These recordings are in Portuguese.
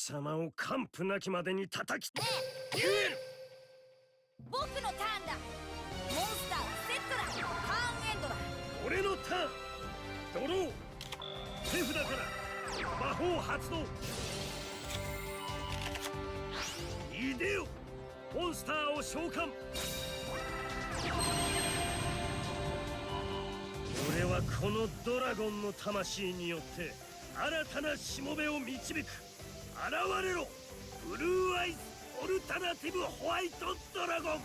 貴様を完膚なきまでに叩きねえ、言える。僕のターンだ。モンスターはセットだ。ターンエンドだ。俺のターン。ドロー。手札から魔法発動。いでよ、モンスターを召喚。俺はこのドラゴンの魂によって新たなしもべを導く。現れろ、ブルーアイズオルタナティブホワイトドラゴン。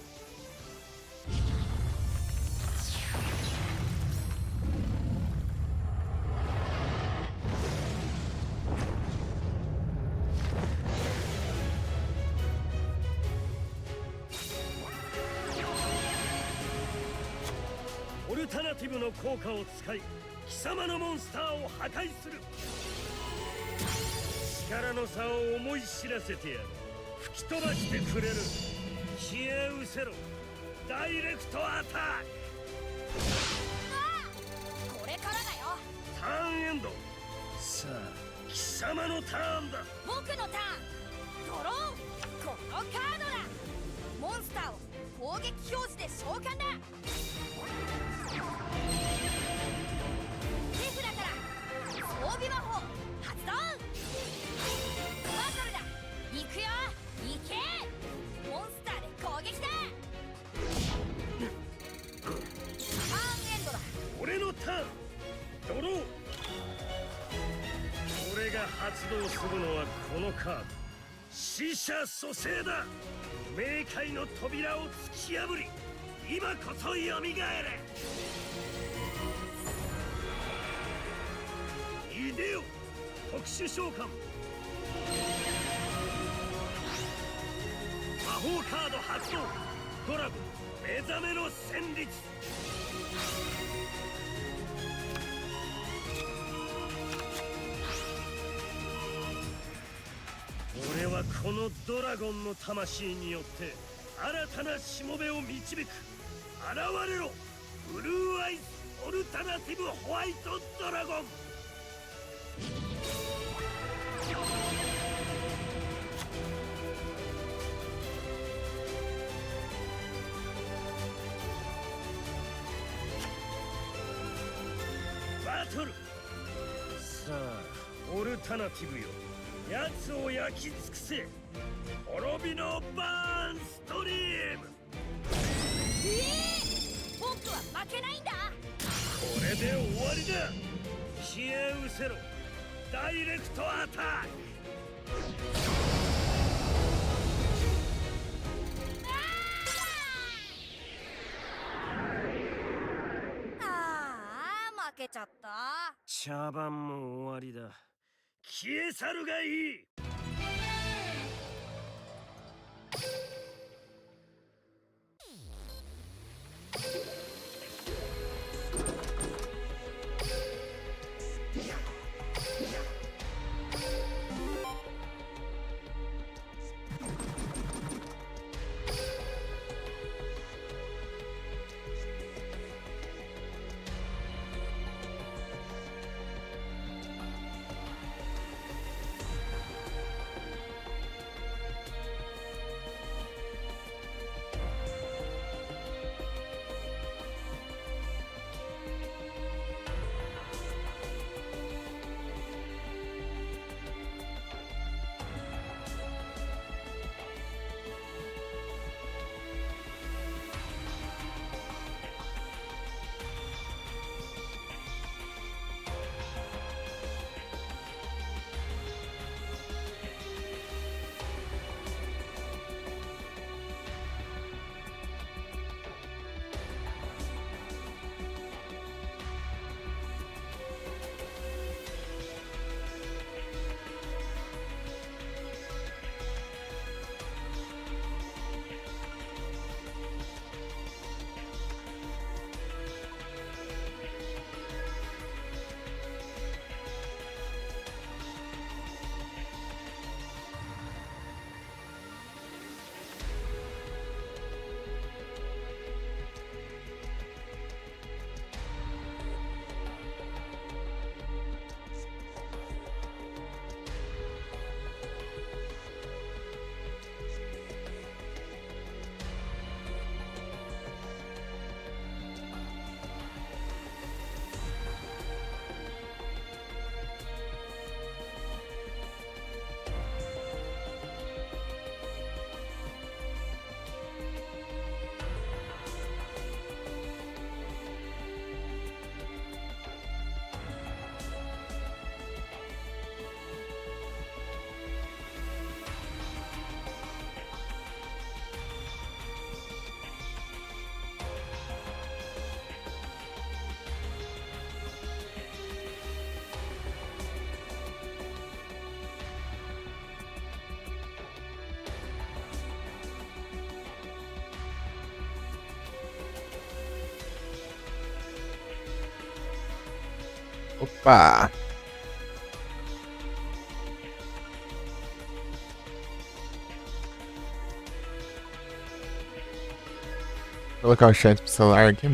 オルタナティブの効果を使い貴様のモンスターを破壊する。力の差を思い知らせてやる。吹き飛ばしてくれる。消え失せろ、ダイレクトアタック。ああ、これからだよ。ターンエンド。さあ貴様のターンだ。僕のターン。ドロー。このカードだ。モンスターを攻撃表示で召喚だ。手札から装備魔法発動。バトルだ。行くよ、行け。モンスターで攻撃だ。ターンエンドだ。俺のターン。ドロー。俺が発動するのはこのカード、死者蘇生だ。冥界の扉を突き破り今こそよみがえれ。いでよ、特殊召喚。魔法カード発動。ドラゴン目覚めの旋律。俺はこのドラゴンの魂によって新たなしもべを導く。現れろ、ブルーアイズオルタナティブホワイトドラゴン。バトル。さあオルタナティブよ、奴を焼き尽くせ。滅びのバーンストリーム。僕は負けないんだ。これで終わりだ。消え失せろ、ダイレクトアタック。ああ、負けちゃった。茶番も終わりだ。消え去るがいい。Opa! Vou colocar o chat pro celular aqui.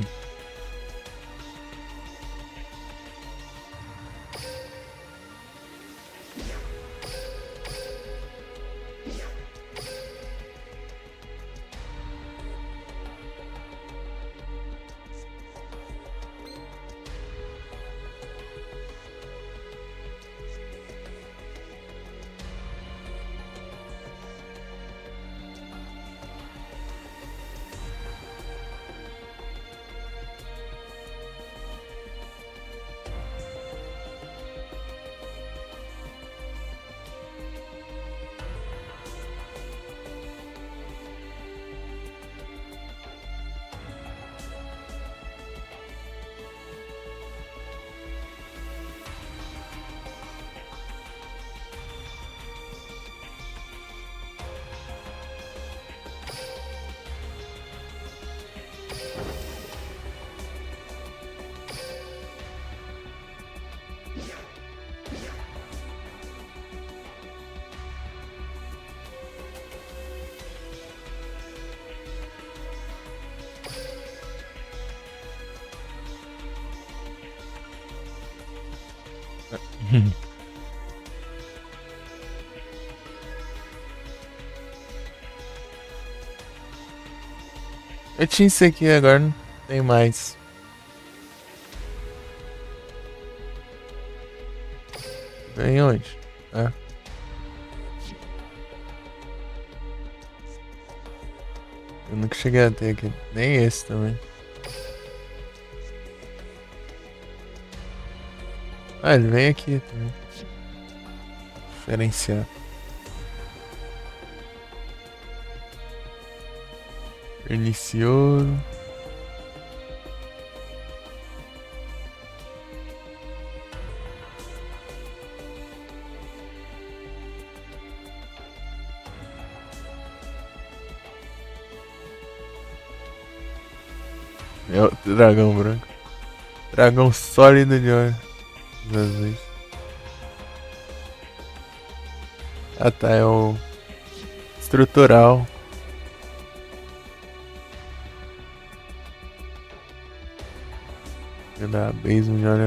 Eu tinha isso aqui, agora não tem mais. Em onde? Ah. Eu nunca cheguei a ter aqui. Nem esse também. Ah, ele vem aqui também. Diferenciar. Iniciou. É o dragão branco. Dragão sólido de ouro. Jesus. Ah tá, é o estrutural. Vou dar base melhor.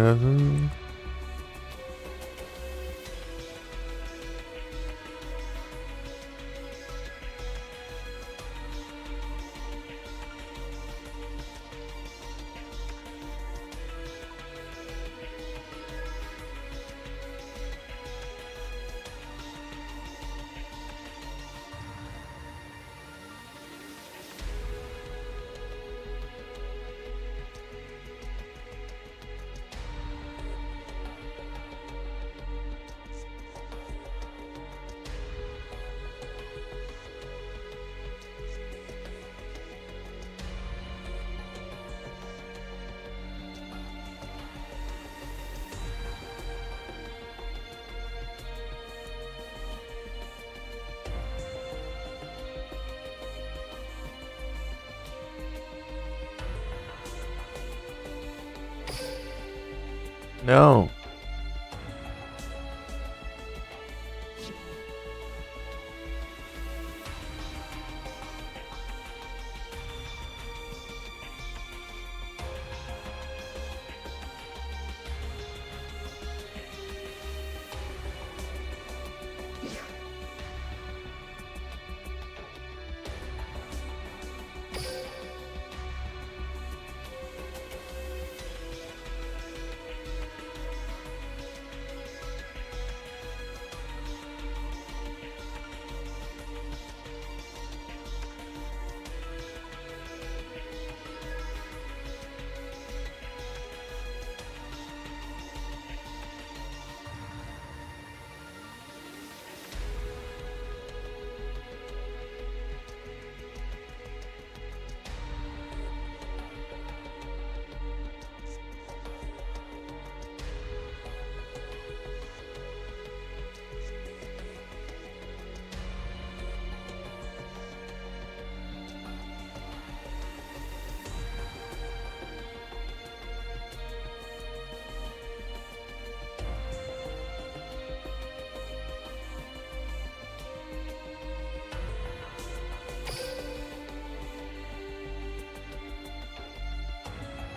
Não.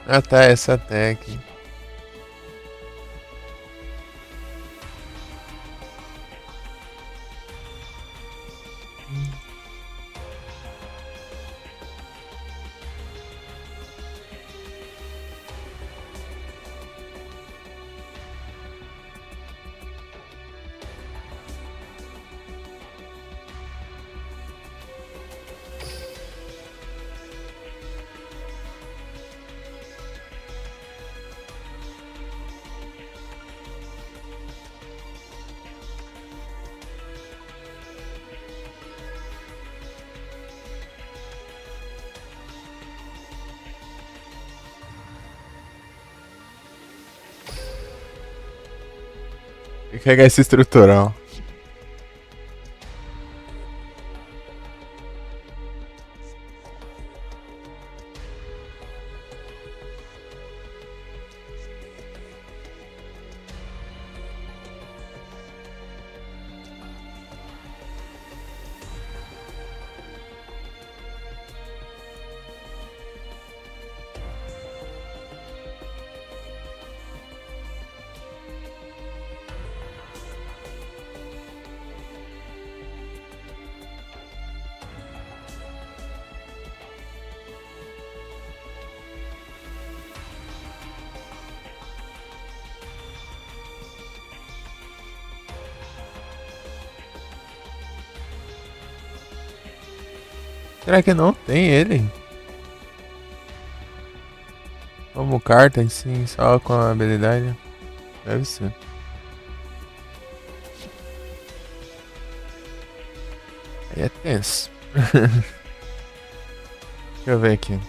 Ah tá, essa tag. Tem que carregar esse estrutural. Será que não tem ele? Como carta em si, só com a habilidade? Deve ser. Aí é tenso. Deixa eu ver aqui.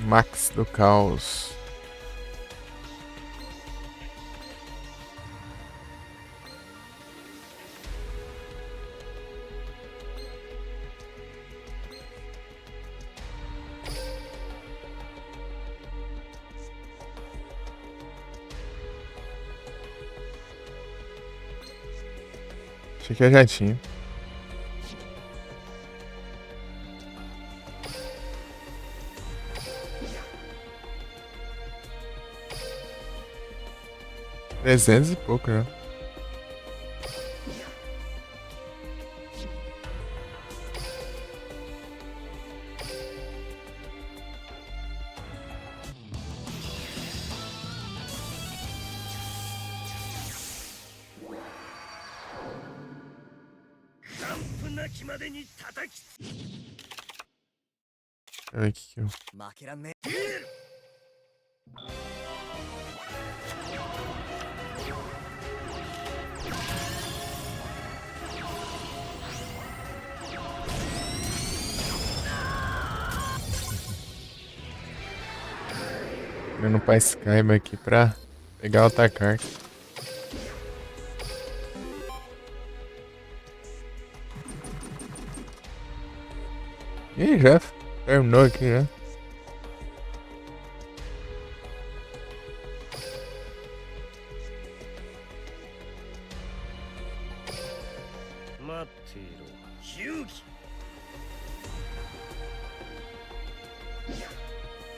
Max do Caos. Achei que eu já tinha. Trezentos e pouco, né? Olha aqui que eu... Indo pra Skype aqui pra pegar outra carta. Ih, já terminou aqui, né?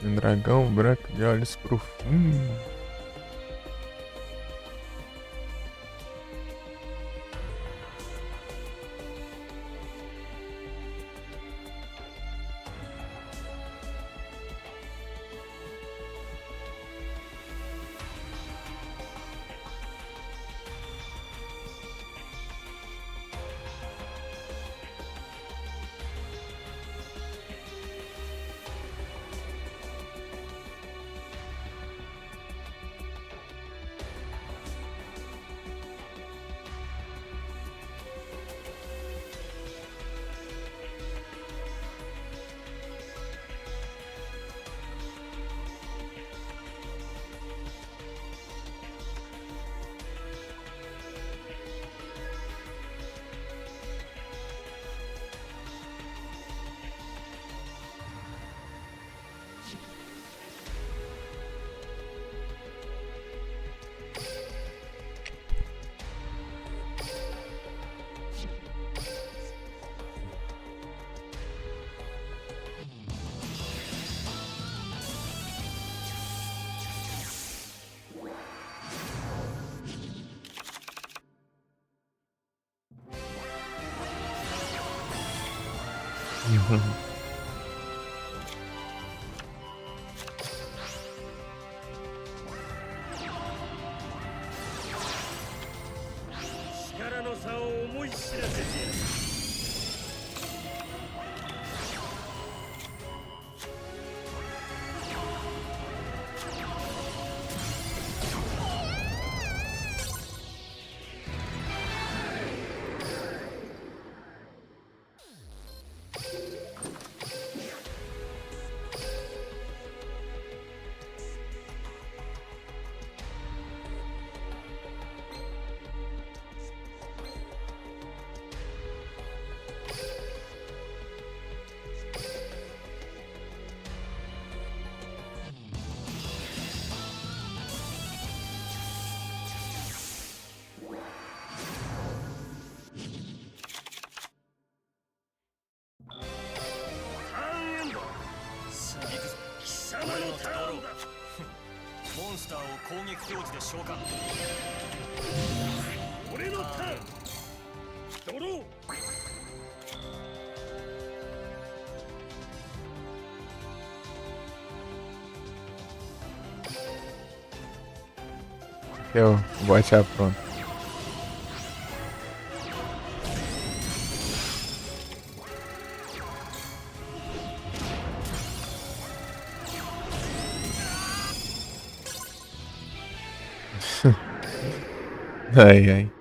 Um dragão branco de olhos profundos. 力の差を思い知らせてやる。貴様のターンだ。モンスターを攻撃表示で召喚。俺のターン。ドロー。Eu vou atirar pronto. Ai, ai.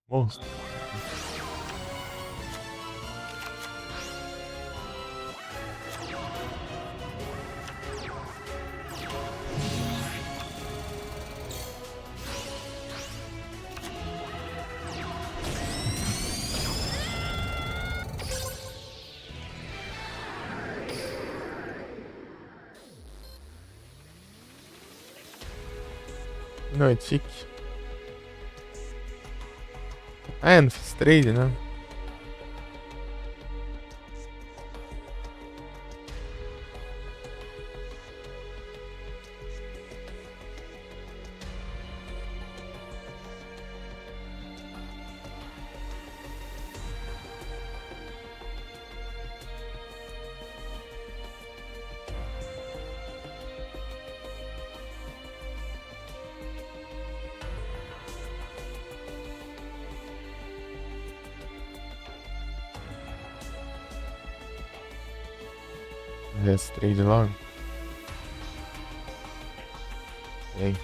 Monstro. Não, é tique. Ah, não fiz trade, né? Esse trade logo. Vem.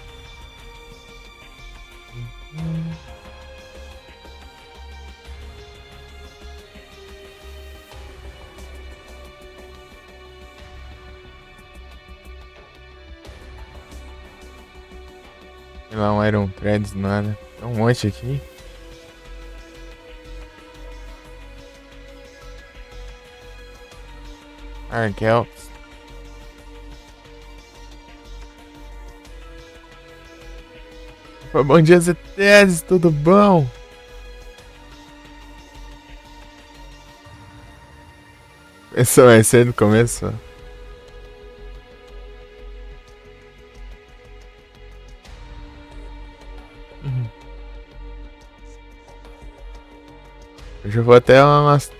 Sei lá, um Iron Threads, nada. Tem um monte aqui. Arkelps. Bom dia, ZTS, tudo bom? Começou mais cedo, começou. Hoje eu vou até umas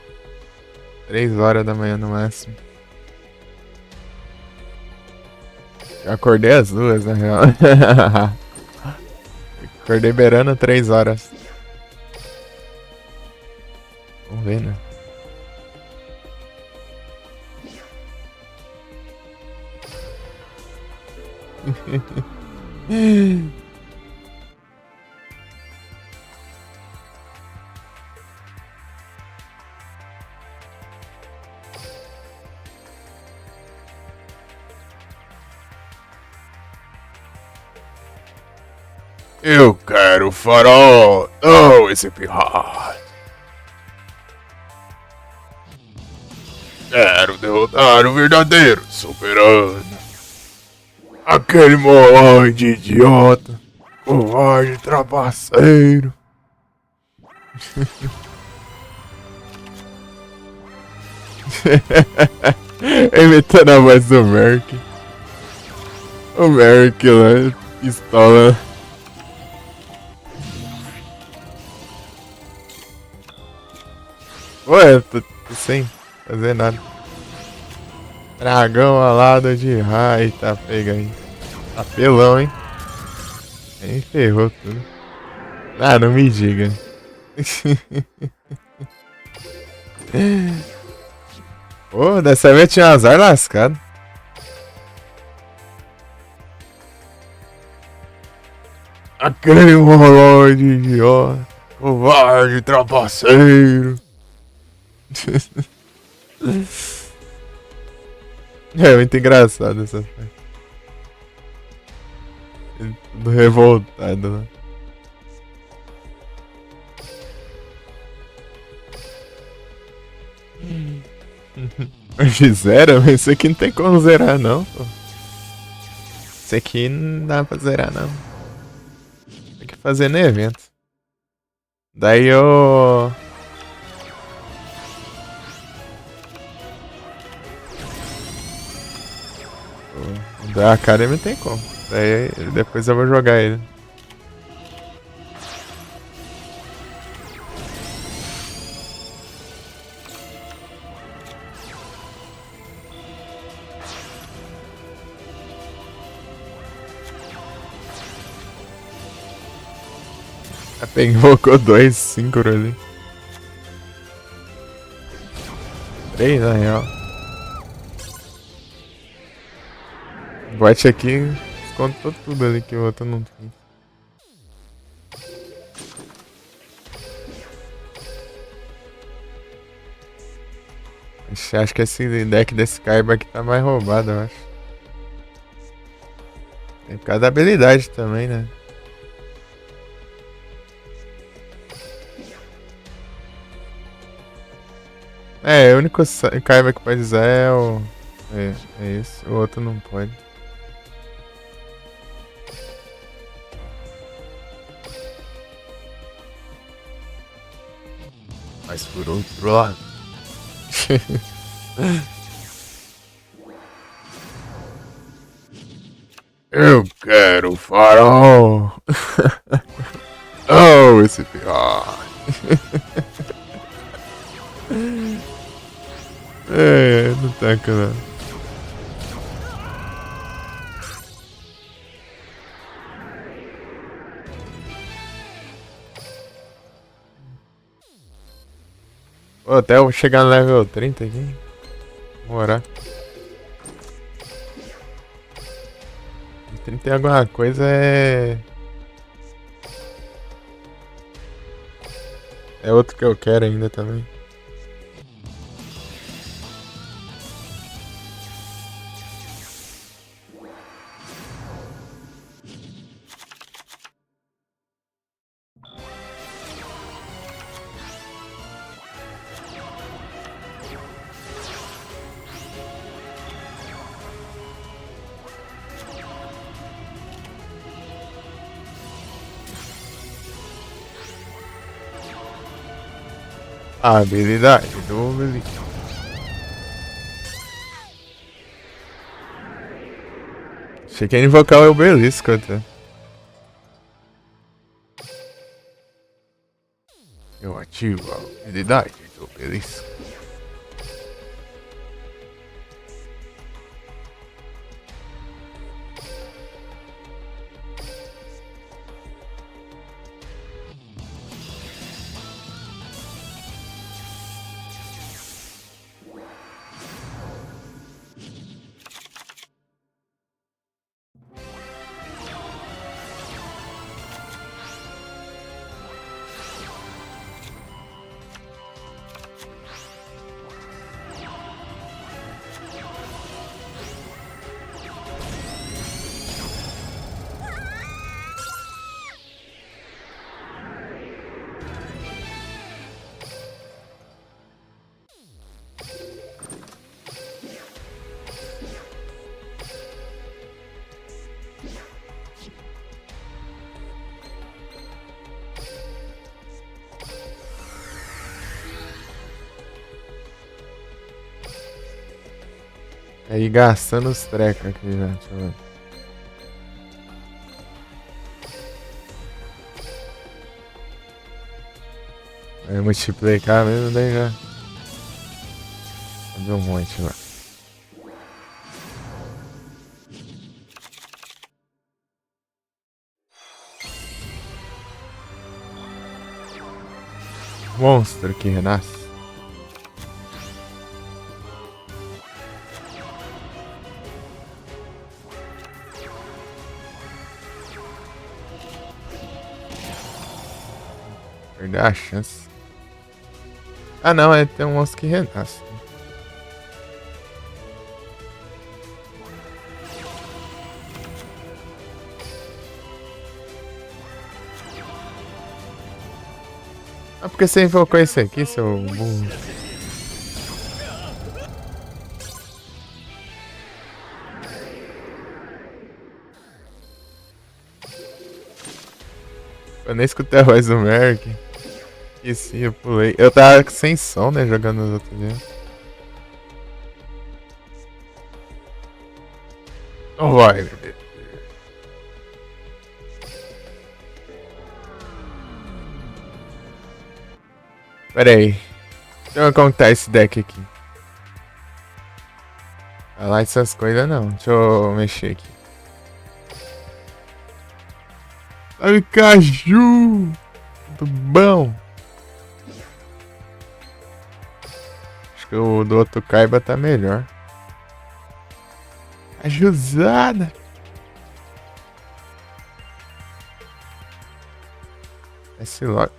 3 horas da manhã no máximo. Eu acordei às 2, na real. Acordei beirando 3 horas. Vamos ver, né? Eu quero farol! Oh, esse pirata! Quero derrotar o verdadeiro soberano. Aquele mongoloide idiota. Covarde trapaceiro. Imitando a voz do Merc. O Merc lá, pistola. Ué, tô sem fazer nada. Dragão alado de raio, tá pega aí. Apelão, hein? Aí ferrou tudo. Ah, não me diga. Pô, dessa vez tinha azar lascado. Aquele mongoloide idiota. Covarde trapaceiro. É muito engraçado essa parte. Ele tudo revoltado lá. Zero? Esse aqui não tem como zerar não, pô. Esse aqui não dá pra zerar não. Tem que fazer no evento. Daí eu... Da Academy não tem como. Daí depois eu vou jogar ele. Invocou 2 synchro ali. 3 na real. O bot aqui descontou tudo ali que o outro não tem. Acho que esse deck desse Kaiba aqui tá mais roubado, eu acho. Tem por causa da habilidade também, né? É, o único Kaiba que pode usar é o... É esse, o outro não pode. Mas por outro lado... Eu quero o farol! Oh, esse pior! Não taca não. Pô, até eu chegar no level 30 aqui. Vou orar. 30 e alguma coisa é... É outro que eu quero ainda também. A habilidade do obelisco. Achei que ia invocar o obelisco até. Eu ativo a habilidade do obelisco. Aí gastando os trecos aqui já, deixa eu ver. Aí multiplicar mesmo, daí já. Fazer um monte lá. Monstro que renasce. Perder a chance. Ah não, é tem um monstro que renasce. Ah, porque você invocou esse aqui, seu burro? Eu nem escutei a voz do Merc. Esqueci, eu pulei. Eu tava sem som, né, jogando nos outros dias. Não vai, bebê. Pera aí. Deixa eu ver como tá esse deck aqui. Falar essas coisas não. Deixa eu mexer aqui. Ai, Caju! Tudo bom? Acho que o do outro Kaiba tá melhor. Ajusada! Esse logo.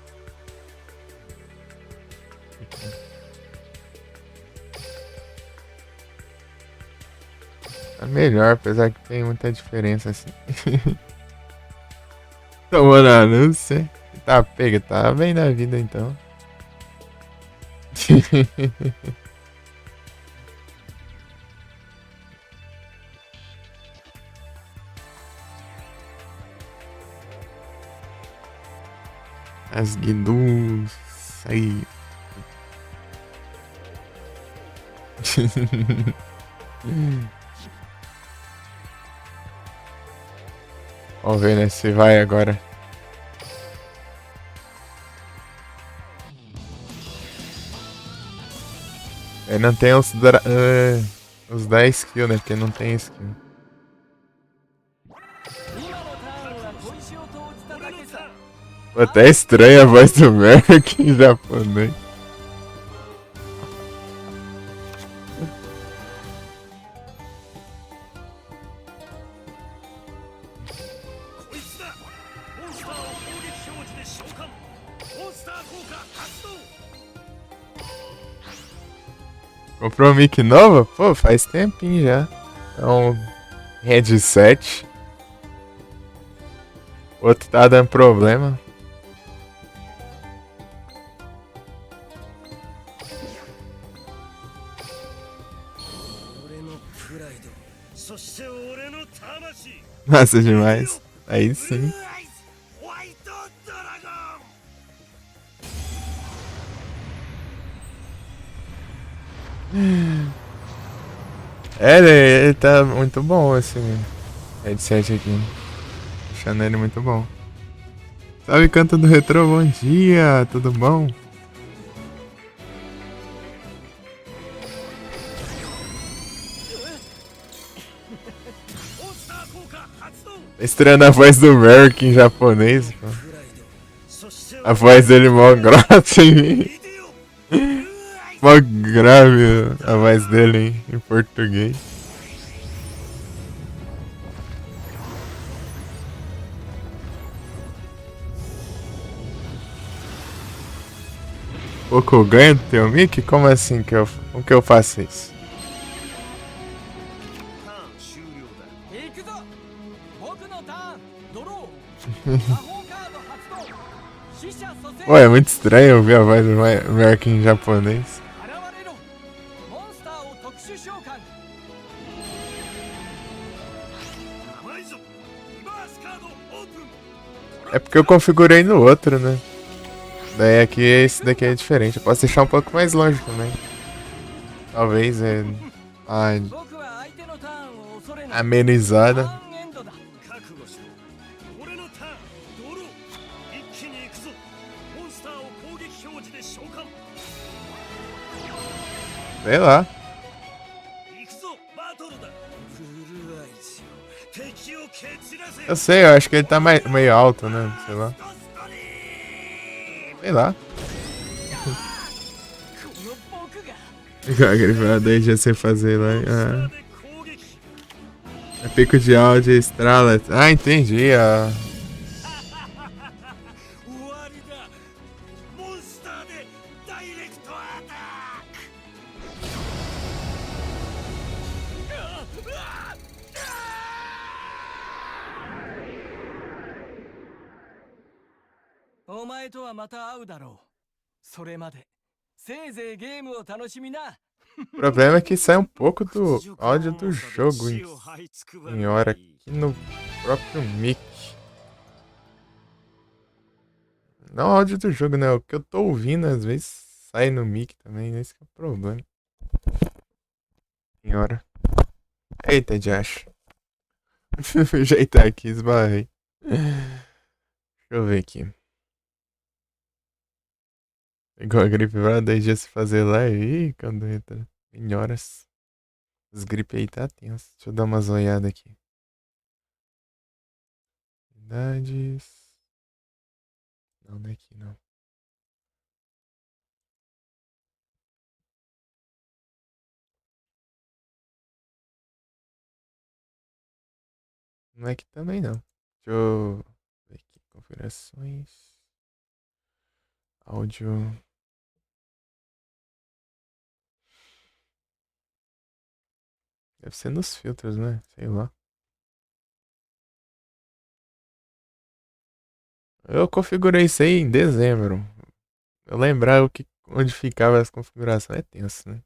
Tá melhor, apesar que tem muita diferença assim. Tomou na anúncia. Tá pega, tá bem na vida então. As guidus aí. Vamos ver, né, se vai agora. Ele não tem os 10 skill, né? Porque não tem skill. Pô, até estranha a voz do Merc em japonês. Comprou um mic nova? Pô, faz tempinho já. É um headset. O outro tá dando problema. Massa demais. Aí sim. Ele tá muito bom esse headset aqui. Achando ele muito bom. Salve, canto do Retro, bom dia, tudo bom? Tá estranhando a voz do Merc em japonês, pô. A voz dele mó grossa em mim. Mó grave a voz dele em português. Pô, que eu ganho do teu mic? Como assim como que eu faço isso? Pô, é muito estranho ouvir a voz do Merc em japonês. É porque eu configurei no outro, né? Daí aqui, esse daqui é diferente. Eu posso deixar um pouco mais longe também. Talvez é... Ah, amenizada. ターンエンドだ。覚悟しろ。俺のターンドロー。一気に行くぞ。モンスターを攻撃表示で召喚。 Sei lá. 行くぞバトルだ。フルアイズよ。敵を蹴散らせ。 Eu sei, eu acho que ele tá meio alto, né? Sei lá. ストストリーム。 Sei lá. この僕が Igual aquele final da já sei fazer lá. モンスター Ah, で攻撃。 é pico de áudio, estrala. Ah, entendi. Ah. 終わりだ。モンスターでダイレクトアタお前とはまた会うだろう。それまでせいぜいゲームを楽しみな。 O problema é que sai um pouco do áudio do jogo em hora aqui no próprio mic. Não o áudio do jogo, né? O que eu tô ouvindo às vezes sai no mic também, esse que é o problema. Em hora. Eita, Josh. Ajeitar aqui, esbarrei. Deixa eu ver aqui. Igual a gripe vai daí já se fazer lá e quando entra em horas. As gripes aí tá tenso. Deixa eu dar umas olhadas aqui. Idades. Não, não é aqui não. Não é aqui também não. Deixa eu ver aqui. Configurações. Áudio. Deve ser nos filtros, né? Sei lá. Eu configurei isso aí em dezembro. Eu lembrar onde ficava as configurações é tenso, né?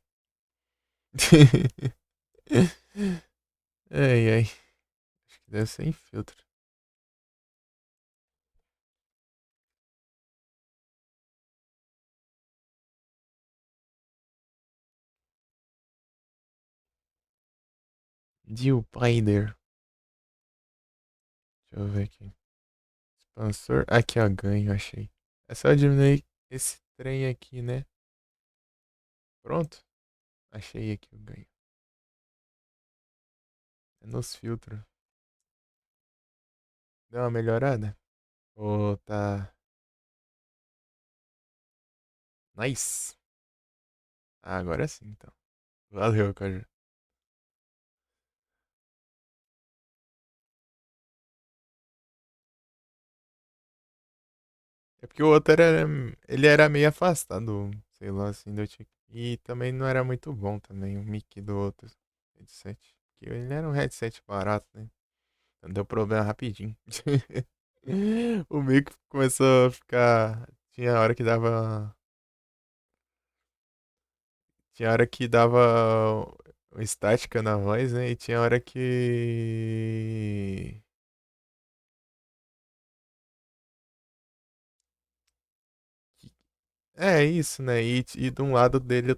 Ai, ai. Acho que deve ser em filtro. Deal Spider. Deixa eu ver aqui. Expansor. Aqui, ó, ganho, achei. É só diminuir esse trem aqui, né? Pronto. Achei aqui o ganho. É nos filtros. Deu uma melhorada? Ou tá... Nice. Ah, agora sim, então. Valeu, Caju. É porque o outro era, ele era meio afastado, sei lá, assim, e também não era muito bom também o mic do outro headset. Porque ele era um headset barato, né? Então deu problema rapidinho. O mic começou a ficar. Tinha hora que dava estática na voz, né? E tinha hora que. É isso, né? E de um lado dele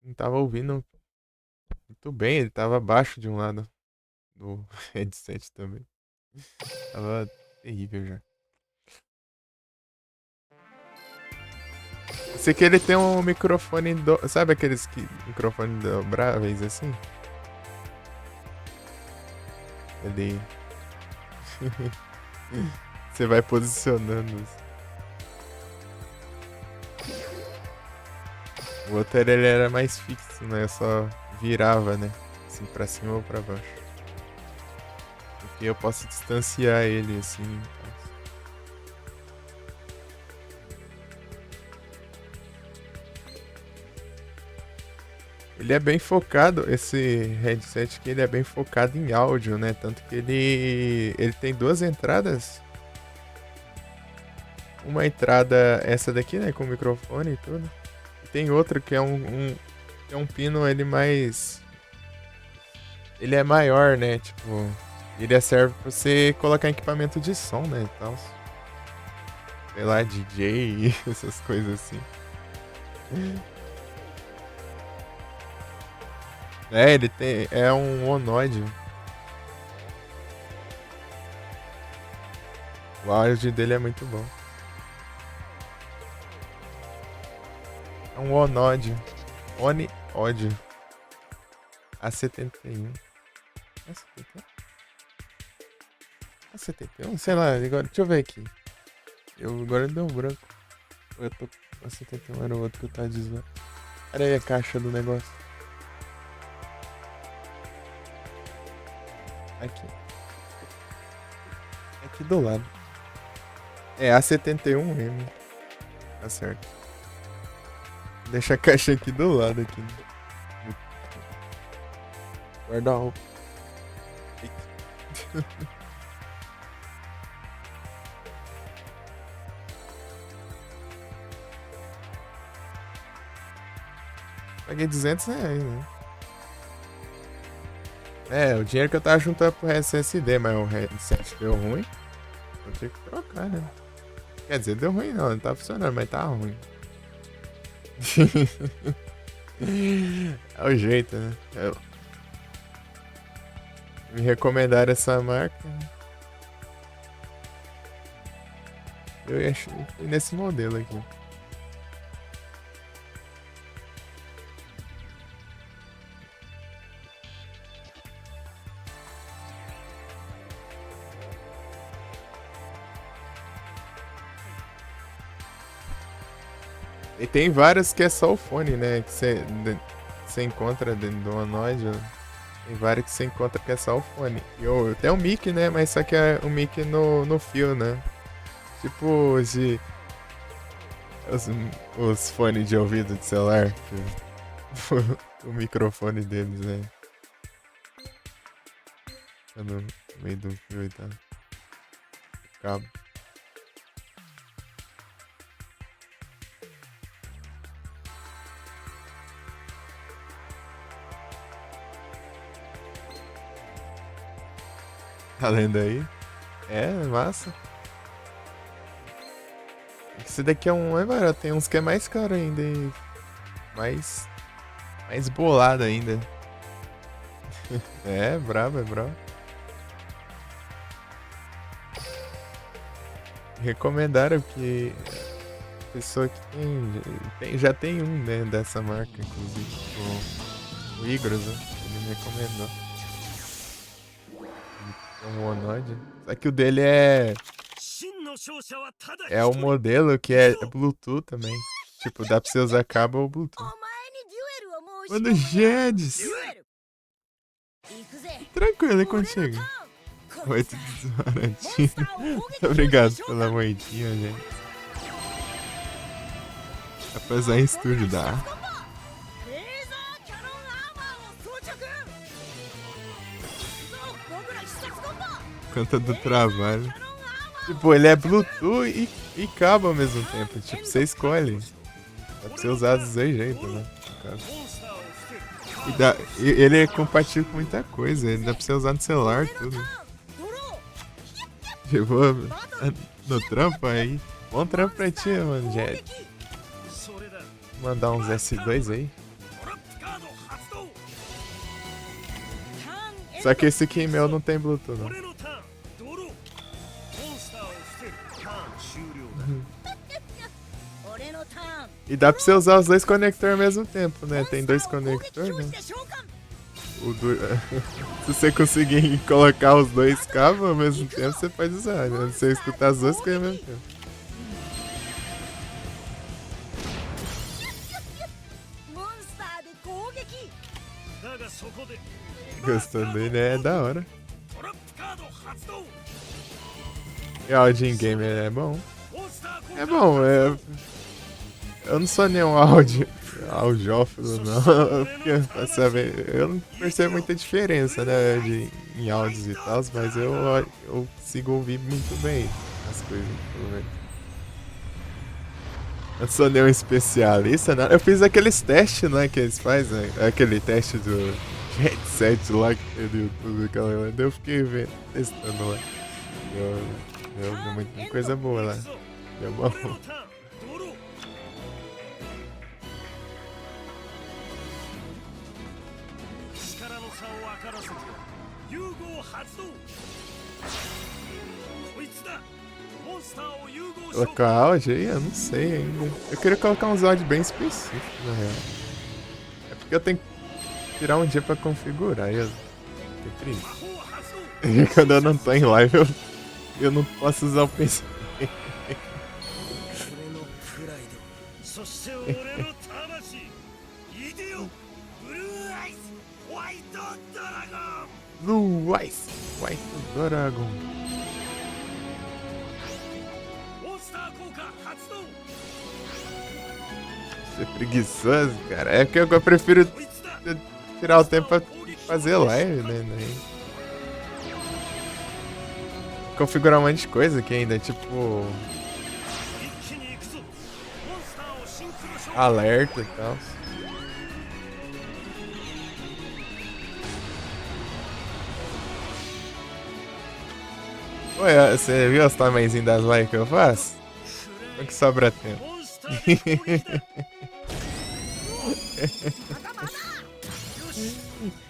não tava ouvindo muito bem, ele tava abaixo de um lado do headset também. Tava terrível já. Eu sei que ele tem um microfone sabe aqueles microfone dobráveis assim? Ele você vai posicionando. O outro ele era mais fixo, né? Só virava, né? Assim pra cima ou pra baixo. Porque eu posso distanciar ele assim. Ele é bem focado, esse headset aqui, ele é bem focado em áudio, né? Tanto que ele tem duas entradas. Uma entrada, essa daqui, né? Com microfone e tudo. E tem outra que é um pino, ele mais... Ele é maior, né? Tipo, ele serve pra você colocar equipamento de som, né? E tal. Sei lá, DJ e essas coisas assim. É, ele tem. É um Onoid. O áudio dele é muito bom. É um Onod. Oni-Odd. A71. A71? A71? Sei lá, agora, deixa eu ver aqui. Agora deu um branco. Eu tô. A71 era o outro que eu tava dizendo. Olha aí a caixa do negócio. Aqui. Aqui do lado. É A71M. Tá certo. Deixa a caixa aqui do lado aqui. Guarda-roupa. Paguei R$200, né? É, o dinheiro que eu tava juntando pro SSD, mas o headset deu ruim. Eu tive que trocar, né? Quer dizer, deu ruim não tá funcionando, mas tá ruim. É o jeito, né? Me recomendaram essa marca. Eu fui nesse modelo aqui. E tem vários que é só o fone, né? Que você encontra dentro do Onod. Tem vários que você encontra que é só o fone. E tem um mic, né? Mas só que é um mic no fio, né? Tipo os fones de ouvido de celular. O microfone deles, né? Tá no meio do fio e tal. Cabo. Tá lendo aí? É, massa. Esse daqui é um. É barato, tem uns que é mais caro ainda e. Mais bolado ainda. É, brabo, é brabo. Recomendaram que a pessoa que já tem um, né, dessa marca, inclusive. O Igros, né? Ele me recomendou. Um Onod. Só que o dele é o modelo que é Bluetooth também. Tipo, dá pra você usar cabo ou Bluetooth. Mano, Jedes! Tranquilo, é contigo. 8 desbaratinho. Muito obrigado pela moedinha, gente. Dá pra usar em estúdio, dá. Conta do trabalho. Tipo, ele é Bluetooth e cabo ao mesmo tempo. Tipo, você escolhe. Dá pra você usar dos dois jeitos, né? E ele é compatível com muita coisa. Ele dá pra você usar no celular, tudo. Chegou no trampo aí. Bom trampo pra ti, mano, Jet. Mandar uns S2 aí. Só que esse aqui meu não tem Bluetooth, não. E dá pra você usar os dois conectores ao mesmo tempo, né? Tem dois conectores, né? Se você conseguir colocar os dois cabos ao mesmo tempo, você pode usar, né? Você escutar as duas coisas ao mesmo tempo. Gostou dele? É da hora. E o áudio em game é bom. É bom, eu não sou nenhum audiófilo, não. Porque, sabe, eu não percebo muita diferença, né, em áudios e tal, mas eu consigo ouvir muito bem as coisas, pelo menos. Eu não sou nenhum especialista, não. Eu fiz aqueles testes, né, que eles fazem, né, aquele teste do headset lá que tem no YouTube, aquela lá. Eu fiquei vendo, testando lá. Deu muita coisa boa lá. Deu bom. Colocar áudio aí? Eu não sei ainda. Eu queria colocar uns áudios bem específicos, na real. É porque eu tenho que tirar um dia pra configurar. Eu fiquei triste. E quando eu não tô em live, eu não posso usar o PC. そして俺の魂イデオブルーアイスホワイトドラゴン Blue Ice White Dragon. モンスター効果発動 Você é preguiçoso, cara. É que eu prefiro こいつだ tirar o tempo pra fazer live, né? Configurar um monte de coisa aqui ainda, tipo 一気に行くぞモンスターをシンクロ召喚 alerta e tal. Ué, você viu os tamanhozinhos das lives que eu faço? Como que sobra tempo? モンスターで攻撃だよし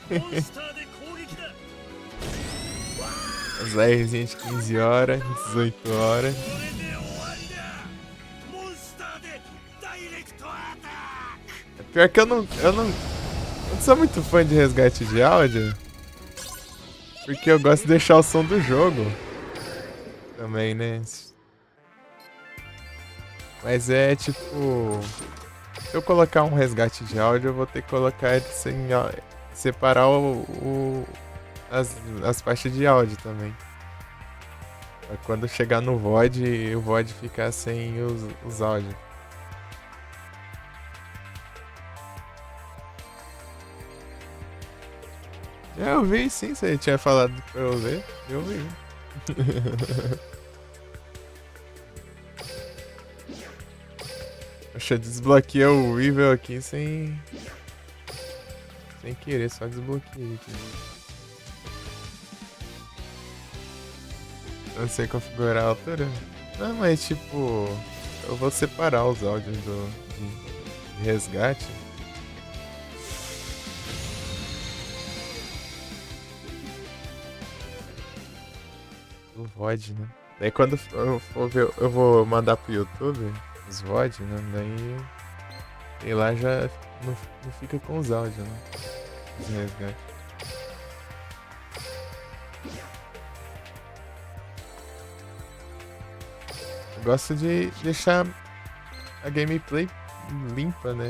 モンスターで攻撃だ As livezinhas de 15 horas, 18 horas. これで終わりだモンスターでダイレクトアタック Pior que eu não sou muito fã de resgate de áudio. Porque eu gosto de deixar o som do jogo. Também, né? Mas é tipo... Se eu colocar um resgate de áudio, eu vou ter que colocar ele sem separar as faixas de áudio também. Pra quando chegar no VOD, o VOD ficar sem os áudios. Eu vi sim, você tinha falado pra eu ver. Eu vi. Poxa, desbloqueei o Weevil aqui sem querer, só desbloqueei aqui. Não sei configurar a altura. Não, mas tipo, eu vou separar os áudios de resgate. O VOD, né? Daí quando eu for ver, eu vou mandar pro YouTube os VOD, né? Daí lá já não fica com os áudios, né? Os resgates. Eu gosto de deixar a gameplay limpa, né?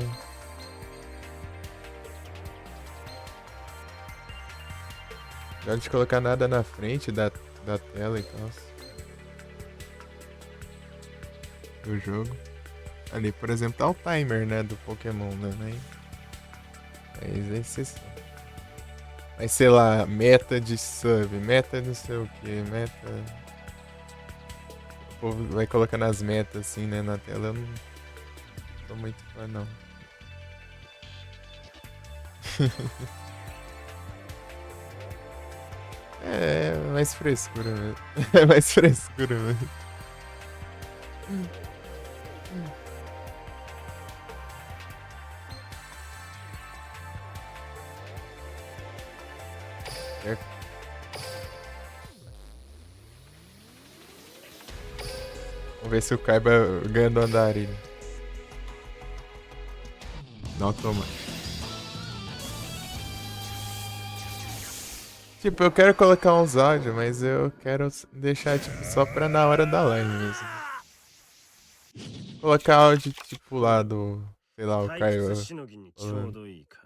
Não gosto de colocar nada na frente da tela e tal. Do jogo. Ali, por exemplo, tá o timer, né? Do Pokémon, né? Mas é exceção. Mas sei lá, meta de sub, meta não sei o que, meta. O povo vai colocando as metas assim, né? Na tela. Eu não sou muito fã, não. É mais frescura mesmo. É mais frescura mesmo. Vamos ver se o Kaiba ganha do Andarilho. Não, toma. Tipo, eu quero colocar uns áudios, mas eu quero deixar tipo, só pra na hora da live mesmo. Colocar áudio tipo lá do... Sei lá, o 退 Kaiba. 屈しのぎにちょうどいいか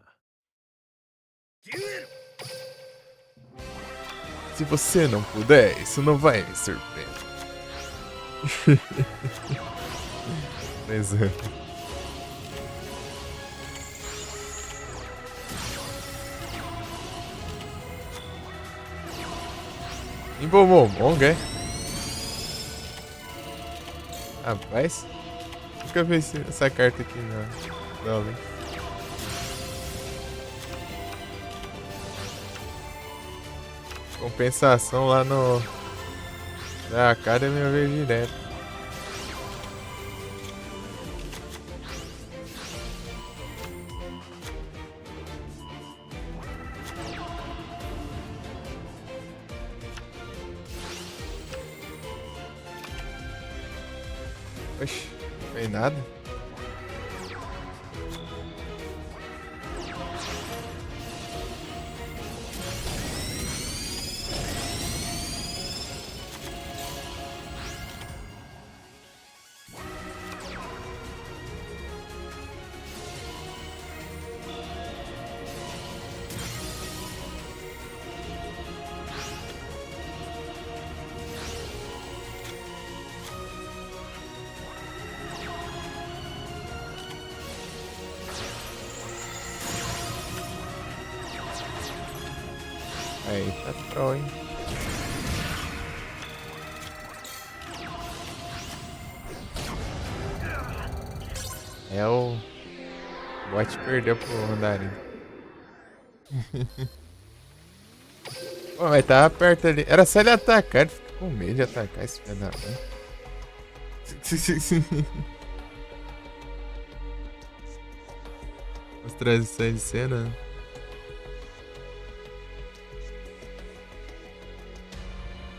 デュエル Se você não puder, isso não vai me surpreender. Mas é. Embomomong, é? Rapaz, nunca vi essa carta aqui não. Não, compensação lá no... Da Academy eu vejo direto. Oxi, não foi nada. Aí, tá troll, hein? É o bot perdeu pro Rondarinho. Pô, mas tava perto ali. Era só ele atacar, ele fica com medo de atacar esse filho da mãe. As transições de cena.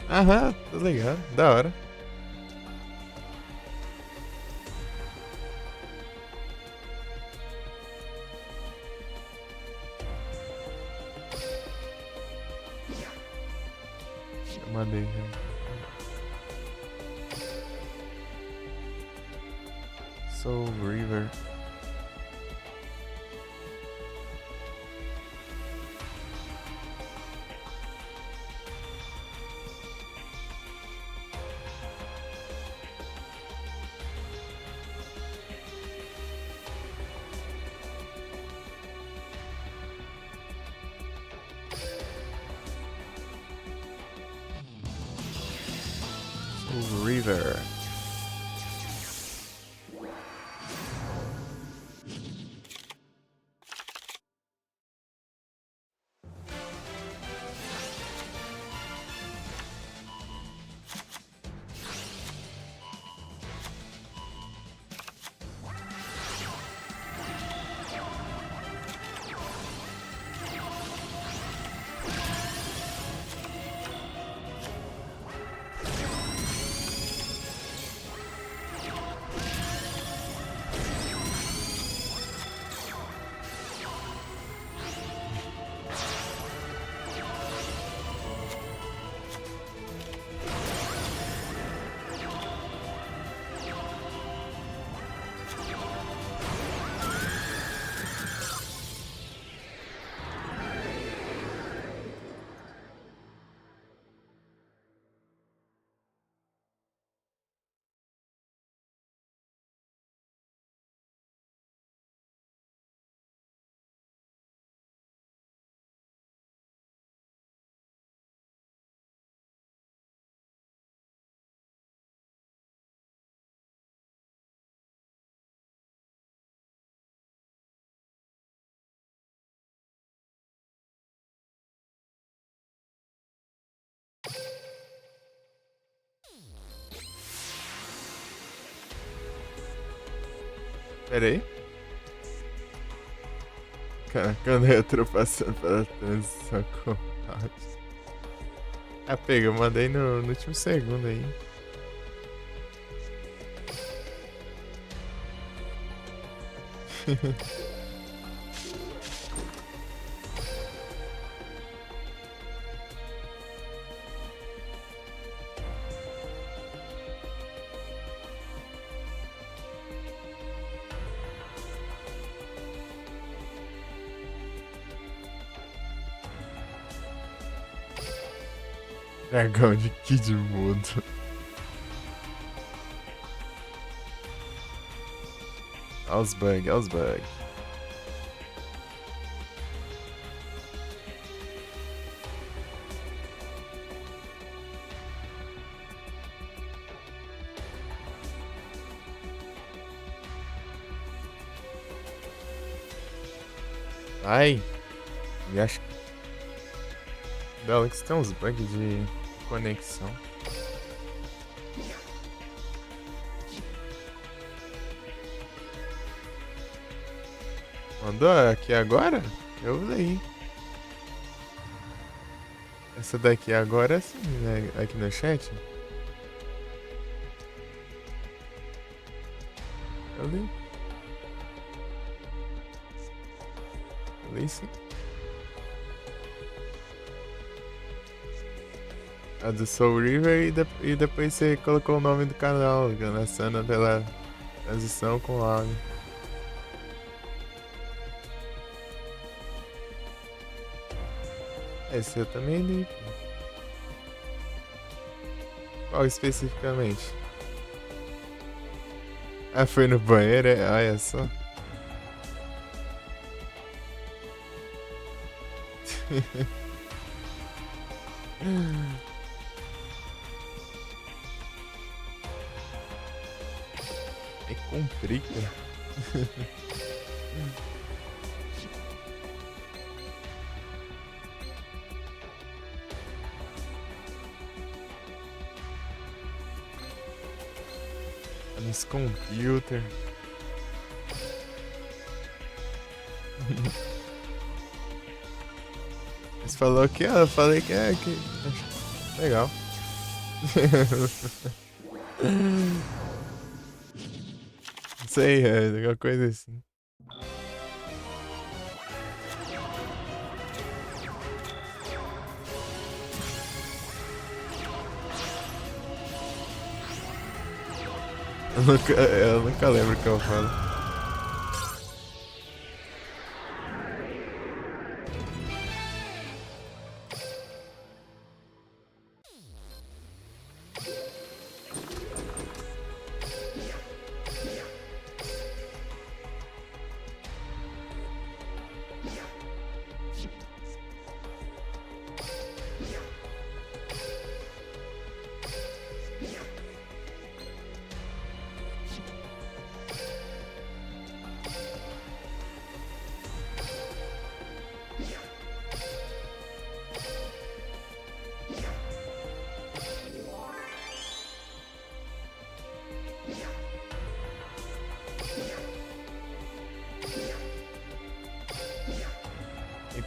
Aham, tô ligado. Da hora. Eu mandei, né? Soul River. Soul River. Pera aí. Cara, quando eu tô passando pela transição com o Hades. Ah, pega, eu mandei no último segundo aí. Dragão de Kid Mudo. Olha os bugs, olha os bugs. Ai, e acho que da Alex tem uns bugs de conexão. Mandou aqui agora? Eu leio. Essa daqui agora sim, né? Aqui no chat. Ali. Ali sim. A do Soul River e depois você colocou o nome do canal, começando pela transição com áudio. Esse eu também li. Qual especificamente? Ah, foi no banheiro? Olha só. É complica. Nos computer. Você falou que eu falei que é que legal. Não sei, é alguma coisa assim. Eu nunca lembro o que eu falo.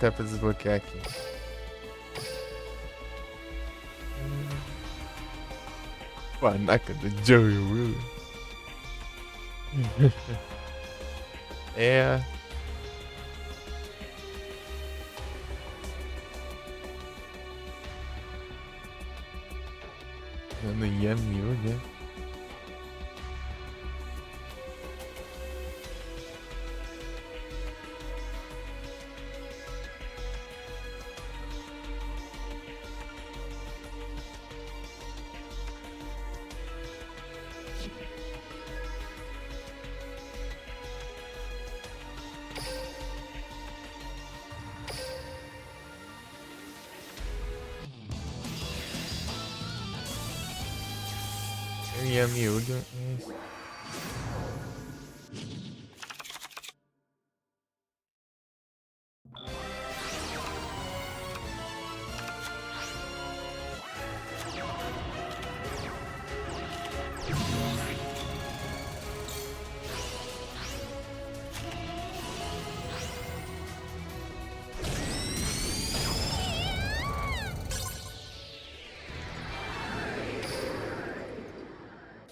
Tá pra desbloquear aqui. Panaca do Joey Williams. É. Dando Yami, né? Yami Williams.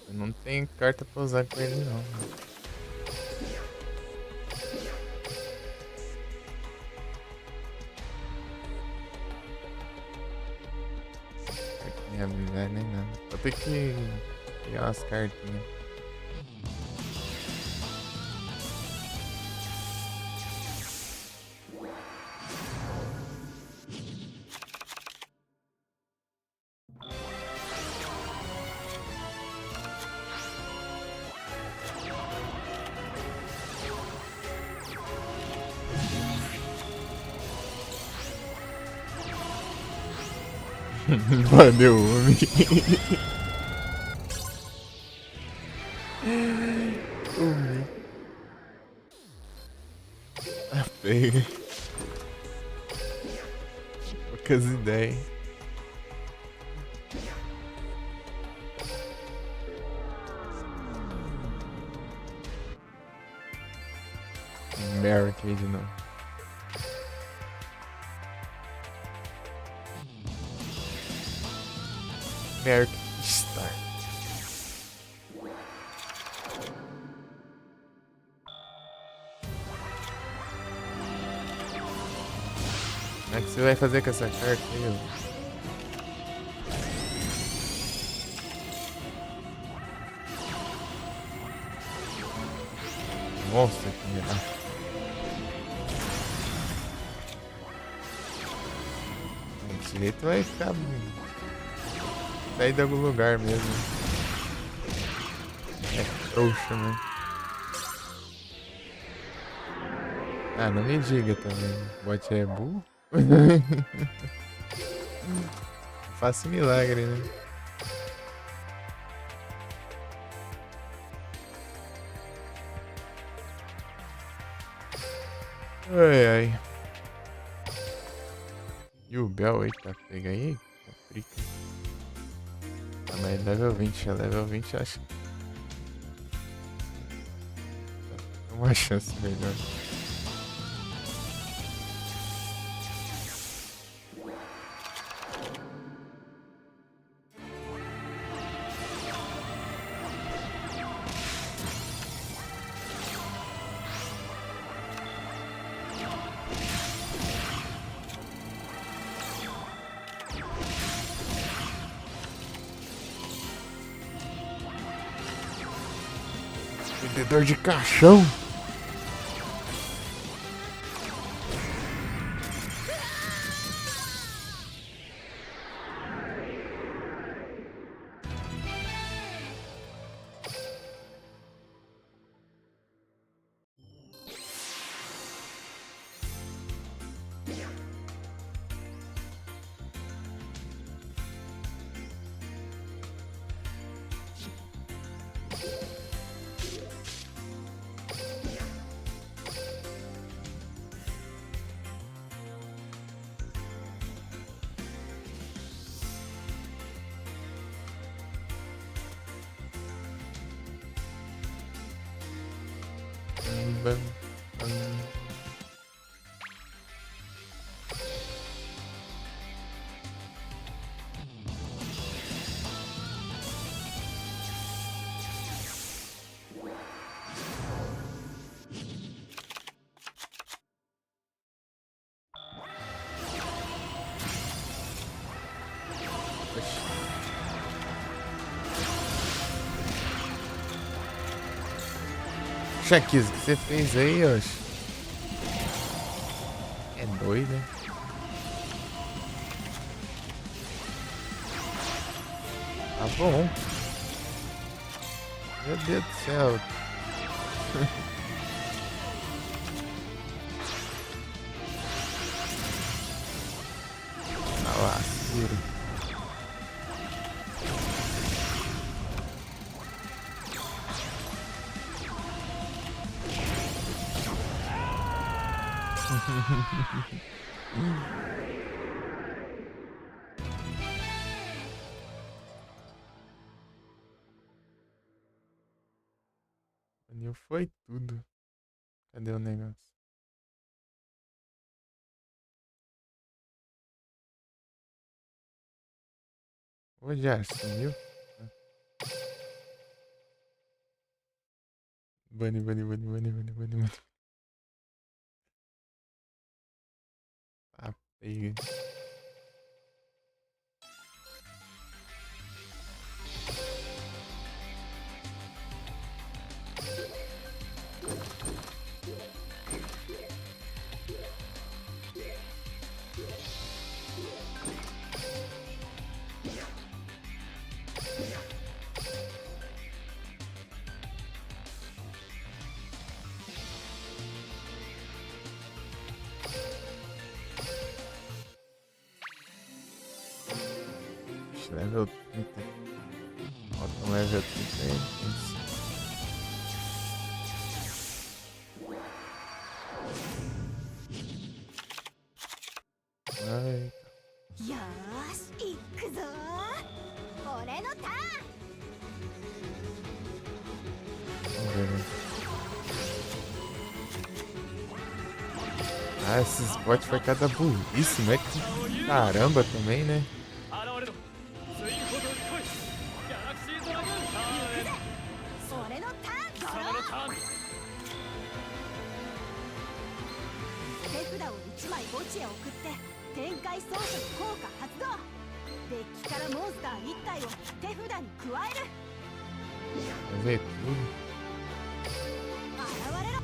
Não tem carta pra usar com ele não. Não tem habilidade nem nada. Vou ter que pegar umas cartinhas. Valeu, homem. Pega. Poucas ideias. American de novo. American Star. que você vai fazer com essa carta aí, ó? Nossa, que merda. Desse jeito vai ficar... sair de algum lugar mesmo. É trouxa, né? Ah, não me diga também. O bot é burro? Faço milagre, né? Ai, ai. E o Bel aí tá pega aí? Complica. Ah, mas level 20, level 20 eu acho que tem uma chance melhor. Vendedor de caixão. Bam, bam. Shaquis, o que você fez aí, Yoshi? É doido, né? Tá bom. Meu Deus do céu. Tá lá, segura. Baniu foi tudo. Cadê o negócio? Ô, já sumiu? Bani. Ah, pega. Level 30. Bota um level 30 aí. Isso. Ai. よーし行くぞー俺のターン Vamos ver, né? Ah, esses bots foi cada burrice, né? Caramba também, né? 現れろツインボトル来いギャラクシードラゴンターン俺のターン貴様のターン手札を1枚墓地へ送って展開操作の効果発動。デッキからモンスター1体を手札に加える。 Fazer tudo. 現れろ。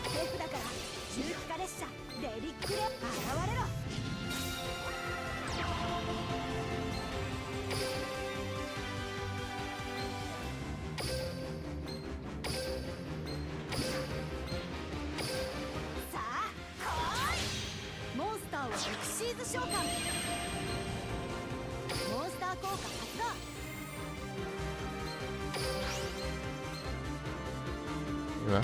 手札から重機化列車デリックレ現れろ。さあ来い。モンスターをエクシーズ召喚。モンスター効果発動。E lá.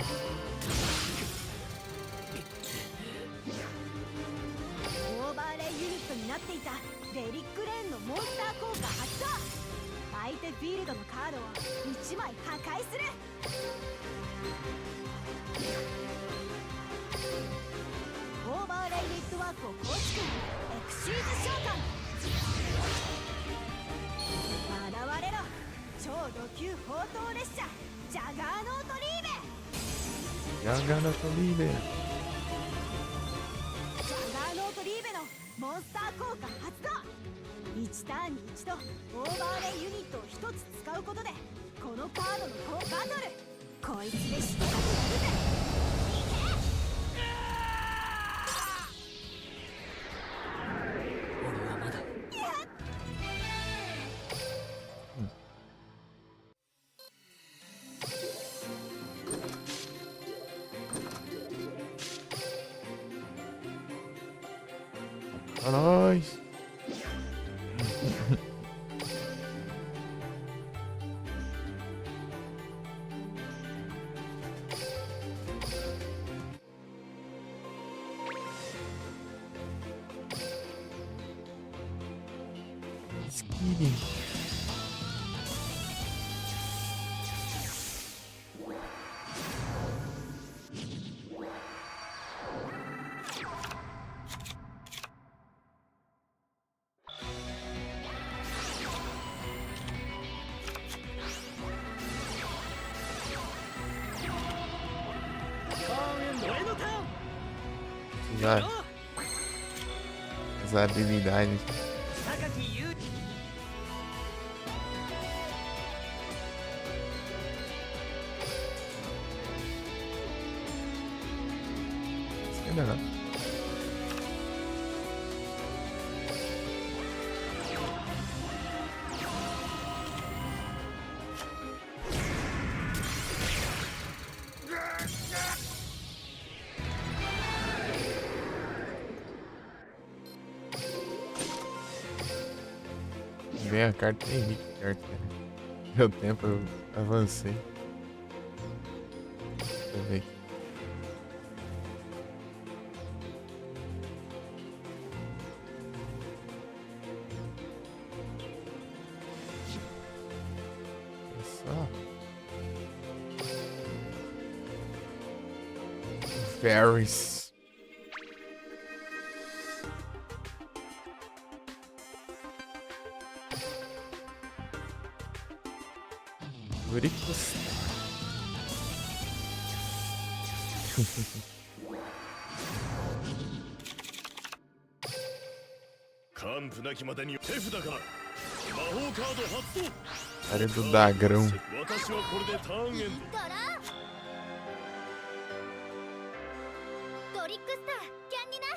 オーバーレイユニットになっていたデリックレーンのモンスター効果発動。相手フィールドのカードを1枚破壊する。オーバーレイネットワークを構築。エクシーズ召喚。現れろ。超ド級砲塔列車ジャガーノートリーベ。 Joga no Tolibe. ジャガーノートリーベのモンスター効果発動。1ターンに1度オーバーレイユニットを1つ使うことでこのカードのバトルこいつでしてやるぜ。俺はまだ Pra nós. Skiding. Já. As habilidades. 榊優 Ainda não. Bem, a carta tem Rick carta, né? Deu tempo, eu avancei. Deixa eu ver aqui. Olha só. Fairies. Buricos. 完膚なきまでに手札から魔法カード発動。 Área do Dagrão. 私はこれでターンエンド。ドラドリックスターキャンディナ。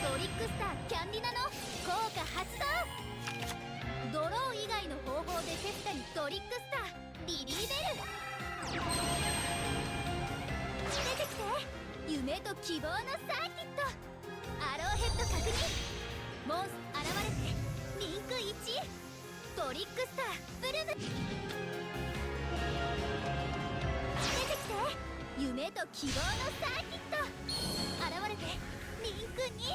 ドリックスターキャンディナの効果発動。ドロー以外の方法で手札にドリックスターリリーベル。出てきて。夢と希望のサーキット。アローヘッド確認。モンス現れてリンク1。ドリックスターブルム。出てきて。夢と希望のサーキット。現れてリンク2。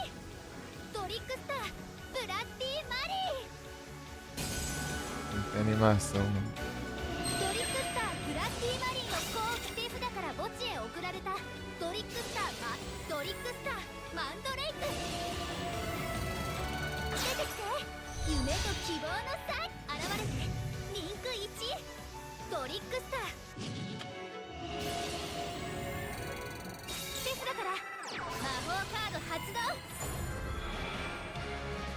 ドリックスターブラッディマリー。 Tem animação, mano. ドリックスターブラッディマリーの手札から墓地へ送られたドリックスタードリックスターマンドレイク。出てきて。夢と希望のサイ現れてリンク1。ドリックスターセスだから魔法カード発動。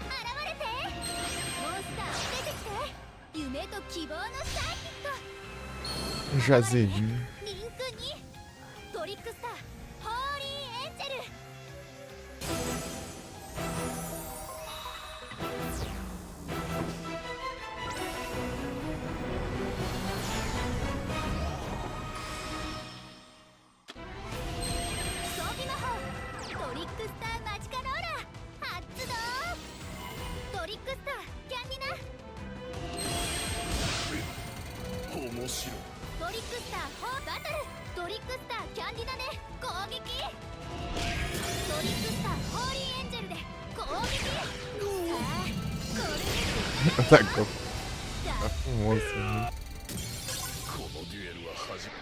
現れてモンスター出てきて夢と希望のサーキット。 Já vi. リンクにトリックスターホーリーエンジェル。装備魔法トリックスターマジカローラ発動。トリックスターキャンディナ。面白い。トリックスターホーバトル。トリックスターキャンディナで攻撃。トリックスターホーリーエンジェルで攻撃。さあこれで Tá com moço, né? このデュエルは始ま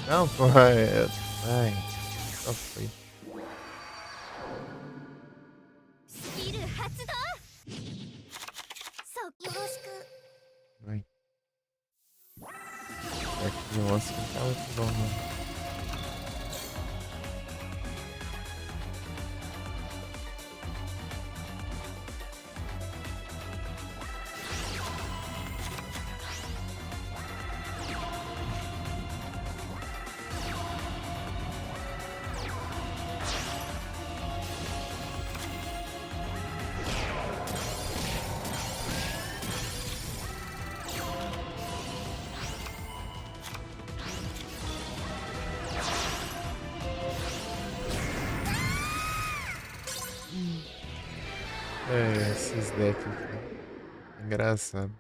Não, porra, ai, só foi. スキル発動。そうよろしく。 Vai. Aqui, nossa, não tá muito bom, não. É, esses decks aqui. Engraçado.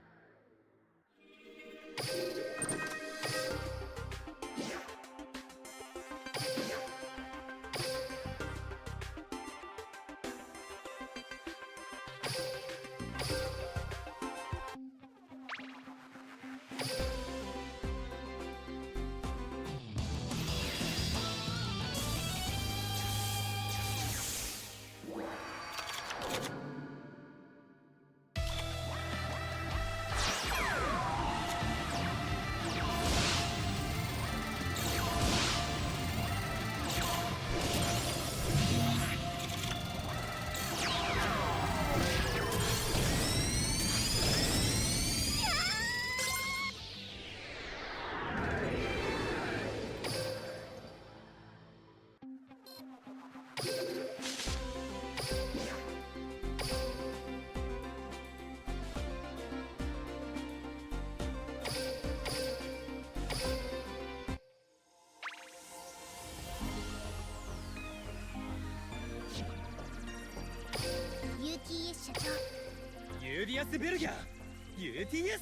UTS 社長。ユーディアス・ベルギャー UTS。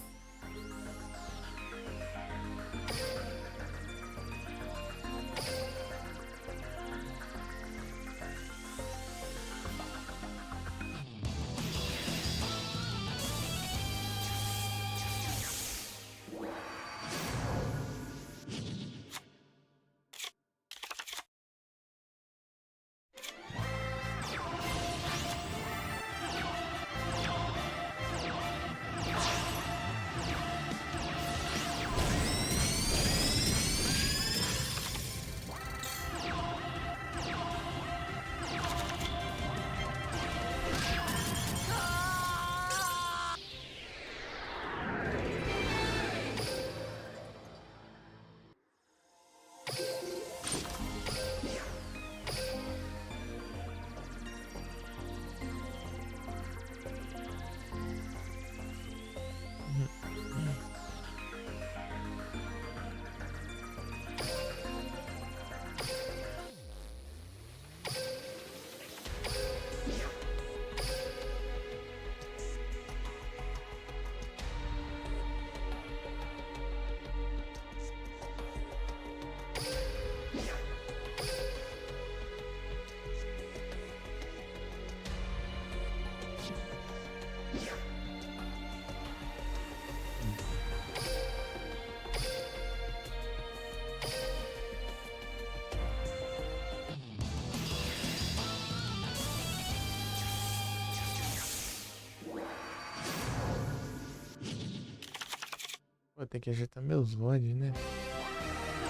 ter que ajeitar meus VOD, né?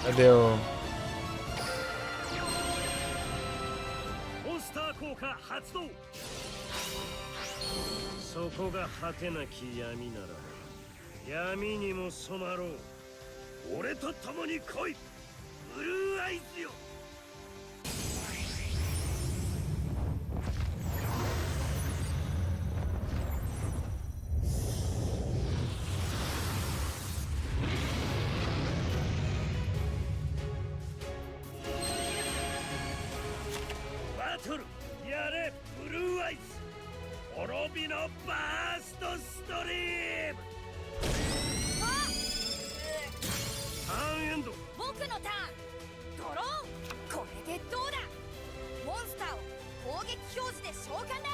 Cadê o... モンスター効果発動。そこが果てなき闇なら闇にも染まろう。俺と共に来い、ブルーアイズよ。バトルやれ、ブルーアイズ。滅びのバーストストリーム。ターンエンド。僕のターン。ドローン。これでどうだ。モンスターを攻撃表示で召喚だ。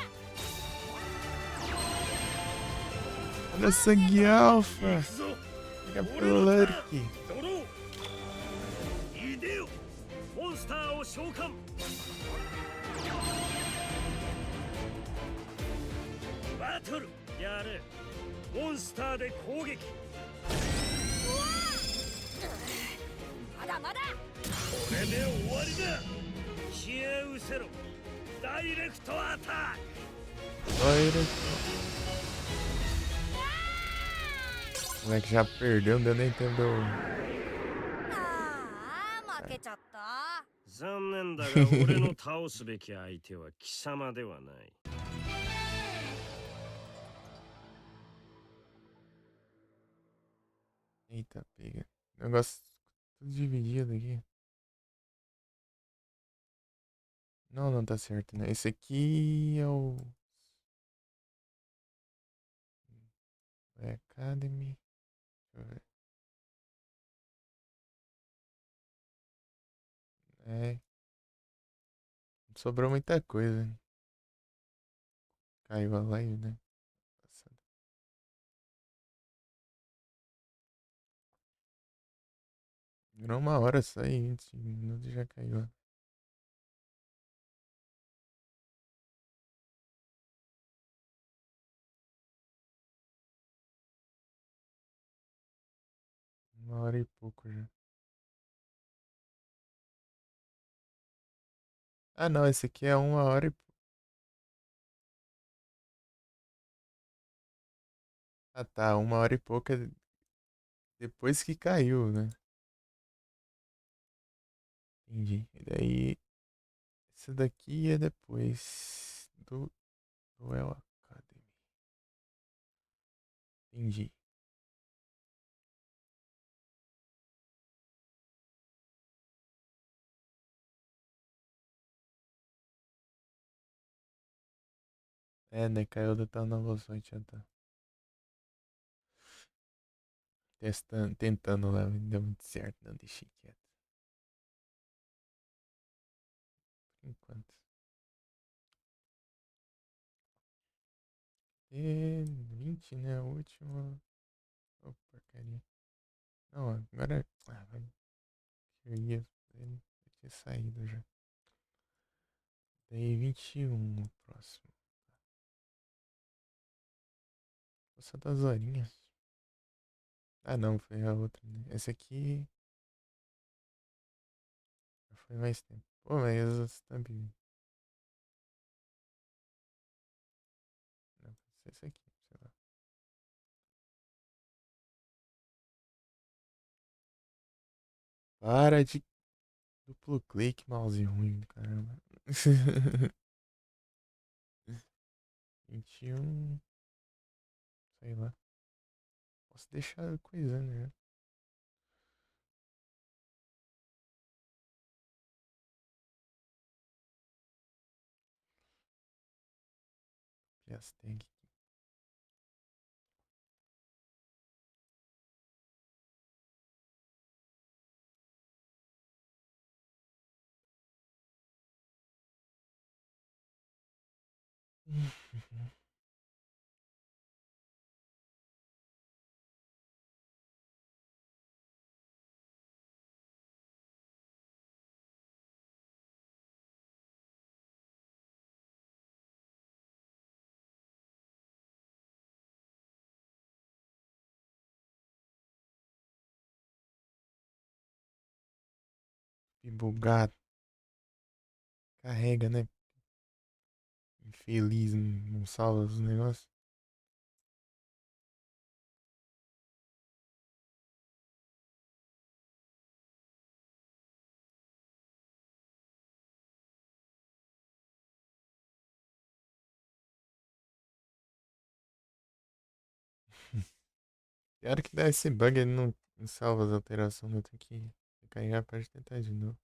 Olha sangue alfa! 行くぞ。 Pega pelo Lurk! ドロー。いでよ。モンスターを召喚。バトルやれ。モンスターで攻撃。まだまだ。これで終わりだ。消え失せろ。ダイレクトアタック。 Olha. O moleque já perdeu, não deu nem tempo de eu... ああ、負けちゃった。残念だが俺の倒すべき相手は貴様ではない。 Eita, pega. Negócio tudo dividido aqui. Não, não tá certo, né? Esse aqui é o... É Academy. Deixa eu ver. É. Sobrou muita coisa. Caiu a live, né? Passada. Durou 1 hora só e 20 minutos já caiu. Uma hora e pouco já. Ah não, esse aqui é 1 hora e... Ah tá, 1 hora e pouca depois que caiu, né? Entendi. E daí... Esse daqui é depois do Duel Academy. Entendi. É, né? Caiu do tal Nova Sorte já tá. Testando, tentando lá, não deu muito certo, não, deixei quieto. Por enquanto. E 20, né? A última. Oh, porcaria. Não, agora. Ah, vai. Eu ia. Ele tinha saído já. Daí 21 o próximo. Força das horinhas. Ah, não, foi a outra, né? Esse aqui. Já foi mais tempo. Pô, mas as thumb. Não, pode ser esse aqui, sei lá. Para de duplo clique, mouse ruim, caramba. 21. Sei lá. Posso deixar coisando já. Hashtag. bugado. Carrega, né? Infeliz, não salva os negócios. Pior que dá esse bug, ele não salva as alterações, eu tenho que carregar pra tentar de novo.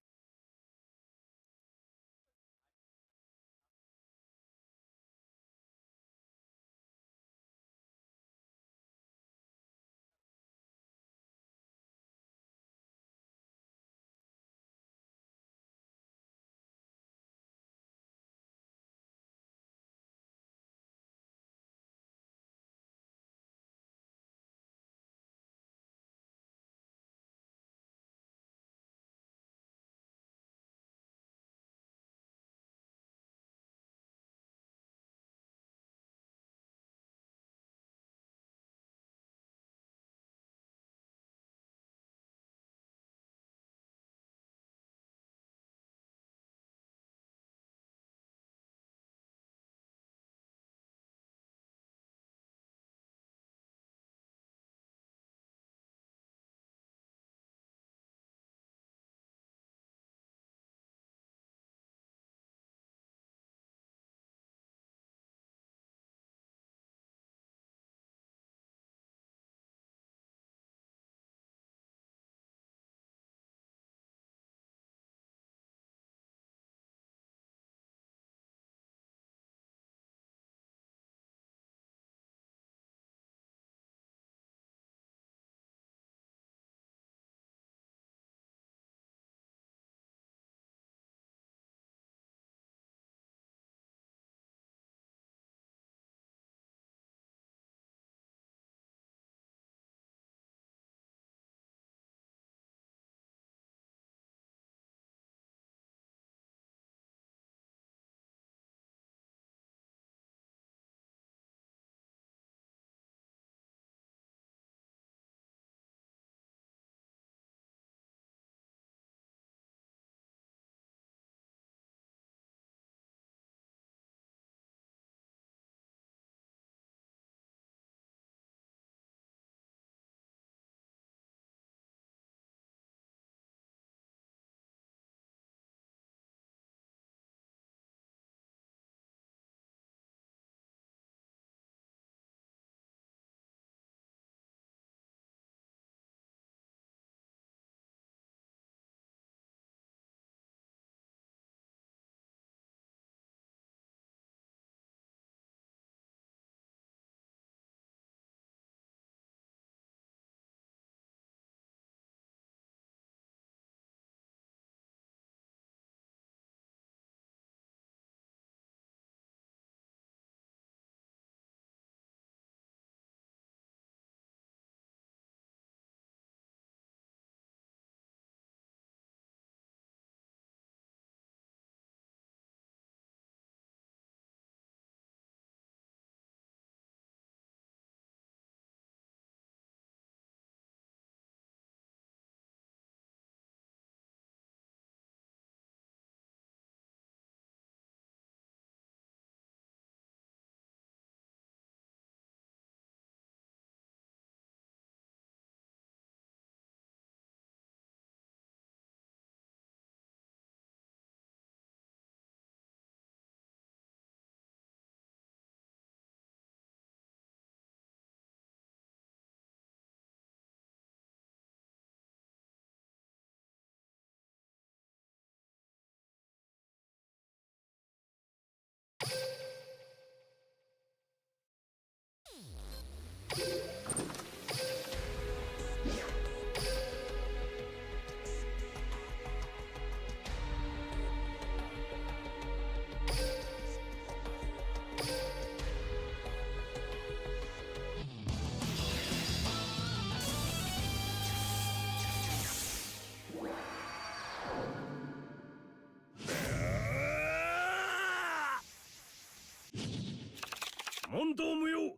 問答無用。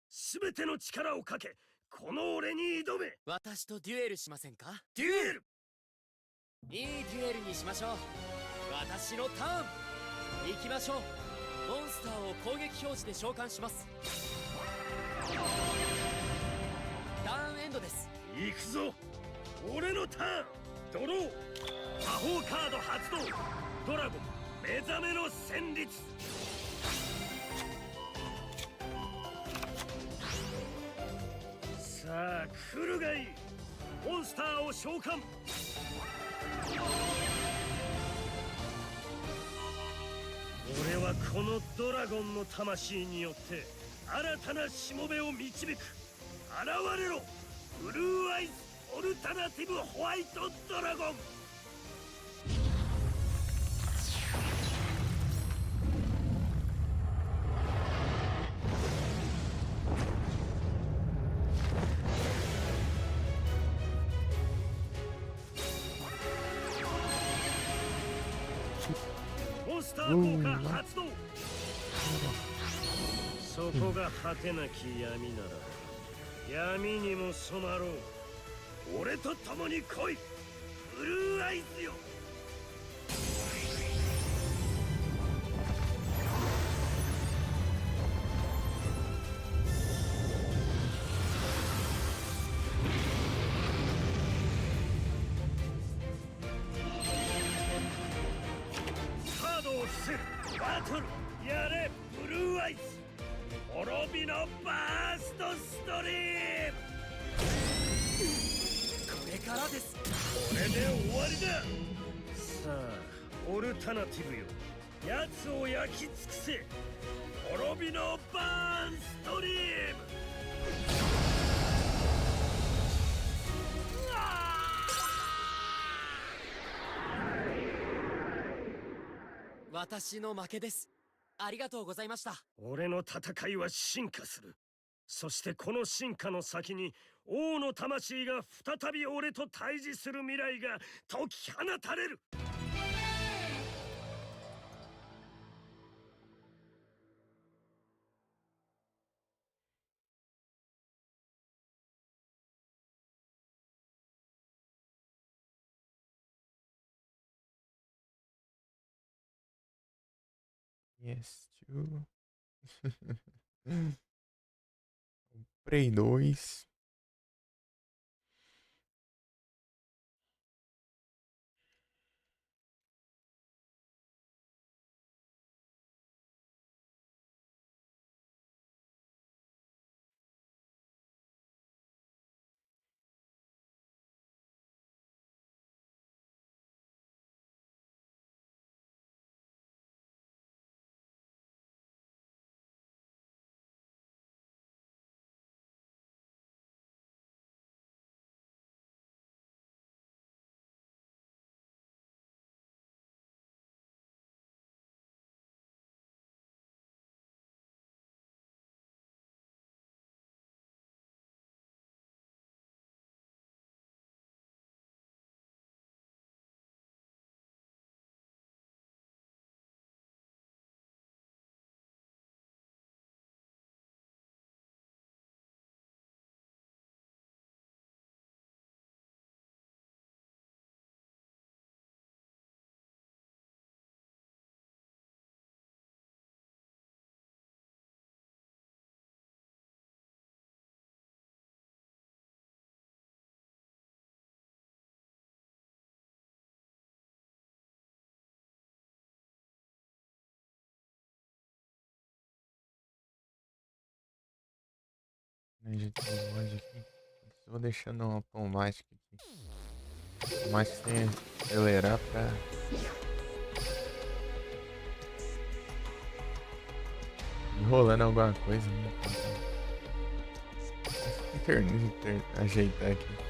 すべての力をかけ、この俺に挑め。私とデュエルしませんか？デュエル。いいデュエルにしましょう。私のターン。行きましょう。モンスターを攻撃表示で召喚します。ターンエンドです。行くぞ。俺のターン。ドロー。魔法カード発動。ドラゴン目覚めの旋律。さあ来るがいい。モンスターを召喚。俺はこのドラゴンの魂によって新たなしもべを導く。現れろ、ブルーアイズオルタナティブホワイトドラゴン。モンスター効果発動。そこが果てなき闇なら闇にも染まろう。俺と共に来い、ブルーアイズよ。カードを伏せる。バトルやれ、ブルーアイズ。滅びのバーストストリーム。これからです。これで終わりだ。さあオルタナティブよ、奴を焼き尽くせ。滅びのバーンストリーム。私の負けです。ありがとうございました。俺の戦いは進化する。そしてこの進化の先に王の魂が再び俺と対峙する未来が解き放たれる。Yes, tio. Comprei 2. Gente, hoje aqui. Estou deixando uma automática aqui. Mas tem que acelerar pra. Enrolando alguma coisa, né? Ajeitar aqui.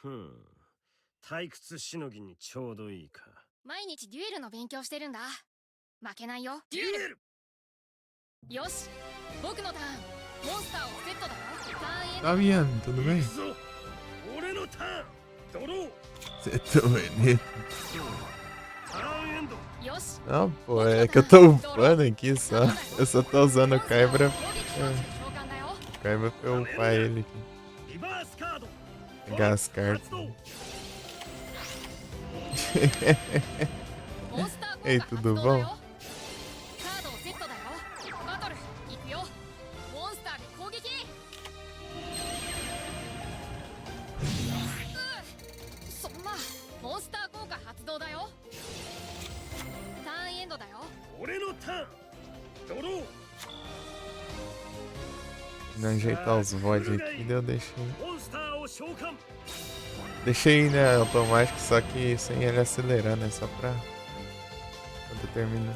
Hmm. 退屈しのぎにちょうどいいか。毎日デュエルの勉強してるんだ。負けないよ。デュエル。よし、僕のターン。モンスターをセットだよ。ターンエンド。Tá vendo? Tudo bem? 行くぞ。俺のターン。ドロー。Você é tão bonito. ターンエンド。よし Não, pô, é que eu tô upando aqui só. Eu só tô usando o Kai pra... 攻撃表示で召喚だよ O Kai pra eu upar ele aqui. リバースカード Pegar as cartas. 発動モンスター効果 Ei, 発 tudo 動だ bom? よカードをセットだよバトル行くよモンスターで攻撃そんなモンスター効果発動だよターンエンドだよ俺のターンドロー Não ajeitar os VOD aqui, daí eu deixei. モンスターを召喚 Deixei, né, automático, só que sem ele acelerar, né? Só pra. Quando eu termino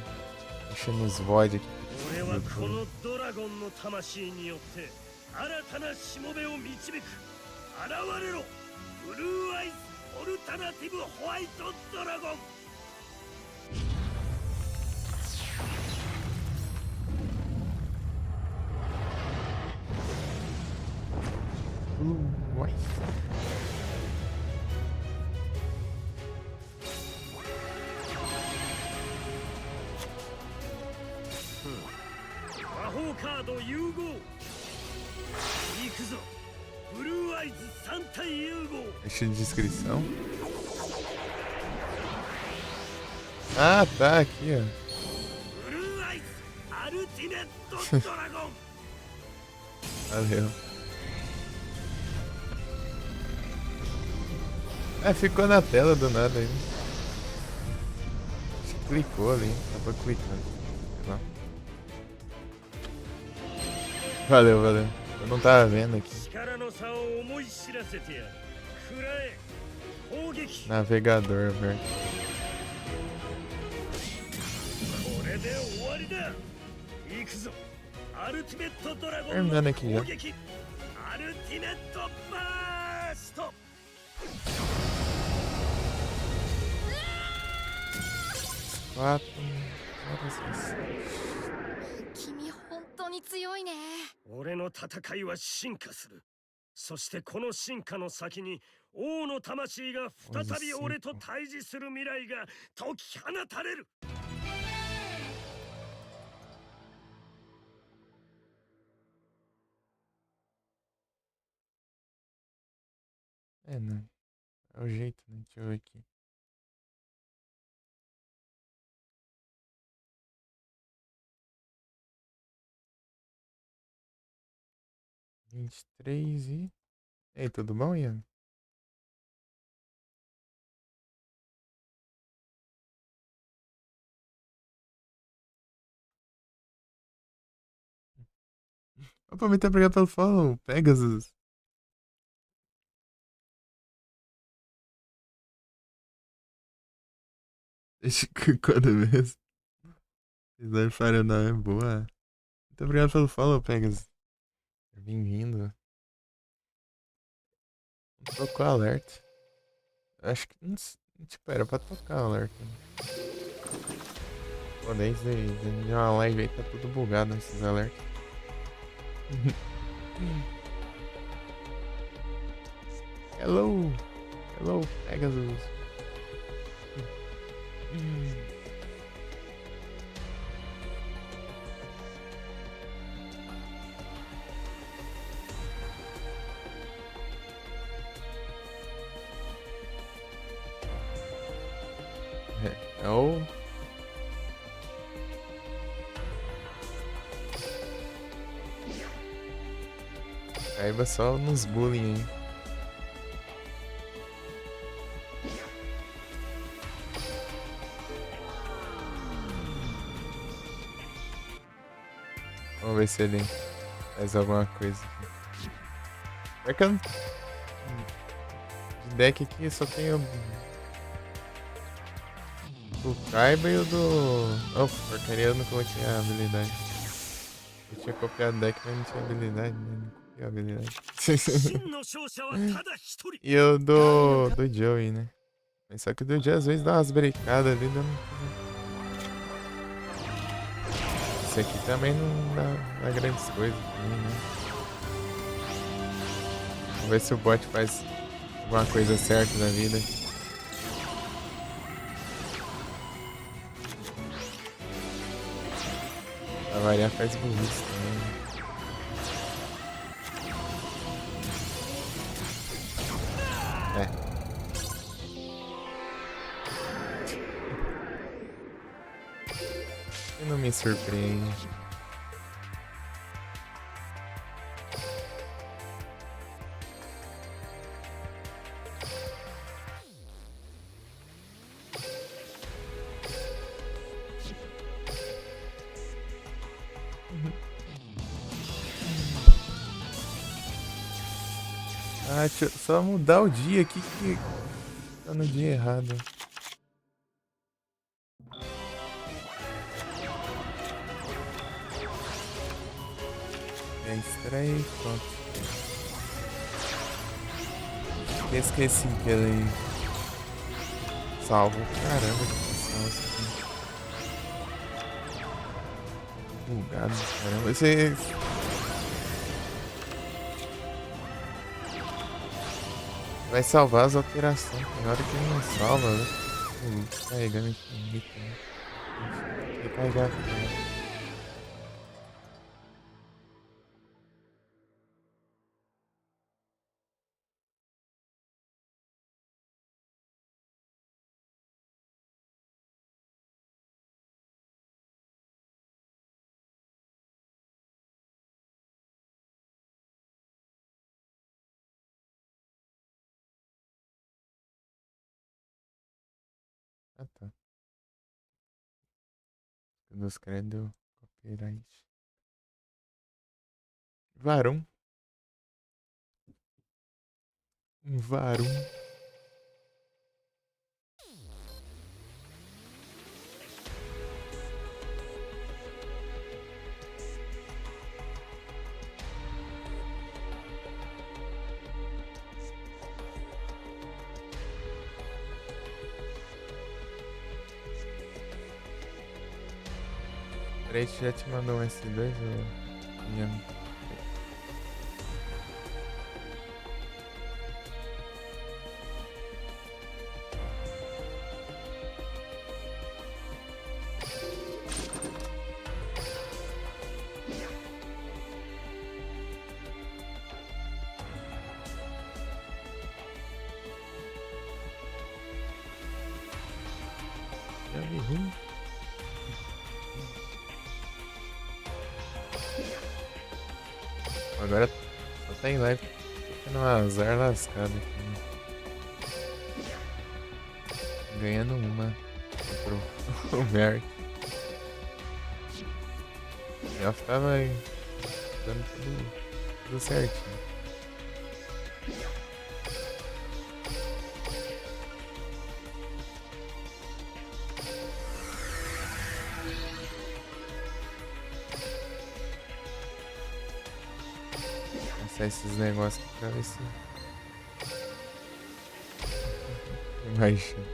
mexendo nos VOD aqui. 俺はこのドラゴンの魂によって新たなしもべを導く現れろブルーアイズオルタナティブホワイトドラゴン Uai. 魔法カード融合行くぞブルーアイズ3体融合 Deixa de descrição. Ah, tá, aqui, ó. ブルーアイズアルティメットドラゴン Valeu. É, ficou na tela do nada aí. Acho que clicou ali. Tava clicando. Sei lá. Valeu, valeu. Eu não tava vendo aqui. 力の差を思い知らせてやる食らえ攻撃 Navegador aberto. これで終わりだ行くぞアルティメットドラゴン Terminando の aqui 攻 já. 撃アルティメットバースト 4. 君本当に強いね俺の戦いは進化するそしてこの進化の先に王の魂が再び俺と対峙する未来が解き放たれる É, né? É o jeito, né? Deixa eu ver aqui. Vinte e três e... Ei, tudo bom, Ian? Opa, muito obrigado pelo follow, Pegasus. Deixa quando mesmo. Design Fire não é boa. Muito obrigado pelo follow, Pegasus. Bem-vindo. Não tocou alerta. Acho que. Não, tipo, era pra tocar o alerta. Pô, desde uma live aí tá tudo bugado nesses alertas. Hello! Hello, Pegasus. Oh. Caiba só nos bullying aí. Vamos ver se ele faz alguma coisa. É que eu... De deck aqui eu só tenho do Kaiba e o do... Oh, porcaria, eu não coloquei a habilidade. Eu tinha copiado o deck, mas não tinha habilidade, né? Não copiei a habilidade. 真の勝者はただ一人 E o do Joey, né? Mas só que o do Joey às vezes dá umas brecadas ali, dando... Esse aqui também não dá grandes coisas também, né? Vamos ver se o bot faz alguma coisa certa na vida. Pra variar faz burrice também. Não me surpreende. Ah, deixa eu só mudar o dia aqui que tá no dia errado. Extrair, pronto. Esqueci que ele salvo. Caramba, que função isso aqui. Bugado, caramba. Esse... vai salvar as alterações. Tem hora que ele não salva, né? Carregando infinito, né? Tem que carregar aqui. Ah, tá. Dos credo, copyright. Varum. Varum. Peraí, já te mandou um S2 ou... Ian? Já vi ruim. Agora só tá em live. Tô no azar lascado aqui. Né? Ganhando uma contra o Merrick. O Elf tava dando tudo certinho. Esses negócios aqui pra ver se... Imagina.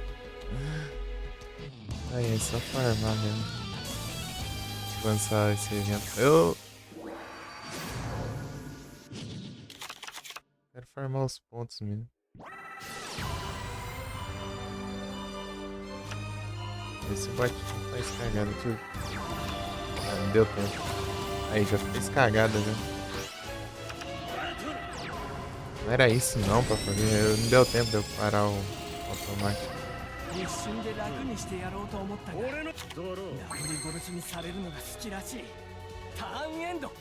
Aí é só farmar mesmo. Lançar esse evento. Eu quero farmar os pontos mesmo. Ver se o bot não faz cagada. Ah, não deu tempo. Aí já fez cagada já. Não era isso não pra fazer, não deu tempo de eu parar o automático. 一瞬で楽にしてやろうと思ったが殴り殺しにされるのが好きらしい。ターンエンド。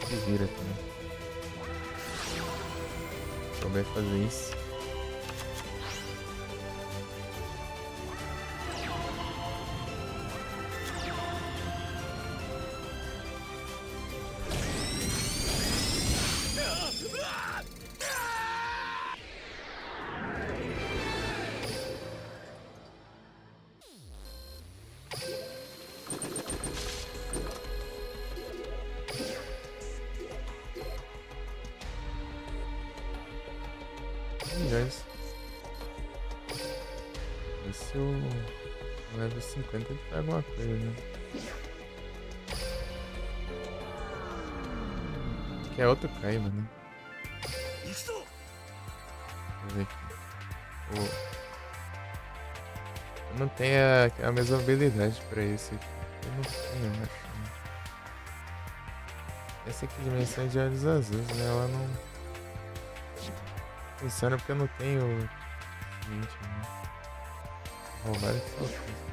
Se vira também. Souber fazer isso. Aliás, se eu level 50 ele faz alguma coisa, né? Que é outro Kaiba, né? Deixa eu ver aqui. Eu não tenho a mesma habilidade pra esse aqui. eu não tenho, né? Essa aqui de dimensão de olhos azuis, né? Ela não funciona porque eu não tenho. Seguinte, né? Roubaram esse salto.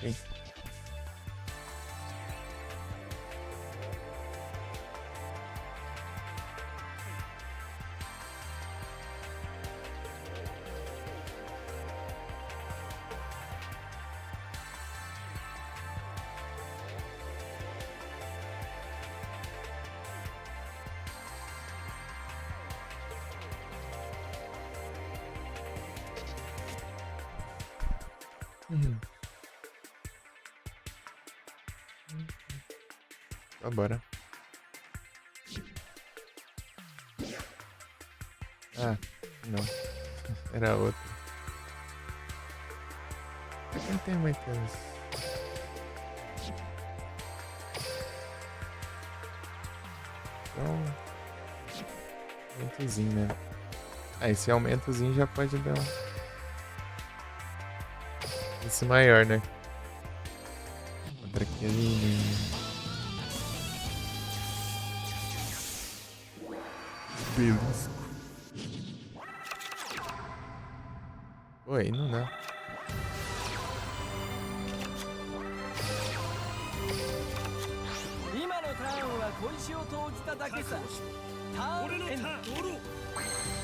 Ei. Tá, bora. Ah, não. Era outro. Não tem mais coisa. Então, aumentozinho, né? Ah, esse aumentozinho já pode dar esse maior, né? Contra aquele... Belisco. Oi, não dá.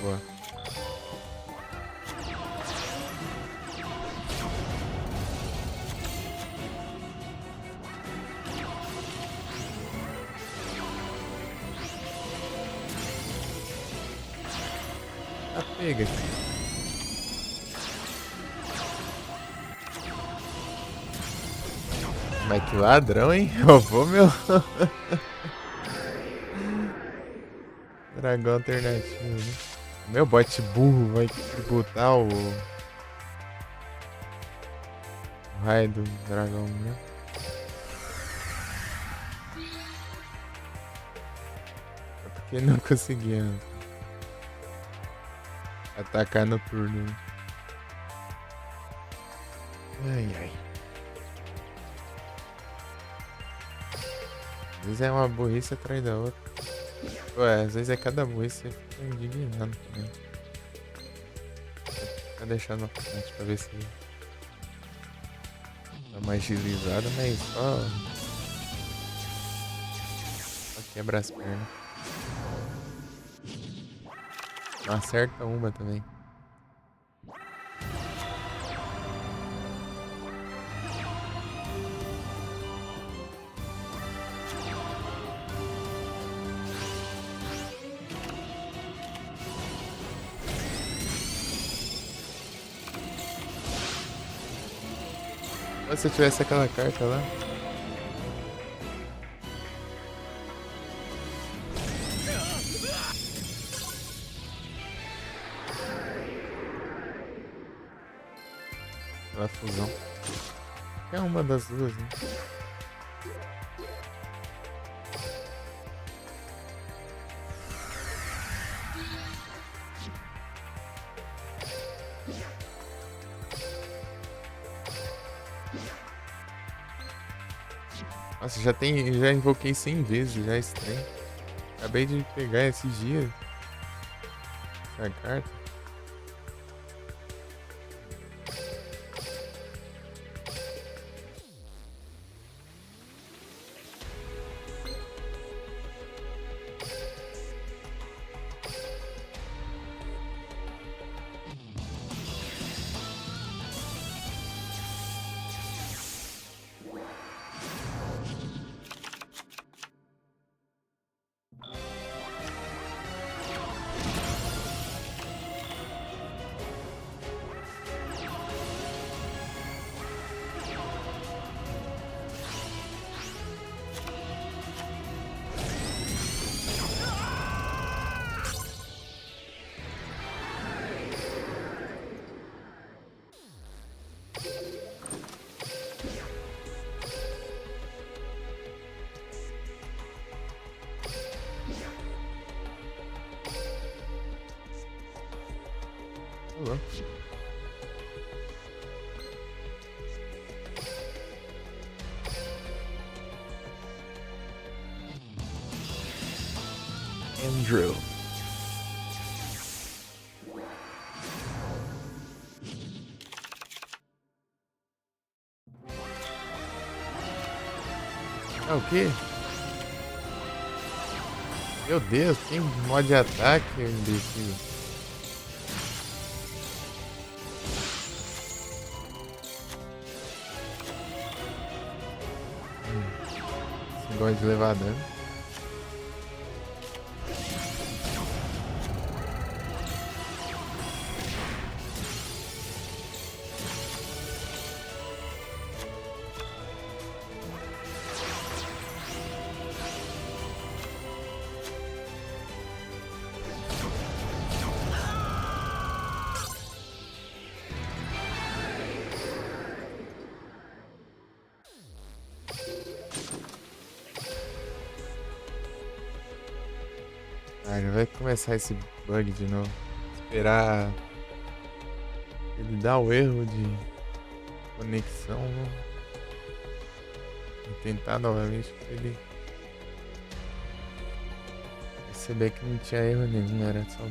Boa. Ah, pega aqui. Mas que ladrão, hein? Roubou meu... Dragão alternativo, né? Meu bot burro vai tributar o raio do dragão, né? É porque não conseguia atacar no turno. Ai, ai. Às vezes é uma burrice atrás da outra. Ué, às vezes é cada burrice, você fica indignado também. Vou deixar no frente pra ver se dá mais agilizado, mas só quebra as pernas. Não acerta uma também. Se eu tivesse aquela carta lá. Aquela fusão. É uma das duas, né? Nossa, já invoquei 100 vezes já esse trem. Acabei de pegar esses dias essa carta. Drill. É o quê? Meu Deus, tem mod de ataque, imbecil. Você gosta de levar dano. Ah, já vai começar esse bug de novo. Esperar ele dar o erro de conexão, né? E tentar novamente pra ele perceber que não tinha erro nenhum, era só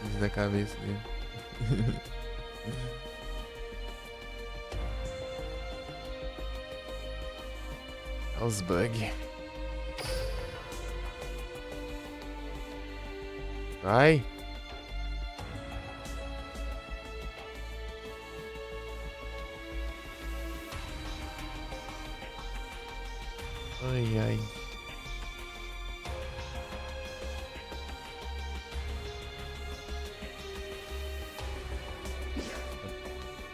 isso da cabeça dele. Olha os bugs. Vai. Ai, ai.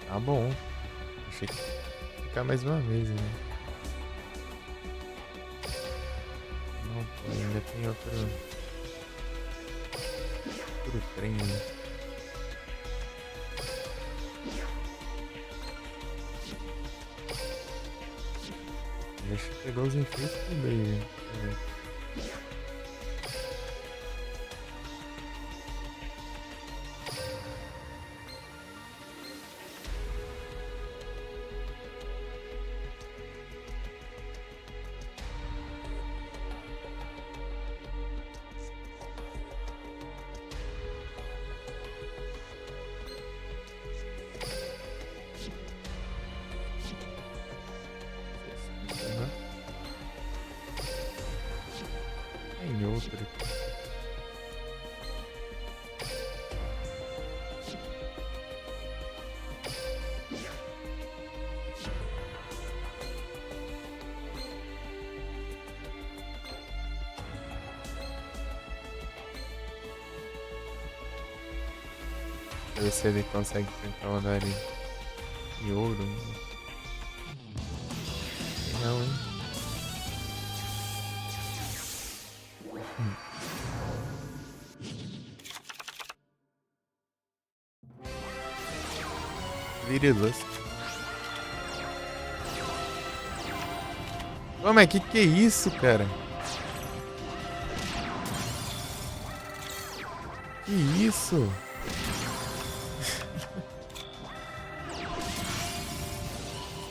Tá bom. Achei que ia ficar mais uma vez, né? Não, pô, ainda tem outro trem, né? Acho que pegou os efeitos também, né? Tem outro aqui. Deixa eu ver se ele consegue tentar o andarim de ouro. Não, hein? Virilas. Ô, mas que é isso, cara? Que isso?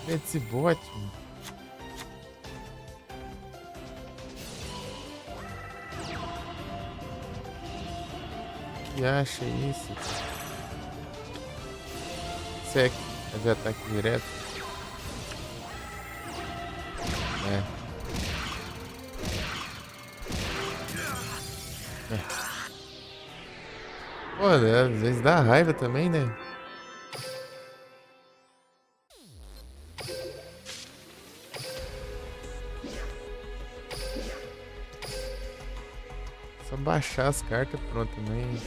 É desse bot? Que acha isso? Sec, é de ataque direto. É. Pô, às vezes dá raiva também, né? Só baixar as cartas, pronto, também.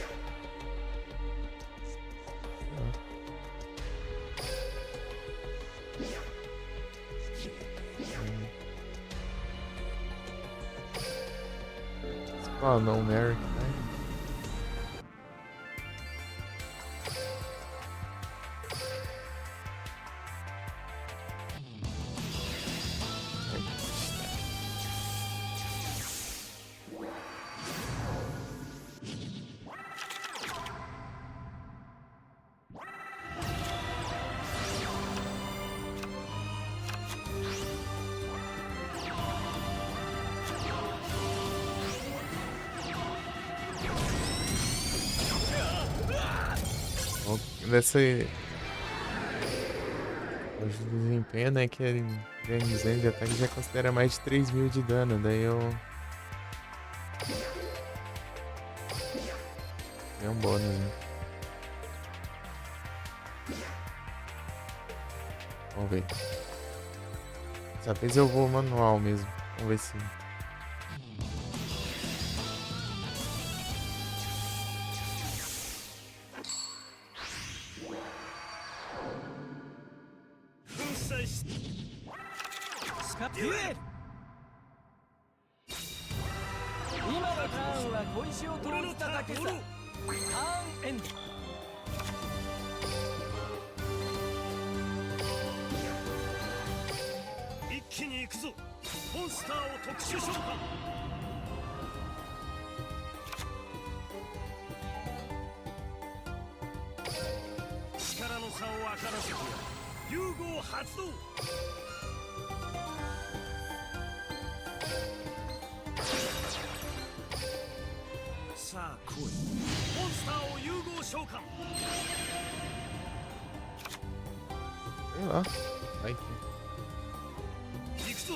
Oh, não, Merrick, né? Dessa. O desempenho, né? Que ele ganha 200 de ataque já considera mais de 3.000 de dano. Daí eu. É um bônus, né? Vamos ver. Dessa vez eu vou manual mesmo. Vamos ver se.デュエル。今のターンは小石を投じただけさ。ターンエンド。一気に行くぞ。モンスターを特殊召喚。力の差を分からせて融合発動。さあ来い。モンスターを融合召喚。 Sei lá. Vai que. 行くぞ。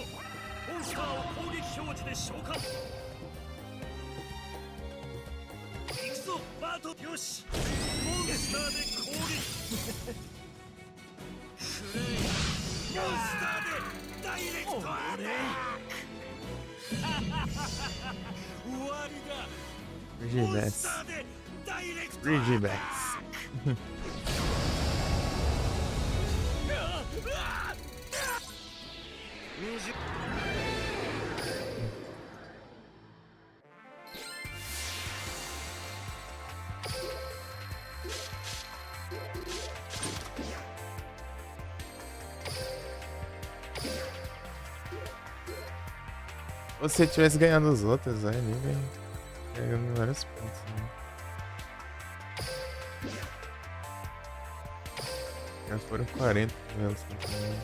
モンスターを攻撃表示で召喚。行くぞバート。よし。モンスターで攻撃。クレイ。モンスターでダイレクトアタック。終わりだ。モン Regimax. スターでダイレクトアタック。 Regimax. Se você tivesse ganhado os outros, aí ele vem ganhando vários pontos. Né? Já foram 40 nelas também.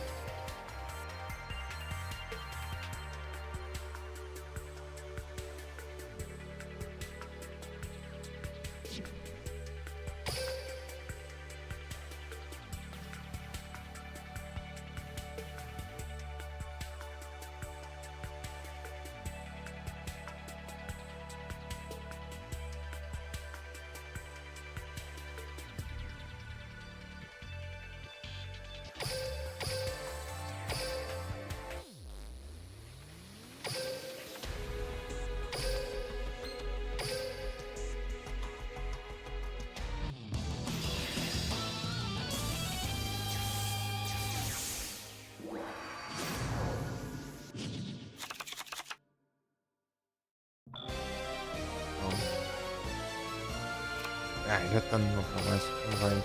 Ah, já tá no automático, não vai então.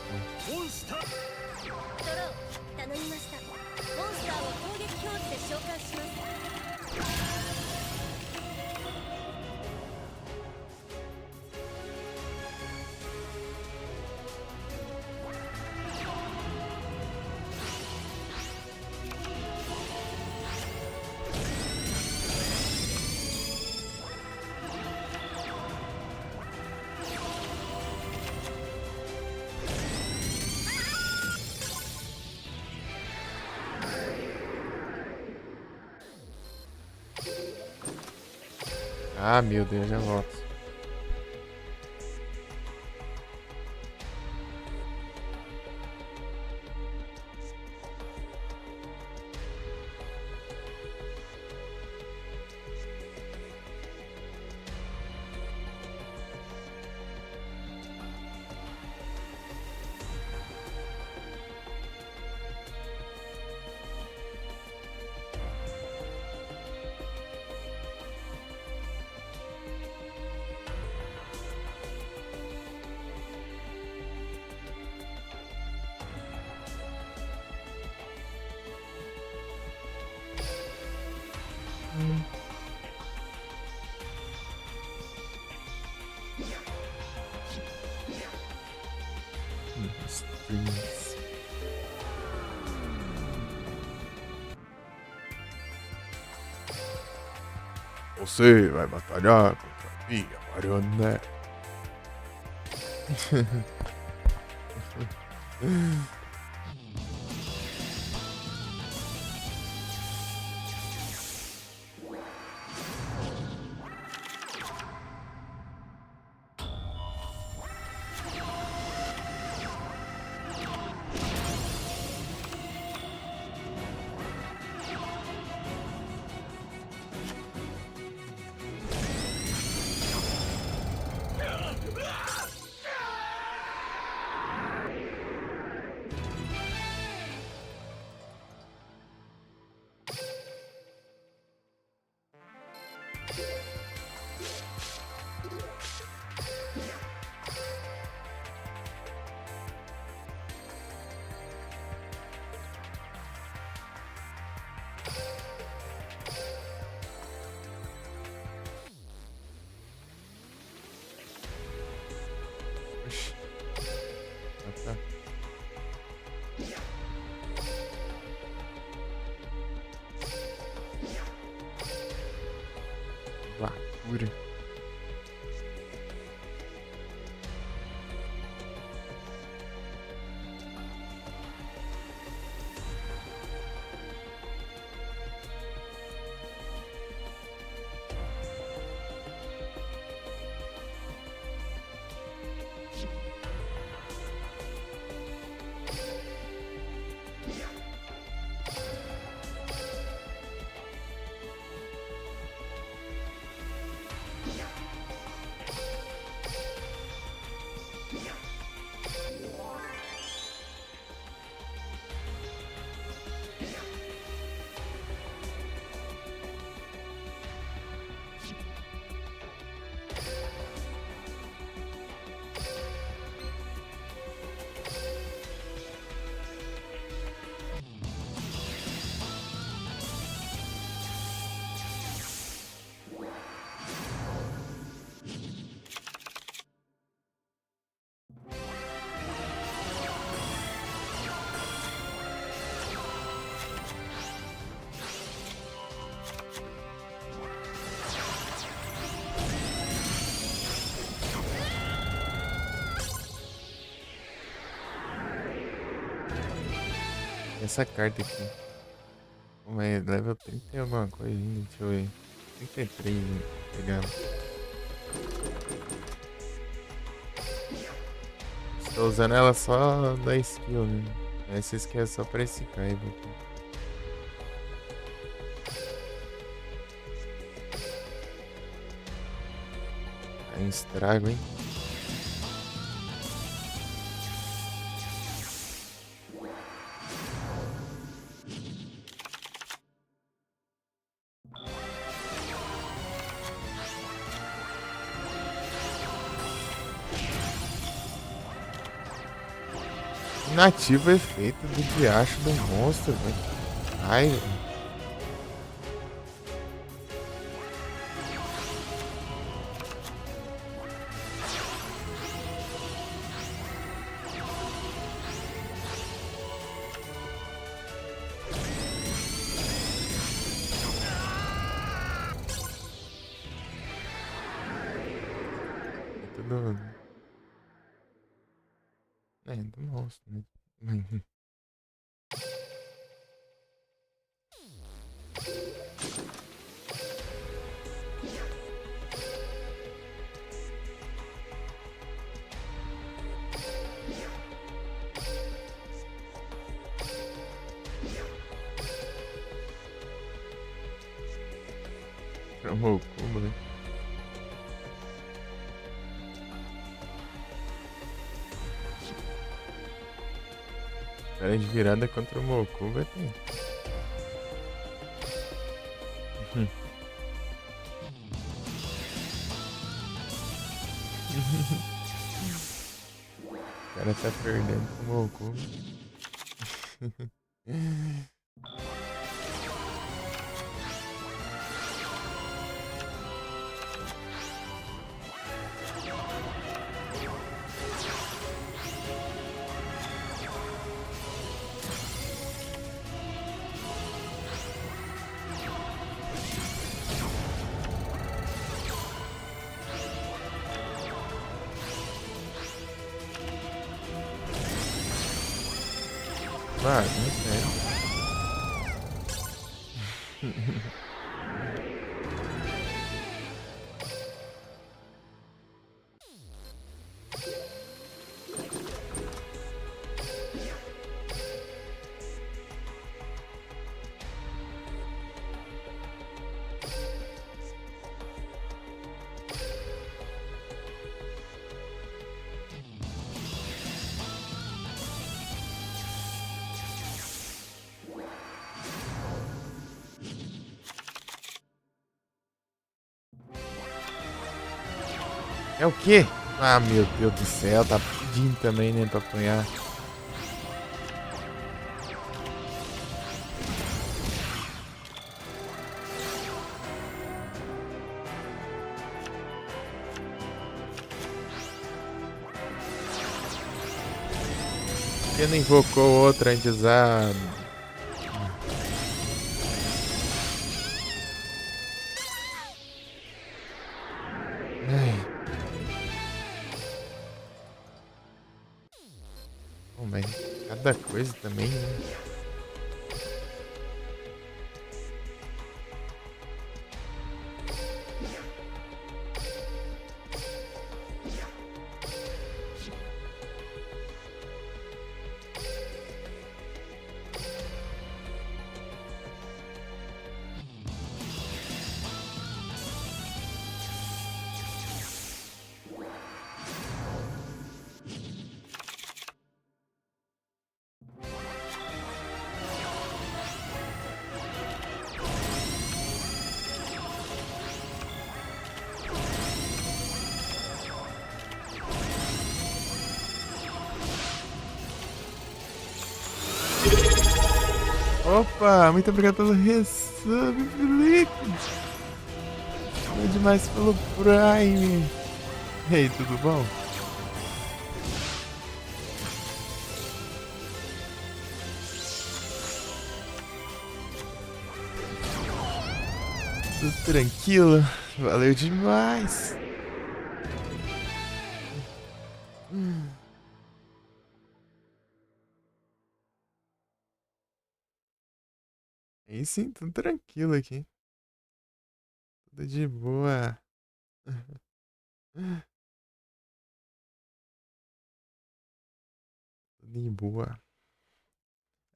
モンスター。ドロー頼みました。モンスターを攻撃表示で召喚します。Ah, meu Deus, já volto. Strings. Você vai batalhar contra a minha marionete. Oxi. Ah, tá. Loucura. Essa carta aqui. Como é? Level 30 tem alguma coisa ainda? Deixa eu ver. 33, né? Pegar. Estou usando ela só da skill, né? Essa skill é só pra esse Kaiba aqui. É um estrago, hein? Inativa o efeito do diacho do monstro, velho. Ai, velho. Tudo. É, do monstro, né? Tramou o cubo, né? Cara de virada contra o Mokuba tem. O cara tá perdendo com o Mokuba. Ah, não sei. É o quê? Ah, meu Deus do céu, tá pedindo também, né, pra apanhar. Por que não invocou outra antes de usar? Ai. Oh, mas cada coisa também, né? Opa, muito obrigado pelo resub, Felipe. Muito demais pelo Prime. E aí, tudo bom? Tudo tranquilo? Valeu demais. Aí sim, tudo tranquilo aqui. Tudo de boa. Tudo de boa.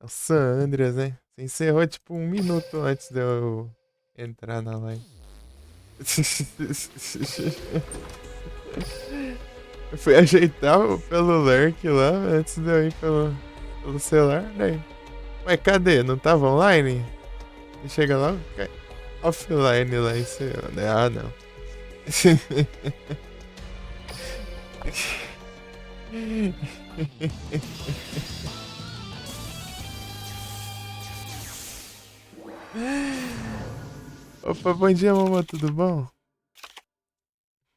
É o San Andreas, né? Você encerrou tipo 1 minuto antes de eu entrar na live. Eu fui ajeitar pelo lurk lá antes de eu ir pelo celular, daí. Ué, cadê? Não tava online? E chega lá, cai offline lá em cima, né? Ah, não. Opa, bom dia, mamãe, tudo bom?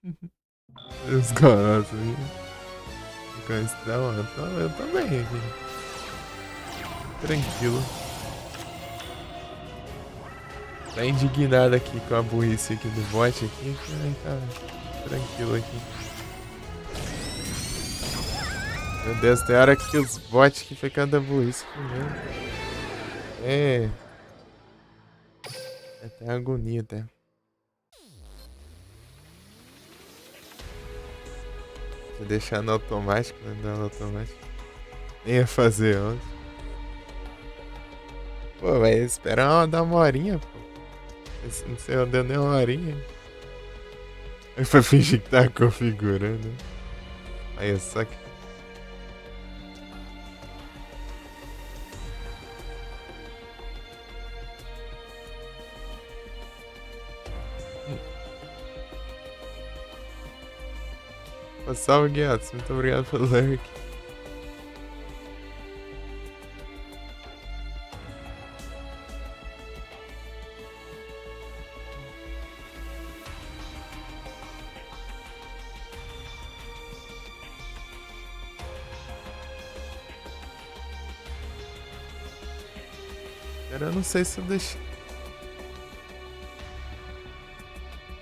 Os caras aí. Eu tô bem aqui. Tranquilo. Tá indignado aqui com a burrice aqui do bot aqui. Aí tá tranquilo aqui. Meu Deus, tem hora que os bots que ficam da burrice mesmo. É. É até agonia até. Se deixar no automático, não dá no automático. Nem ia fazer ontem. Pô, vai esperar dar uma horinha, pô. Não sei, não deu nem uma horinha. Aí pra fingir que tá configurando. Aí é só que. Pô, salve, Guiatos. Muito obrigado pelo lurk. Eu não sei se eu deixei.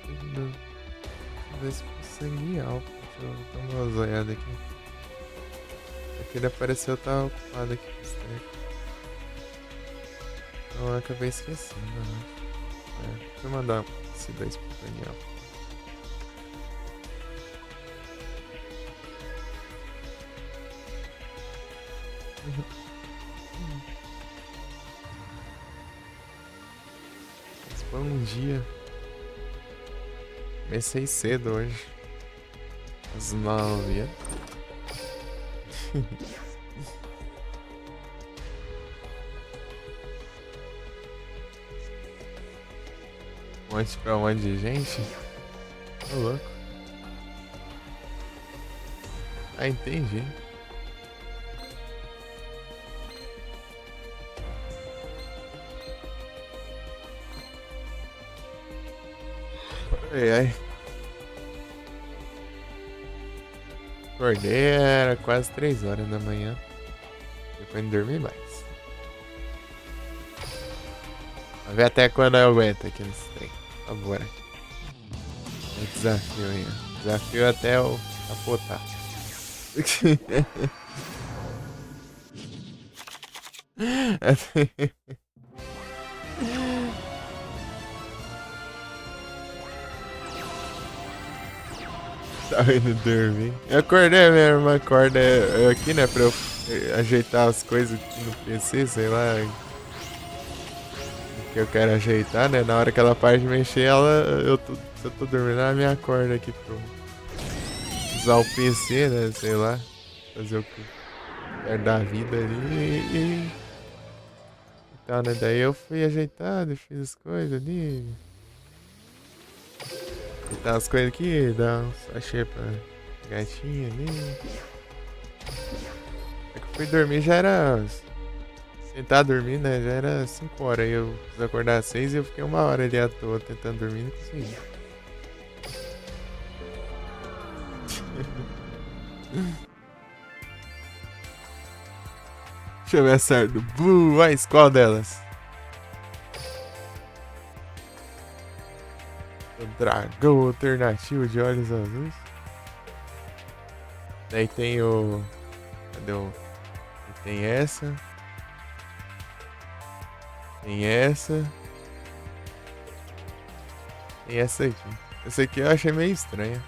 Deixa eu ver se consegui algo. Deixa eu dar uma olhada aqui. Aquele apareceu, tá ocupado aqui com esse treco. Eu acabei esquecendo, né? Deixa eu mandar esse 2 pro Daniel. Esse foi um dia. Comecei cedo hoje. Às 9. Um monte pra um monte de gente? Tô louco. Ah, entendi. Ai, ai. Acordei, era quase 3 horas da manhã. Depois não dormi mais. Vamos ver até quando eu aguento aqui nesse trem. Vambora. É desafio aí, ó. Desafio até eu capotar. Tava indo dormir. Eu acordei mesmo, acorda aqui, né? Pra eu ajeitar as coisas aqui no PC, sei lá. Que eu quero ajeitar, né? Na hora que ela para de mexer, se eu tô dormindo, ela me acorda aqui pra usar o PC, né? Sei lá. Fazer o que quero da vida ali. Então, né? Daí eu fui ajeitado, fiz as coisas ali. Ajeitar as coisas aqui, dar um sachê pra gatinha ali. É que eu fui dormir, já era. Tentar dormir, né? Já era 5 horas. Eu quis acordar às 6 e eu fiquei 1 hora ali à toa tentando dormir e não consegui. Deixa eu ver a certo. Blue Eyes, qual delas? O dragão alternativo de olhos azuis. Daí tem o. Cadê o. Tem essa. Tem essa. Tem essa aqui. Essa aqui eu achei meio estranha.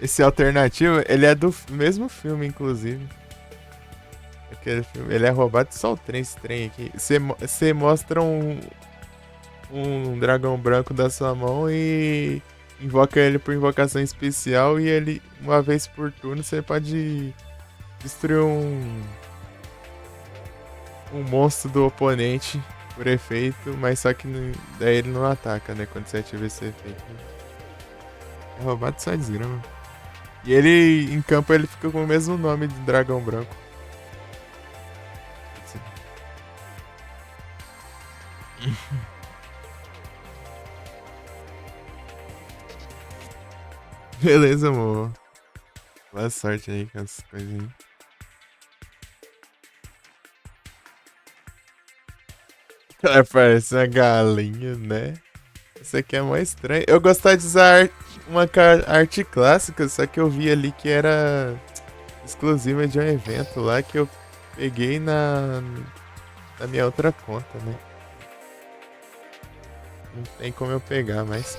Esse alternativo, ele é do mesmo filme, inclusive. Aquele filme, ele é roubado só o trem, esse trem aqui. Você mostra um dragão branco da sua mão e invoca ele por invocação especial. E ele, uma vez por turno, você pode destruir um monstro do oponente por efeito, mas só que daí ele não ataca, né? Quando você ativa esse efeito. É roubado só desgrama. E ele, em campo, ele fica com o mesmo nome de dragão branco. Beleza, amor. Boa sorte aí com essas coisinhas. Ela parece uma galinha, né? Isso aqui é mais estranho. Eu gostava de usar uma arte clássica, só que eu vi ali que era exclusiva de um evento lá que eu peguei na minha outra conta, né? Não tem como eu pegar mais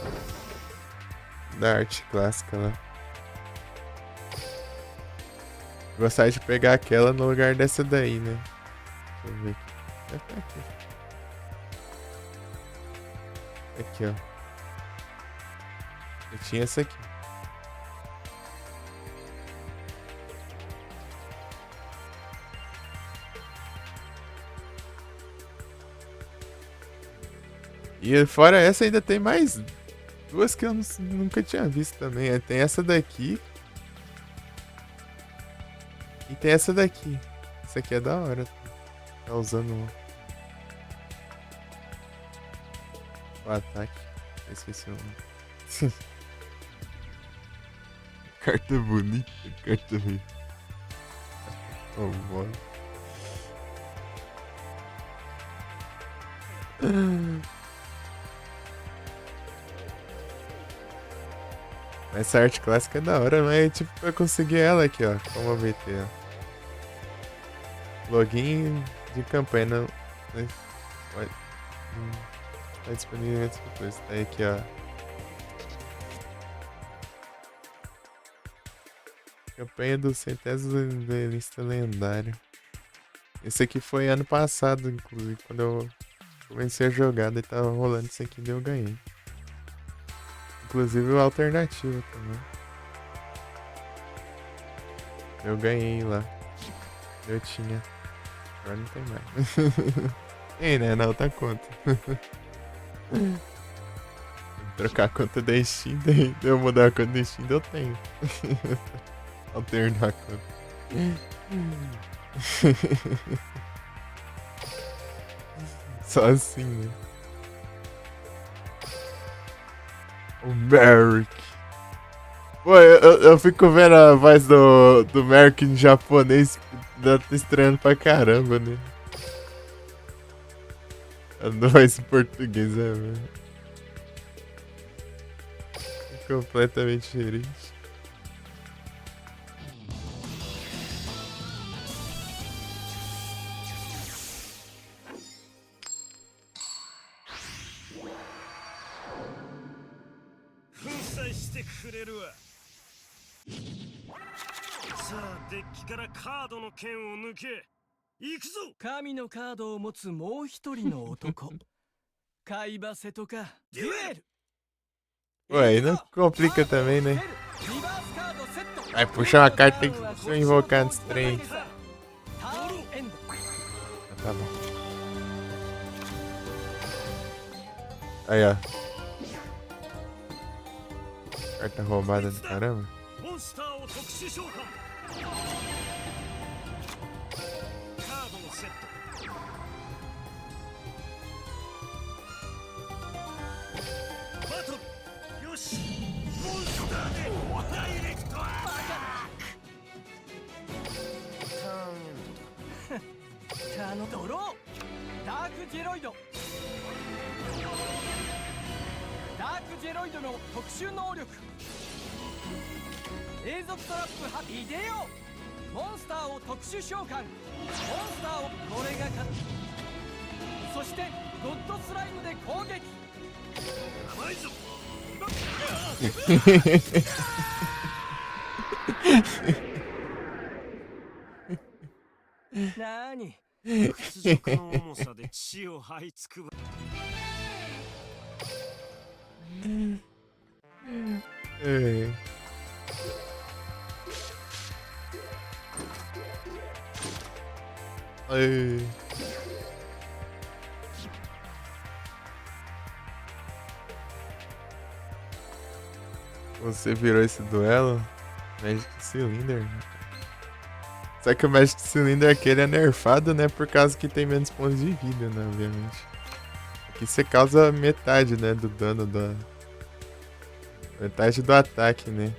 da arte clássica lá. Gostava de pegar aquela no lugar dessa daí, né? Deixa eu ver aqui. Aqui, ó. Eu tinha essa aqui. E fora essa ainda tem mais duas que eu nunca tinha visto também. Tem essa daqui. E tem essa daqui. Essa aqui é da hora. Tá usando o ataque. Eu esqueci o nome. Carta bonita, carta feia. Oh, boy. Essa arte clássica é da hora, mas tipo, pra conseguir ela aqui, ó. Como obter, ó. Login de campanha, não. Tá disponível antes depois. Tá aí aqui, ó. Campanha do centésimo duelista lendário. Esse aqui foi ano passado, inclusive, quando eu comecei a jogar, daí tava rolando isso aqui e eu ganhei. Inclusive o alternativo também. Eu ganhei lá. Eu tinha. Agora não tem mais. Tem, né? Na outra conta. Trocar a conta da Steam, daí eu mudar a conta da Steam, eu tenho. Alternar a conta. Só assim, né? O Merrick. Pô, eu fico vendo a voz do Merrick em japonês, tá estranhando pra caramba, né? A voz em português é completamente diferente. Nuke. 行くぞ。神のカードを持つもう一人の男海馬瀬とかデュエル Ué, aí não complica também, né? Vai puxar uma carta, tem que se eu invocar nesse trem. Ah, tá bom. Aí, ó. Carta roubada do caramba. モンスターを特殊召喚。カードのセット。バトル。よし。モンスターでダイレクトアタック。ターンエンドだ。ドローダークジェロイドダークジェロイドの特殊能力永続トラップハビデオモンスターを特殊召喚モンスターをこれが勝つそしてゴッドスライムで攻撃甘いぞ。なーに屈辱の重さで血を這いつくば。Ei. Ei. Você virou esse duelo? Magic Cylinder. Só que o Magic Cylinder aqui ele é nerfado, né? Por causa que tem menos pontos de vida, né? Obviamente. Aqui você causa metade, né? Do dano da. Metade do ataque, né?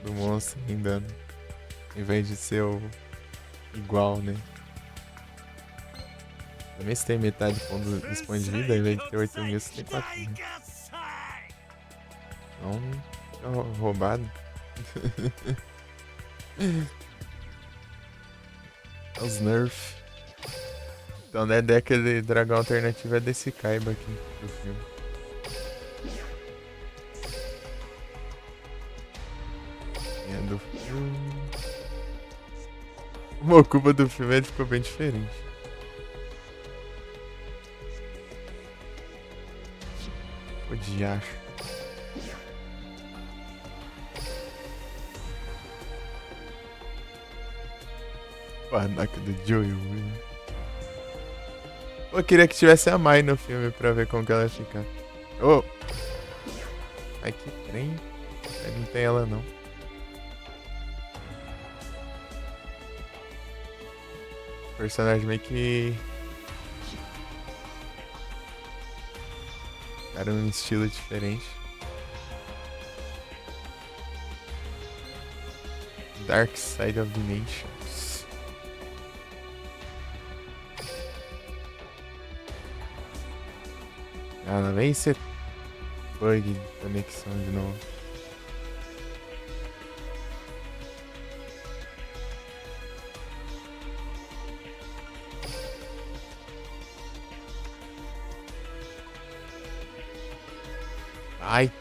Do monstro em dano. Em vez de ser o igual, né? Também se tem metade dos pontos de vida, em vez de ter 8.000, você tem 4.000. Então, é roubado. É os nerf. Então, né, daquele dragão alternativo é desse Kaiba aqui do filme. É do filme. O Mokuba do filme ele ficou bem diferente. O diacho. Panaca do Joey. Eu queria que tivesse a Mai no filme pra ver como que ela ia ficar. Oh! Ai, que trem. Não tem ela não. Personagem meio que... Cara, um estilo diferente. Dark Side of the Nations. Ah, lá vem esse bug de conexão de novo. Ai.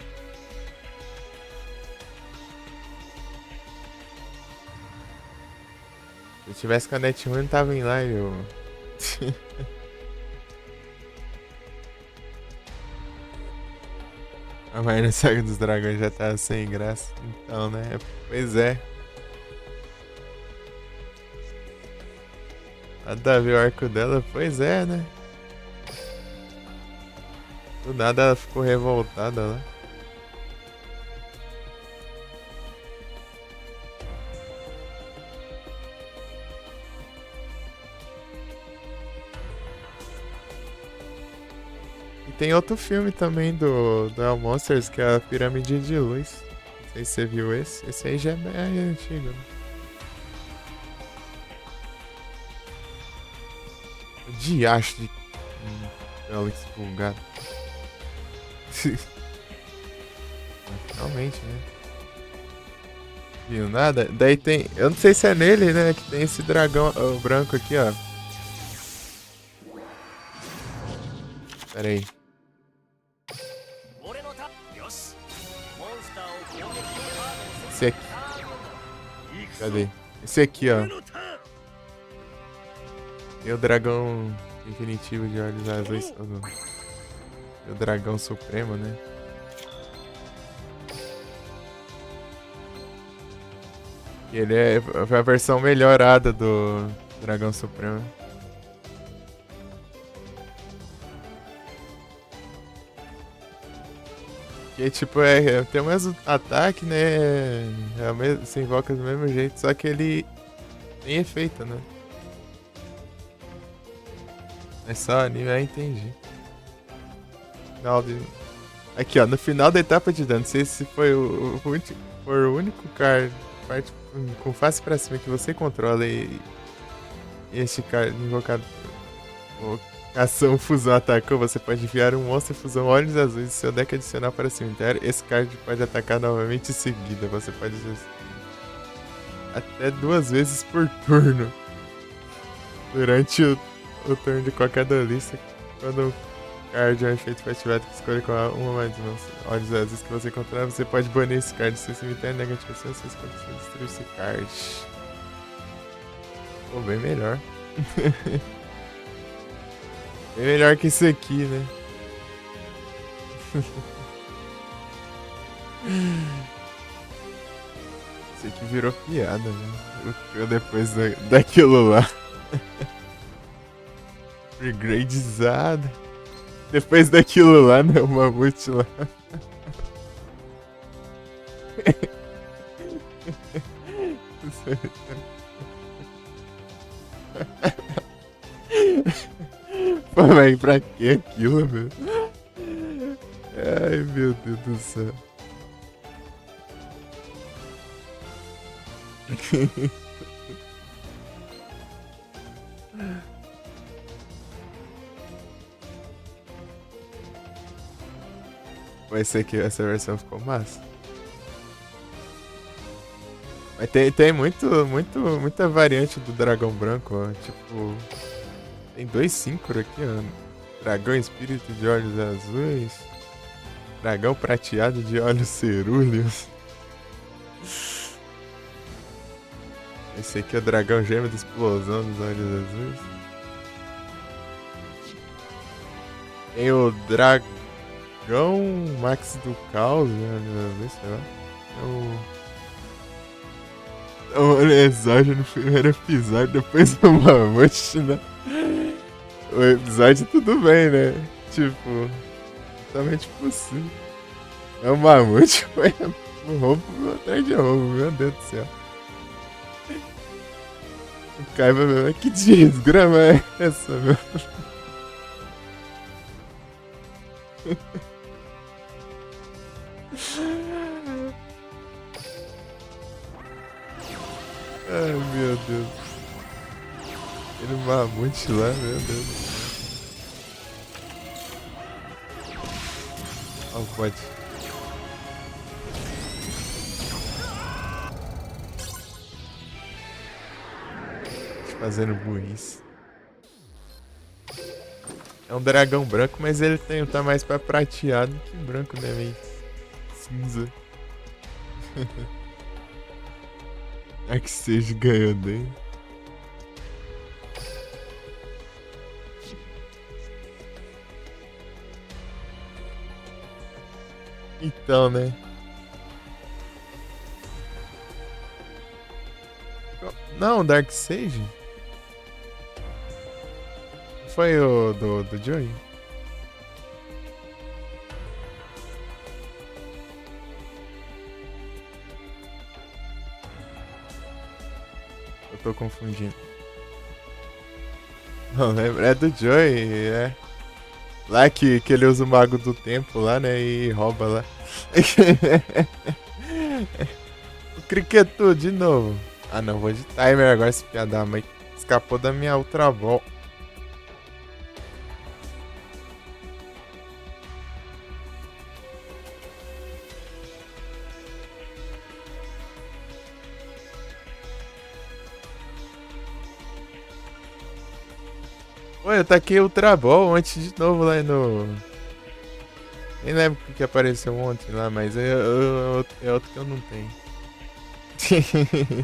Se eu tivesse canete ruim, eu não tava em live, eu... A Marina Saga dos Dragões já tá sem graça. Então, né? Pois é. Nada a ver o arco dela. Pois é, né? Do nada ela ficou revoltada lá. E tem outro filme também do El Monsters, que é a Pirâmide de Luz. Não sei se você viu esse. Esse aí já é bem antigo, né? O diacho de... Alex Pulgado. Realmente, né? Viu nada? Daí tem... Eu não sei se é nele, né? Que tem esse dragão branco aqui, ó. Pera aí. Esse aqui. Cadê? Esse aqui, ó. Tem o dragão definitivo de olhos azuis. O dragão supremo, né? E ele é a versão melhorada do dragão supremo. Que tipo, tem o mesmo ataque, né? Você invoca do mesmo jeito, só que ele tem efeito, né? É só anime, eu entendi. Aqui, ó, no final da etapa de dano, se esse foi o único card com face pra cima que você controla e este card invocado ação fusão atacou, você pode enviar um monstro fusão olhos azuis e seu deck adicional para o cemitério. Esse card pode atacar novamente em seguida. Você pode até 2 vezes por turno durante o turno de qualquer duelista. Quando o card é um efeito foi ativado, que escolhe qual uma mais olhos azuis que você encontrar, você pode banir esse card do seu cemitério negativo. Você escolhe destruir esse card. Pô, bem melhor. É melhor que esse aqui, né? Esse aqui virou piada, né? Depois daquilo lá. Regradezado. Depois daquilo lá, né? O mamute lá. Pô, velho, pra que aquilo, meu? Ai, meu Deus do céu. Vai ser que essa versão ficou massa. Mas tem muita variante do dragão branco, ó. Tipo... Tem 2 Synchro aqui, ó. Dragão espírito de olhos azuis. Dragão prateado de olhos cerúleos. Esse aqui é o dragão gêmeo da explosão dos olhos azuis. Tem o dragão Max do caos, né? Sei lá. O exódio no primeiro episódio, depois do mamute, né? O episódio tudo bem, né? Tipo, totalmente possível. É o mamute, foi um roubo atrás de roubo, meu Deus do céu. O Kaiba, meu, que desgrama é essa, meu? Ai, meu Deus. Aquele mamute lá, meu Deus do céu. Ó, pode. Fazendo burrice. É um dragão branco, mas ele tá mais pra prateado que branco, né, meio? cinza. Darkseid ganhou dele. Então, né? Não, Darkseid? Foi o do Joey? Eu tô confundindo. Não lembro, é do Joey, é. Lá que ele usa o Mago do Tempo lá, né? E rouba lá. O Criquetu, de novo. Ah não, vou de timer agora esse piada, mas escapou da minha Ultra Ball. Pô, eu taquei Ultra Ball antes de novo lá no... Nem lembro o que apareceu ontem lá, mas é outro que eu não tenho.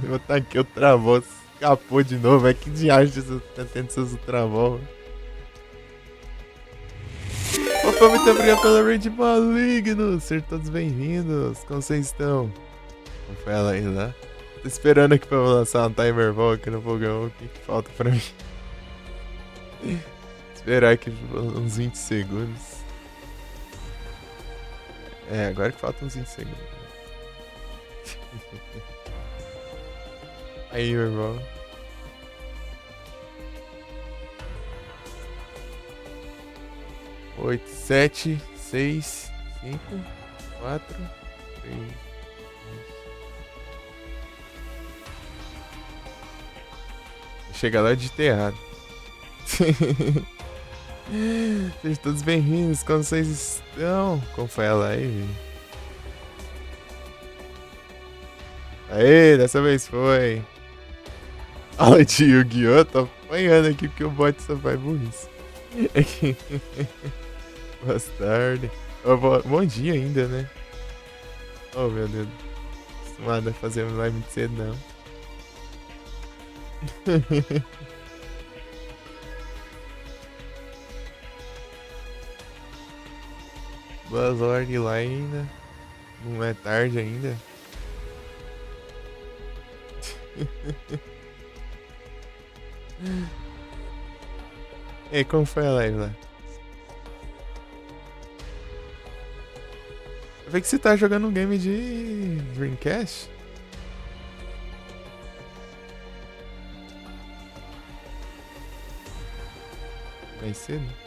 Eu taquei Ultra Ball, escapou de novo. É que diacho você tá tendo seus Ultra Ball. Opa, muito obrigado pela raid maligno. Sejam todos bem-vindos. Como vocês estão? Como foi ela aí lá? Tô esperando aqui pra eu lançar um timer ball aqui no fogão. O que falta pra mim? Esperar aqui uns 20 segundos. É, agora que faltam uns 20 segundos. Aí, meu irmão. Oito, 7, 6, 5, 4, 3, 2. Chega lá de errado. Sejam todos bem-vindos, como vocês estão? Como foi ela aí? Aê, dessa vez foi. Aula de Yu-Gi-Oh! Tô apanhando aqui porque o bot só faz burrice. Boa tarde. Bom dia ainda, né? Oh, meu Deus. Acostumado a fazer live muito cedo, não. Boas ordens lá ainda. Não é tarde ainda. E como foi a live lá? Eu vi que você tá jogando um game de Dreamcast. Mais cedo?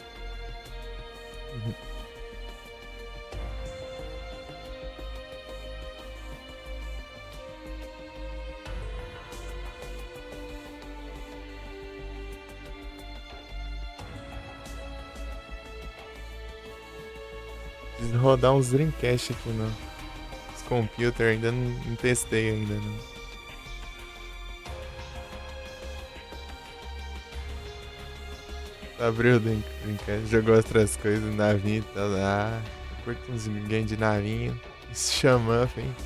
Preciso rodar uns Dreamcast aqui no computer, ainda não testei ainda não. Abriu o Dreamcast, jogou outras coisas, navinho e tal. Ah, eu curto uns games de navinho. Xamã, hein?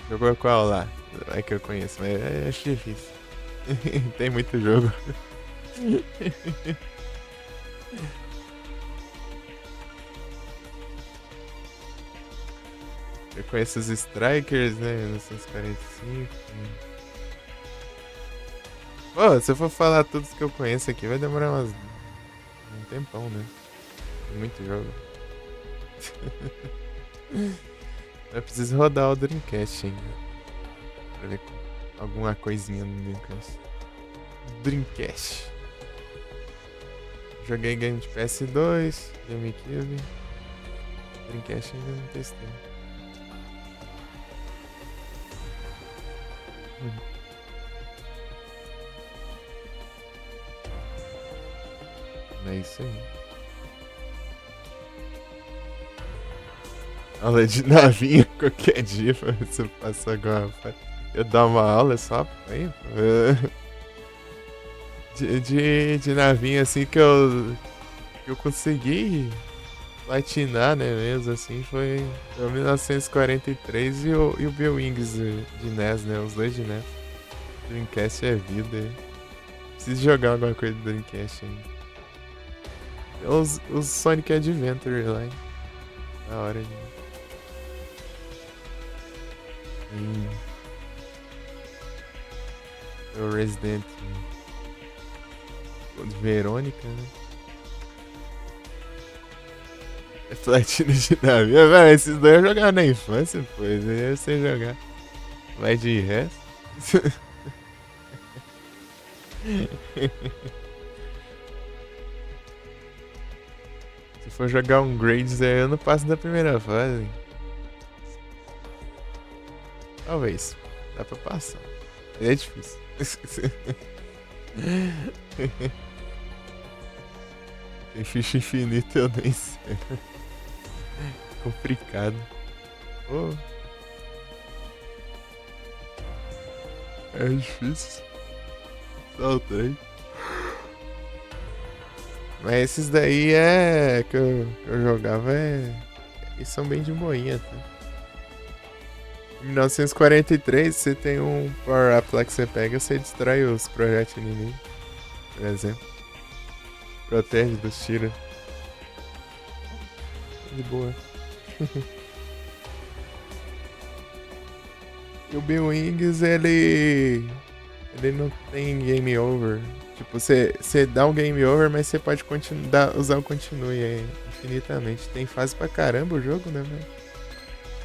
Jogou qual lá? É que eu conheço, mas acho difícil. Tem muito jogo. Eu conheço os Strikers, né? 1945. Pô, se eu for falar todos que eu conheço aqui, vai demorar um tempão, né? Tem muito jogo. Eu preciso rodar o Dreamcast ainda. Pra ver alguma coisinha no Dreamcast. Dreamcast. Joguei game de PS2, GameCube. Dreamcast ainda não testei. É isso aí. Aula de navinha qualquer dia pra ver se eu passo agora. Eu dar uma aula só aí, de navinha assim que eu consegui platinar, né, mesmo assim, foi o 1943 e o Bill Wings de NES, né, os dois de NES. Dreamcast é vida. Preciso jogar alguma coisa do Dreamcast ainda. Os Sonic Adventure lá, hein? Na hora de... O Resident de Verônica, né? É platina de nave. Velho, esses dois eu jogava na infância, pois. Aí eu sei jogar. Vai de resto. Se for jogar um Grades aí, eu não passo da primeira fase. Talvez. Dá pra passar. É difícil. Tem ficha infinita, eu nem sei. Complicado. Oh. É difícil. Só o 3. Mas esses daí que eu jogava eles são bem de boinha, tá? Em 1943, você tem um power-up lá que você pega, você destrói os projetos inimigos, por exemplo. Protege dos tiros. De boa. E o Bill Wings, ele não tem game over. Tipo, você dá um game over, mas você pode usar o continue aí, infinitamente. Tem fase pra caramba o jogo, né, velho?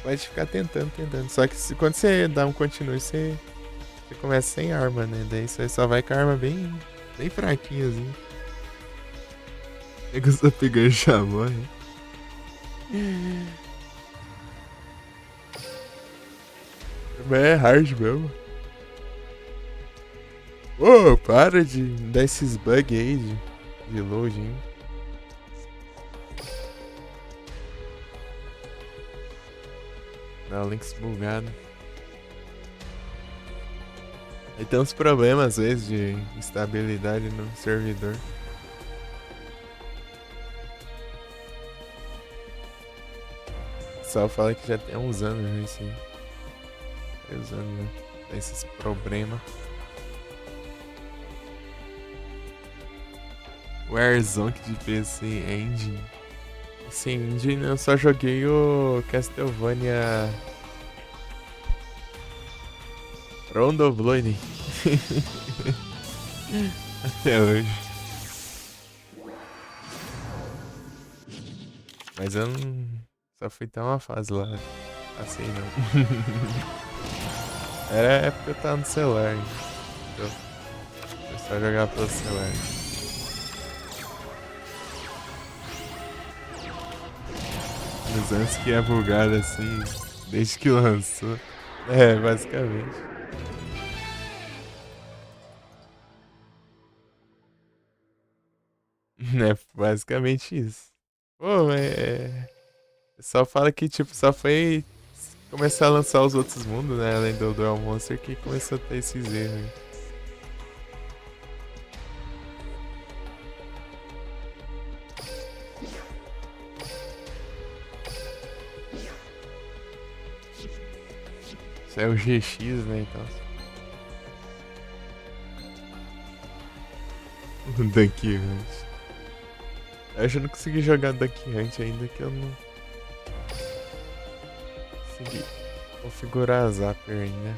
Pode ficar tentando. Só que quando você dá um continue, você começa sem arma, né? Daí você só vai com a arma bem fraquinha, assim. É que eu só pegando e já morre. Mas é hard mesmo. Ô, para de dar esses bugs aí de loading. Dá links bugado. Aí tem uns problemas às vezes de instabilidade no servidor. Só fala que já tem uns anos já isso aí. 3 anos já. Esses problemas. Warzone de PC Engine. Esse engine eu só joguei o Castlevania Round of Blood. Até hoje. Mas eu não... Só fui ter uma fase lá. Assim não. Era a época que eu tava no celular. Então, eu só jogava pelo celular. Nos anos que é bugado assim, desde que lançou. É, basicamente. É basicamente isso. Pô, mas só fala que tipo, só foi começar a lançar os outros mundos, né? Além do Duel Monster que começou a ter esses erros aí. Isso é o GX, né, então. O Duck Hunt. Eu já não consegui jogar Duck Hunt ainda, que eu não consegui configurar a Zapper ainda.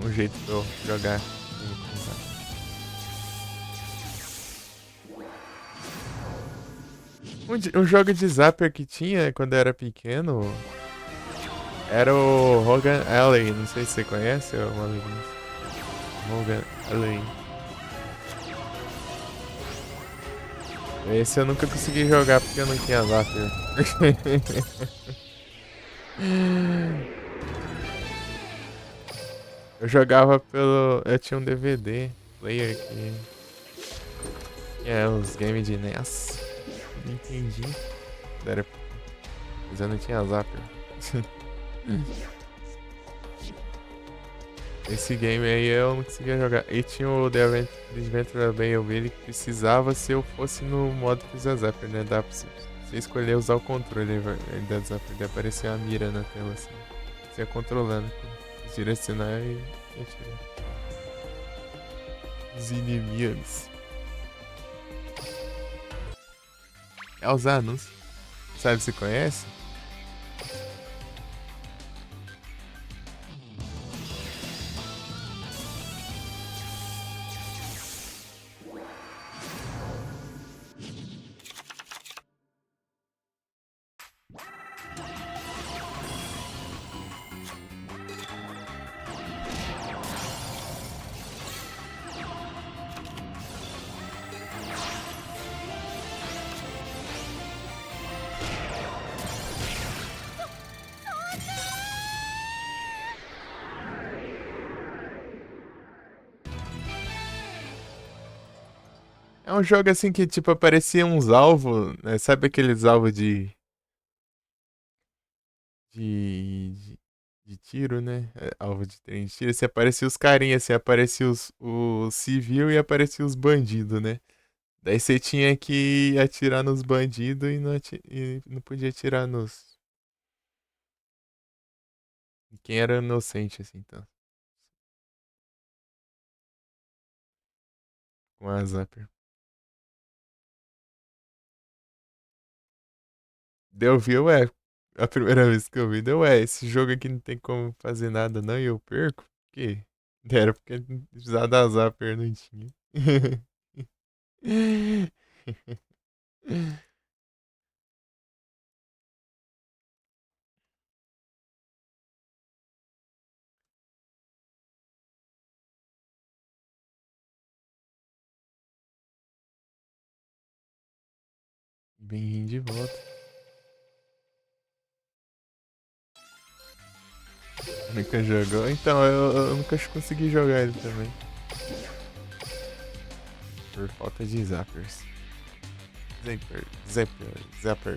O jeito de eu jogar com Zapper. Um jogo de Zapper que tinha quando eu era pequeno era o Hogan Alley, não sei se você conhece, meu amigo. Hogan Alley. Esse eu nunca consegui jogar porque eu não tinha Zapper. Eu jogava pelo... Eu tinha um DVD player que... os games de NES. Não entendi. Mas eu não tinha Zapper. Esse game aí eu não conseguia jogar. E tinha o The Adventure Bay que precisava se eu fosse no modo que usa Zapper, né? Dá pra Você escolher usar o controle, ele dá desafio, ele aparecer a mira na tela assim. Você ia controlando, direcionar e atirar. Os inimigos. É os anúncios. Sabe se conhece? É um jogo assim que, tipo, aparecia uns alvos, né? Sabe aqueles alvos de tiro, né? Alvo de trem de tiro. Assim, aparecia os carinhas, assim, aparecia os civil e aparecia os bandidos, né? Daí você tinha que atirar nos bandidos e não podia atirar nos... Quem era inocente, assim, então. Com a Zapper. Deu, viu, ué. A primeira vez que eu vi, deu, ué, esse jogo aqui não tem como fazer nada não e eu perco? Por quê? Era porque precisava da Zapper, não tinha. Bem de volta. Nunca jogou? Então, eu nunca consegui jogar ele também. Por falta de zappers. Zapper.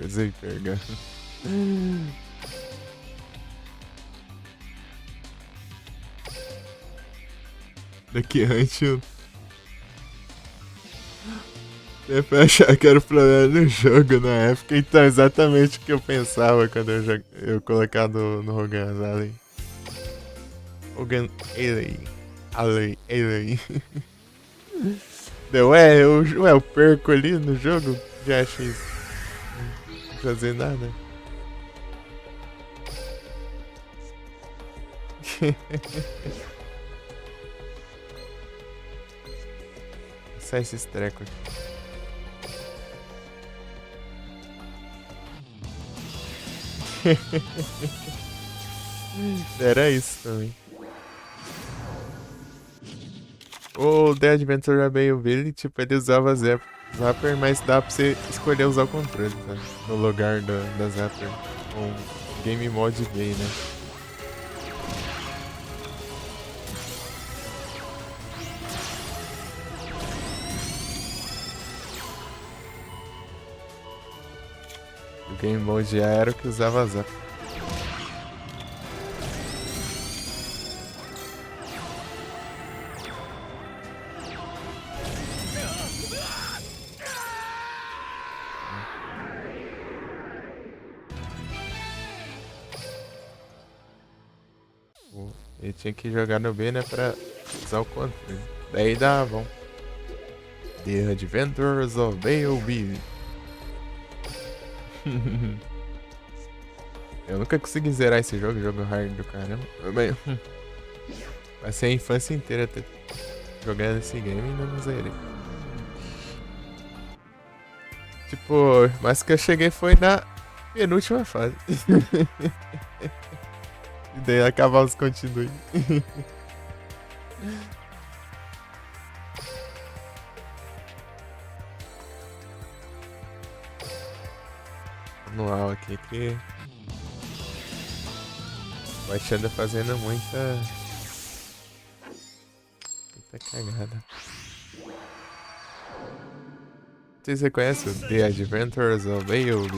Daqui antes eu pra achar que era o problema do jogo na época, então exatamente o que eu pensava quando eu colocar no Rogan Alley. Rogan Alley. Deu, eu perco ali no jogo, já achei isso. Não fazer nada. Sai esses trecos aqui. Era isso também. O The Adventure Ability, tipo, ele usava Zapper, mas dá pra você escolher usar o controle, tá? No lugar da Zapper. Com Game Mode Bay, né? O Game Mode era o que usava Zapper. Ele tinha que jogar no B, né, pra usar o controle. Daí dá bom. The Adventures of B.O.B. Eu nunca consegui zerar esse jogo hard do caramba. Vai ser a infância inteira ter jogado esse game e ainda não zerei. Tipo, mas que eu cheguei foi na penúltima fase. E daí acabar os continue. Manual aqui que o White anda fazendo muita cagada. Não sei se você conhece o The Adventures of B.O.B.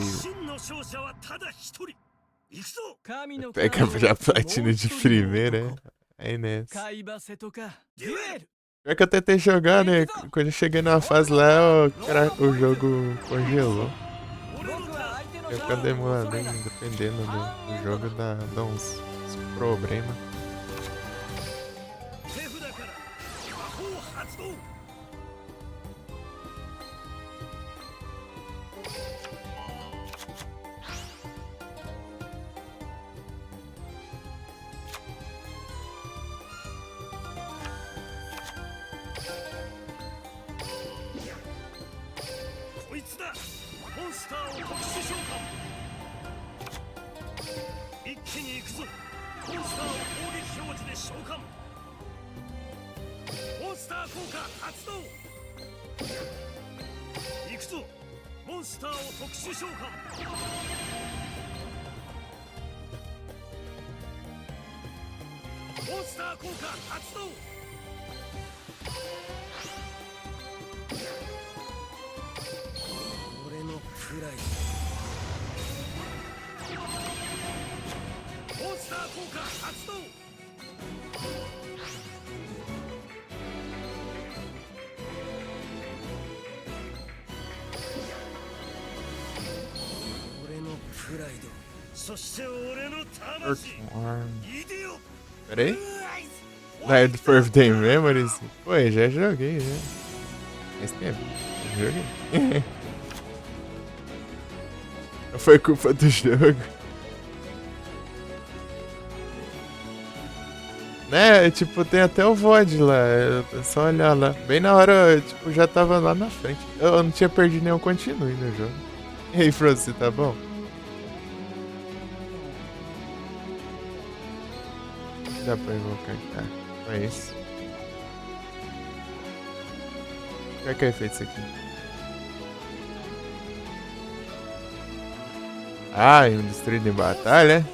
Pega já platina de primeira, aí nessa. Pior que eu tentei jogar, né? Quando eu cheguei na fase lá, o jogo congelou. porque cada emulador, dependendo do jogo, dá uns problemas. 手札から魔法発動。こいつだ。モンスターを特殊召喚。一気に行くぞ。モンスターを攻撃表示で召喚。モンスター効果発動。行くぞ。モンスターを特殊召喚。モンスター効果発動。俺のプライド。モンスター効果発動。俺のプライド。そして俺の魂。イデオ。 Pera aí. Night Birthday Memories? Pô, eu já joguei, já. Faz tempo. Eu joguei. Não foi culpa do jogo. Né, tipo, tem até o VOD lá. É só olhar lá. Bem na hora, eu, tipo, já tava lá na frente. Eu não tinha perdido nenhum continue no jogo. E aí, Francis, tá bom? Dá pra invocar. Ah, não é isso. Qual que é feito isso aqui? Ah, e um destruído em batalha?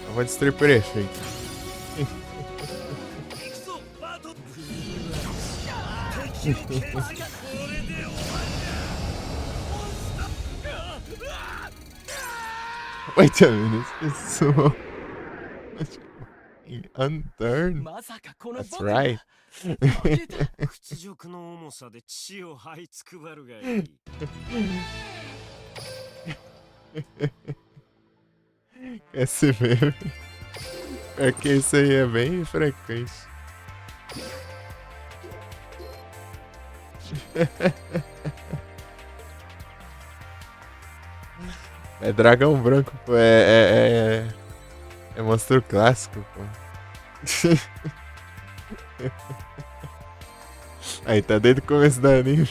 Eu vou destruir por efeito. Wait a minute, it's so... Unturned? まさかこの That's 僕が right. 負けた。屈辱の重さで血を這いつくばるがいい。 Esse meme. Porque isso aí é bem frequente. É dragão branco, pô. É monstro clássico, pô. Aí, tá desde o começo do anime.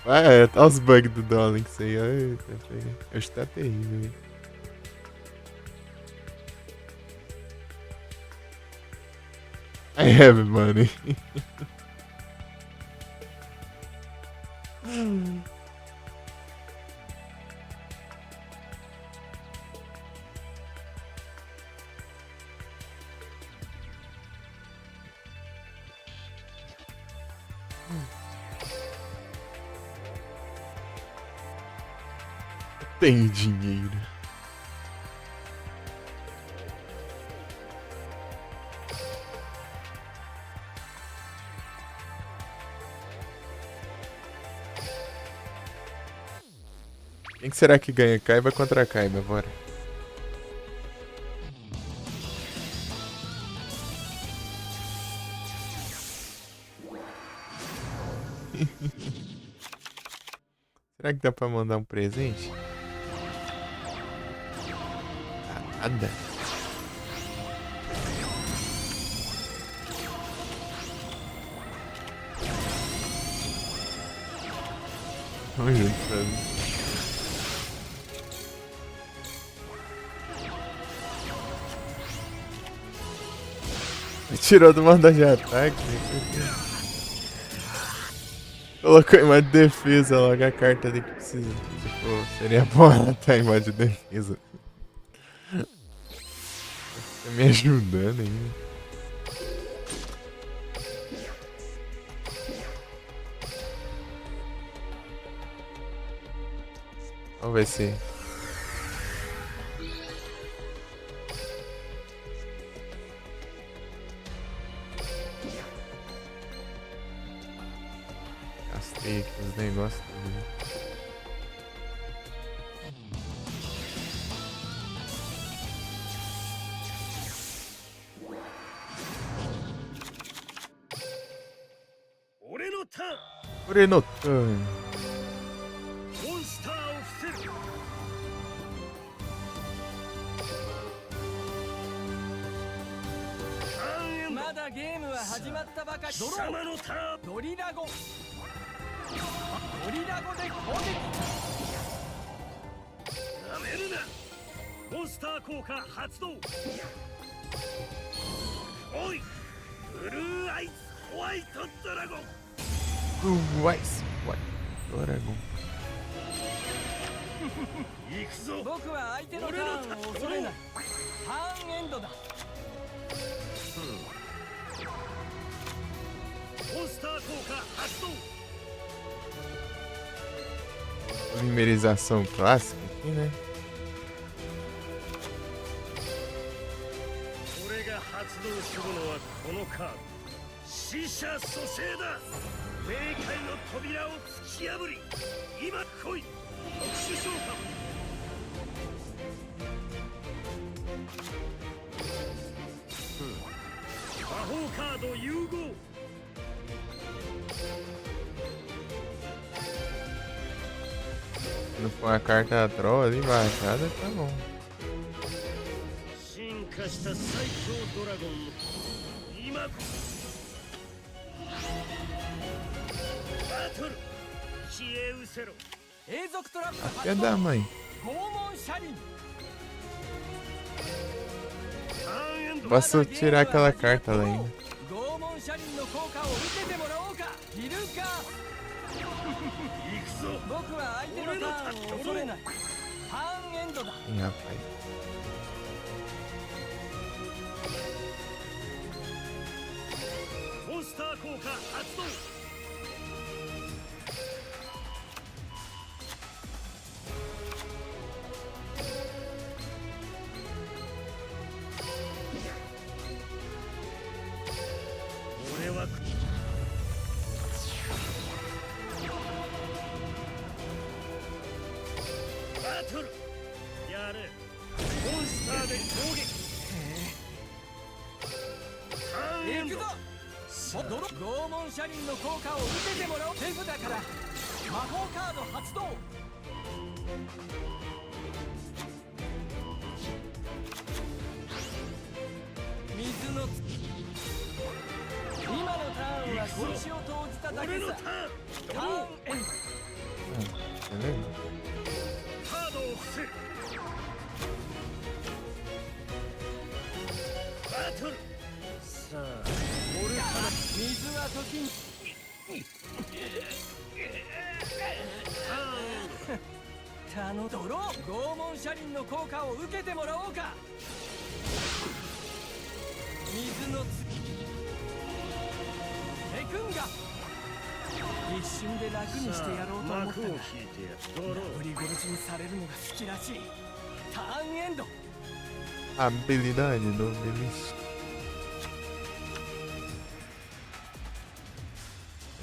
Ah, tá os bugs do Dolix aí. Hoje tá terrível, hein. I have money. Tem dinheiro. Quem que será que ganha? Kaiba contra Kaiba, bora. Será que dá pra mandar um presente? Nada. Vamos junto, sabe? Tirou do manda de ataque. Colocou em modo de defesa logo a carta ali que precisa. Tipo, seria bom ela estar em modo de defesa. Tá me ajudando ainda. Vamos ver se... Gastei aqui os negócios. 俺のターン。 俺のターン。モンスターを伏せる。ターンエンド。まだゲームは始まったばかり。貴様のターン。ドリラゴで攻撃。なめるな。モンスター効果発動。おい、ブルーアイズホワイトドラゴン。ワイス、ワイドラゴン。行くぞ。僕は相手のターンを恐れない。ターンエンドだ。モンスター効果発動。 Polimerização clássica aqui, né? 俺が発動するのはこのカード。死者蘇生だ。冥界の扉を突き破り、今来い。特殊召喚。魔法カード融合。 Se não for uma carta troll ali baixada, tá bom. 進化した最強ドラゴンの今こそバトル消え失せろ。永続トラップ Quer dar, mãe? 拷問車輪。 ターンエンド。 Posso tirar aquela carta lá ainda. 拷問車輪の効果を受けてもらおうか。ヒルカ行くぞ。僕は相手のターンを恐れない。ターンエンドだ。 Ih, rapaz. モンスター効果発動。俺はバトルやれ。モンスターで攻撃。ターンエンド。行くぞ。拷問車輪の効果を受けてもらおう。手札から魔法カード発動。水の今のターンは小石を投じただけ俺のタさ。ーン。ターンエンド。 Beleza? カードを伏せる。バトル。さあ、俺から水は時に他のドロー。拷問車輪の効果を受けてもらおうか。水のテクンガ。一瞬で楽にしてやろうと思ったが幕を引いてやドロー。振り殺しにされるのが好きらしい。ターンエンド。 Habilidade do Belis.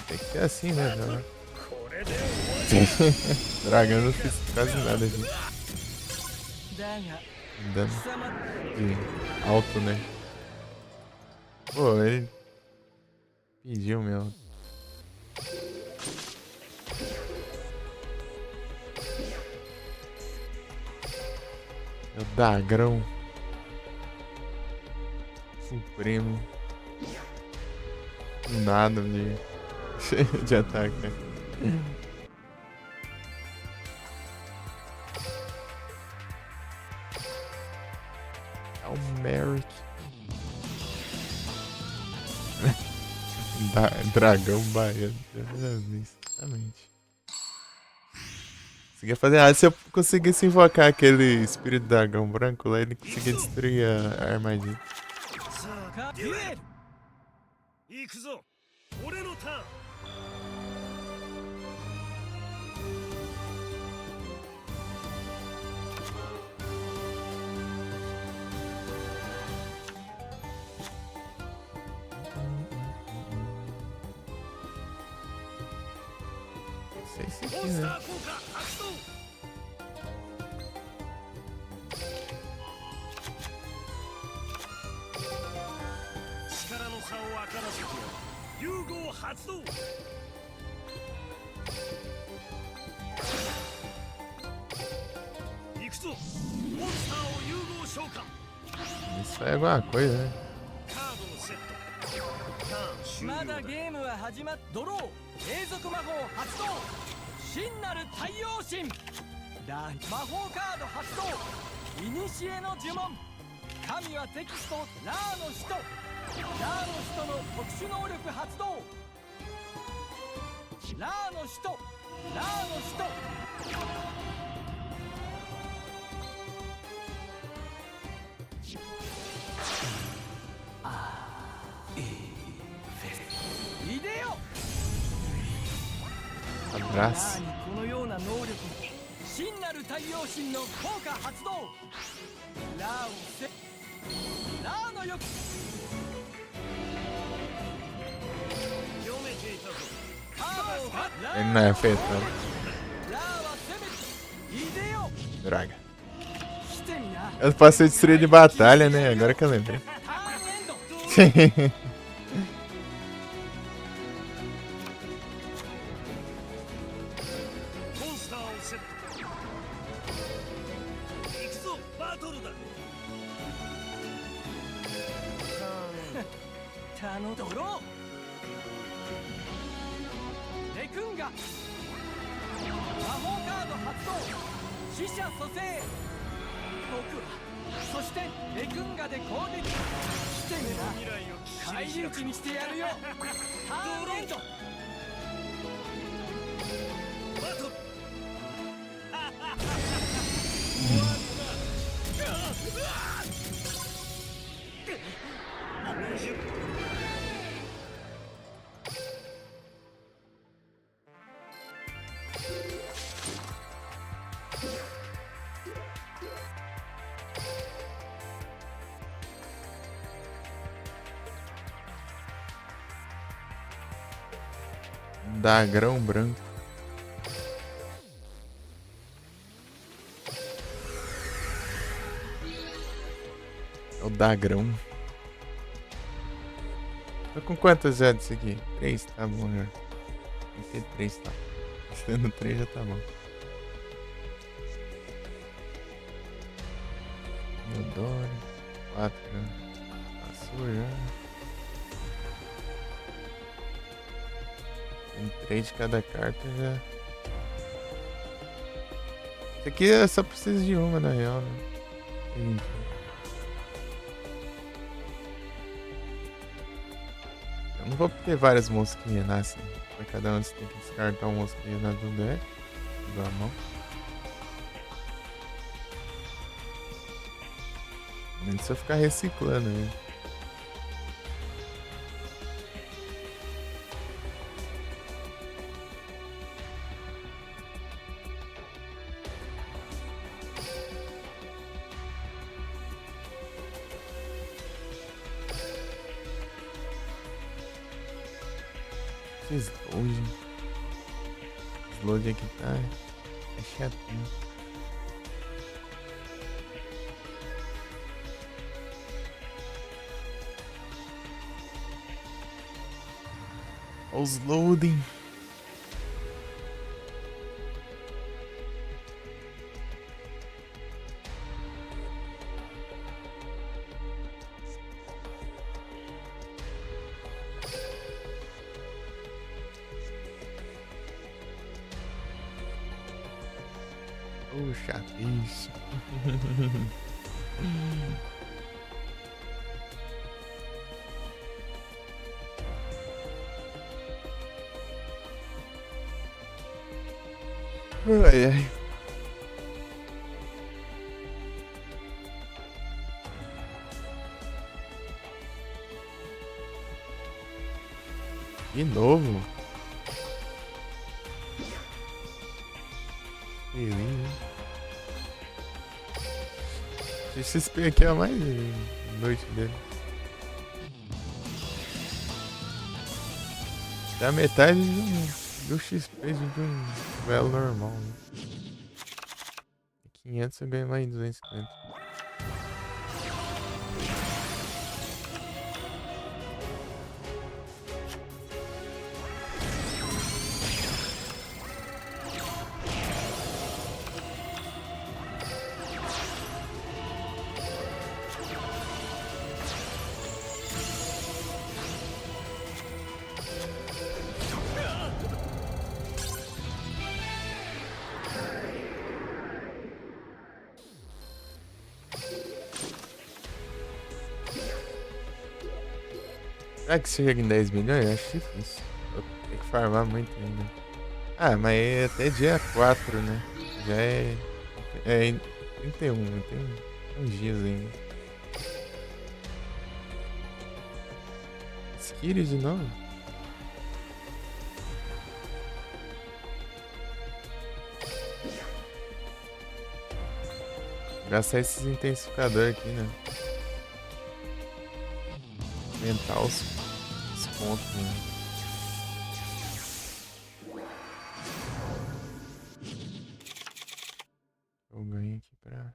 Tem que ser assim, né? Já. これで終わり。 Dragão não fez quase nada, gente. だが Dano 貴様 de alto, né? Pô, ele pediu meu. É o Dagrão Supremo. Nada de ataque. É o Merrick. Dragão baiano. Exatamente. Conseguia fazer. Ah, se eu conseguisse invocar aquele espírito dragão branco lá, ele conseguia destruir a armadilha. さあ、デュエル。行くぞ。俺のターン。ser esse モ aqui, ンスタ né? ー効果発動力の差を分からせて融合発動行くぞモンスターを融合召喚 Isso é alguma coisa, né? カードのセットターン終了まだだゲームは始まっドロー永続魔法発動真なる太陽神ラー魔法カード発動古の呪文神はテキストラーの使徒ラーの使徒の特殊能力発動ラーの使徒ラーの使徒いでよ Abraço. ラーにこのような能力真なる太陽神の効果発動ラーをせラーのよ読めていたぞカードをラ Ele não é afetado. ラーは攻めていでよ Droga. 来てみな Eu passei destruir de batalha, né? Agora que eu lembrei. ターンエンド モンスターをセット行くぞバトルだタノドローレクンガ魔法カード発動死者蘇生僕はそしてレクンガで攻撃来てみな未来を返り討ちにしてやるよターンエンドバトルDagrão branco. É o Dagrão. Tô com quantas já disso aqui? 3, tá bom já. Tem que ter 3, tá. Tendo 3 já tá bom. Eudora. 4 já. Passou já. Tem 3 de cada carta já. Isso aqui eu só preciso de uma na real, né? Eu não vou ter várias monstros que renascem. Pra cada um você tem que descartar um monstro que renasce do deck. Da mão. Nem se eu ficar reciclando, né? Slowing. Slowing aqui tá. É chatinho. Olha os loading. Puxa, isso. Ai, ai. De novo? Beleza. Esse XP aqui é a mais noite dele. Da metade E o XP de um duelo normal, né? 500 eu ganho lá em 250. Será que chega em 10 milhões? Eu acho difícil. Eu tenho que farmar muito ainda. Ah, mas é até dia 4, né? Já é. É 31, tem uns dias ainda. Skiri de novo? Gastar esses intensificadores aqui, né? Aumentar os pontos, né? Eu ganho aqui pra...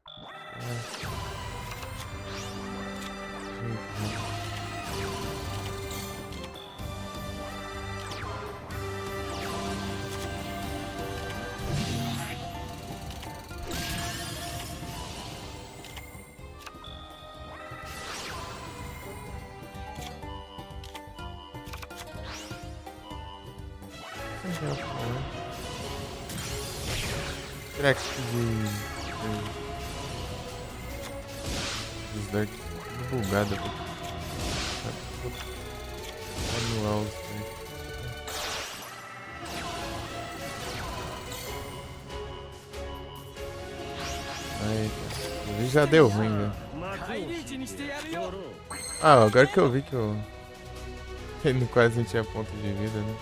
Será que os Dark tudo bugado aqui? Anular os Dark. Aí, já deu ruim, né? Ah, agora que eu vi que ele quase não tinha ponto de vida, né?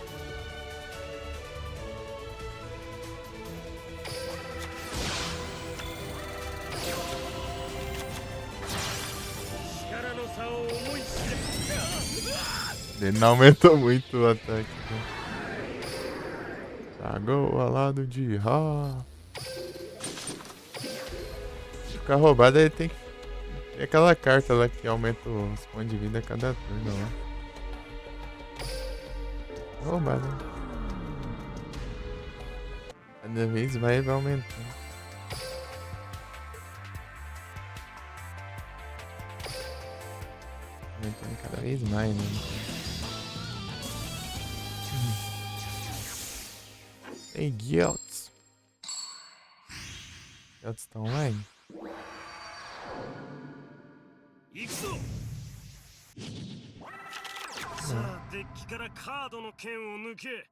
Ele não aumentou muito o ataque. Né? Sagou ao lado de Ra. Se ficar roubado, ele tem que. Tem aquela carta lá que aumenta os pontos de vida a cada turno lá. Roubado. Cada vez vai aumentando. Aumentando cada vez mais, né? Ei, Guilds. Guilds estão online? 行くぞ。さあデッキからカードの剣を抜け。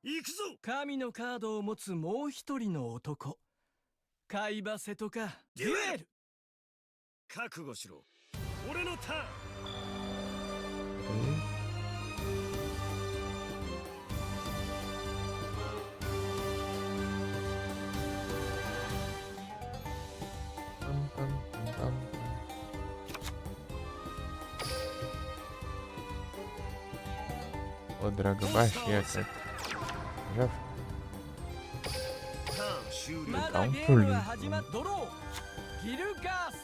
行くぞ。神のカードを持つもう一人の男、海馬瀬戸かデュエル。覚悟しろ。俺のターン。O Drago, baixei a carta. Já foi. ま Dá だ um ゲームは pulinho. 始まっドローギルガース。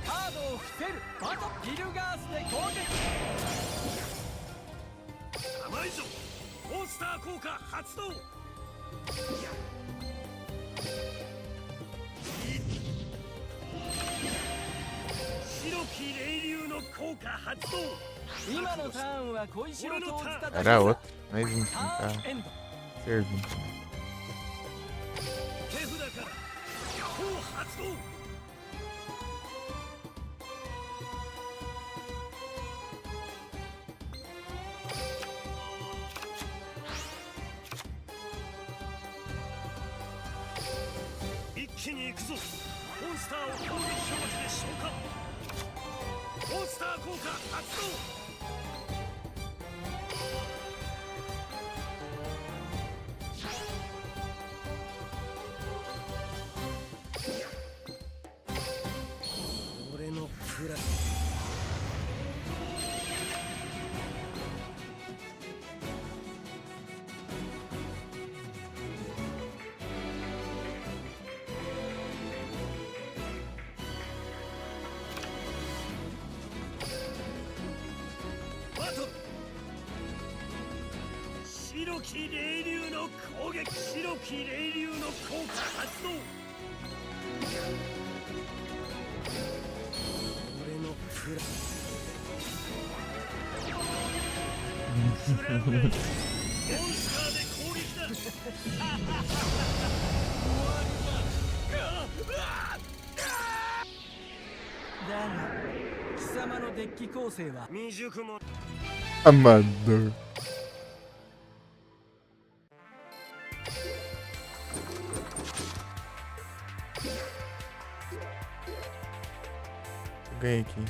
カードを伏せるバトギルガースで攻撃。甘いぞ。モンスター効果発動。白き霊竜の効果発動。今のターンは小石を投じただけ Era さ。 outro, mas enfim, タ tá ーンエンド。 servindo. 手札からヤホー発動。一気に行くぞ。モンスターを攻撃表示で召喚。モンスター効果発動。俺のプラス。き霊竜の攻撃、白き霊竜の効果発動。俺のプラモンスターで攻撃だ。だが貴様のデッキ構成は未熟も Amador. Eu ganhei aqui.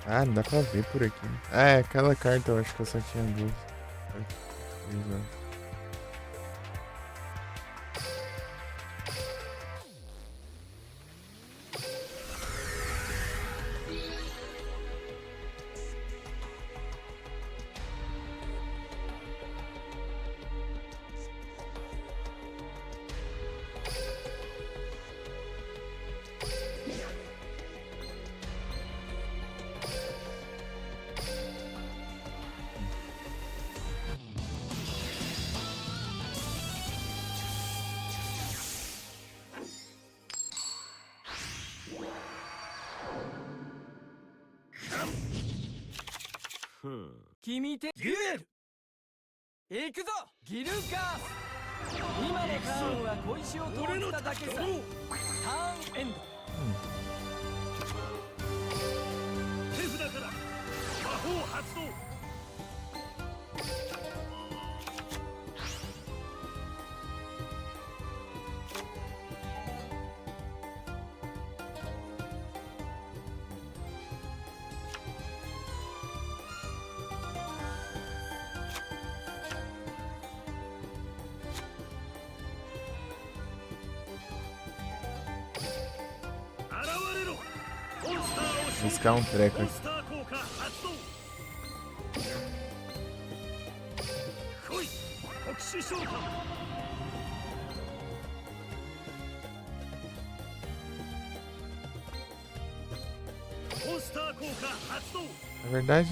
Ah, não dá pra ver por aqui. Ah, é aquela carta, eu acho que eu só tinha duas. Exato.君てデュエル行くぞギルガース。今のターンは小石を投じただけさ。ターンエンド。手札から魔法発動。Buscar um treco モン aqui. スター効果発動。来い特殊召喚。モンスター効果発動。 Na verdade.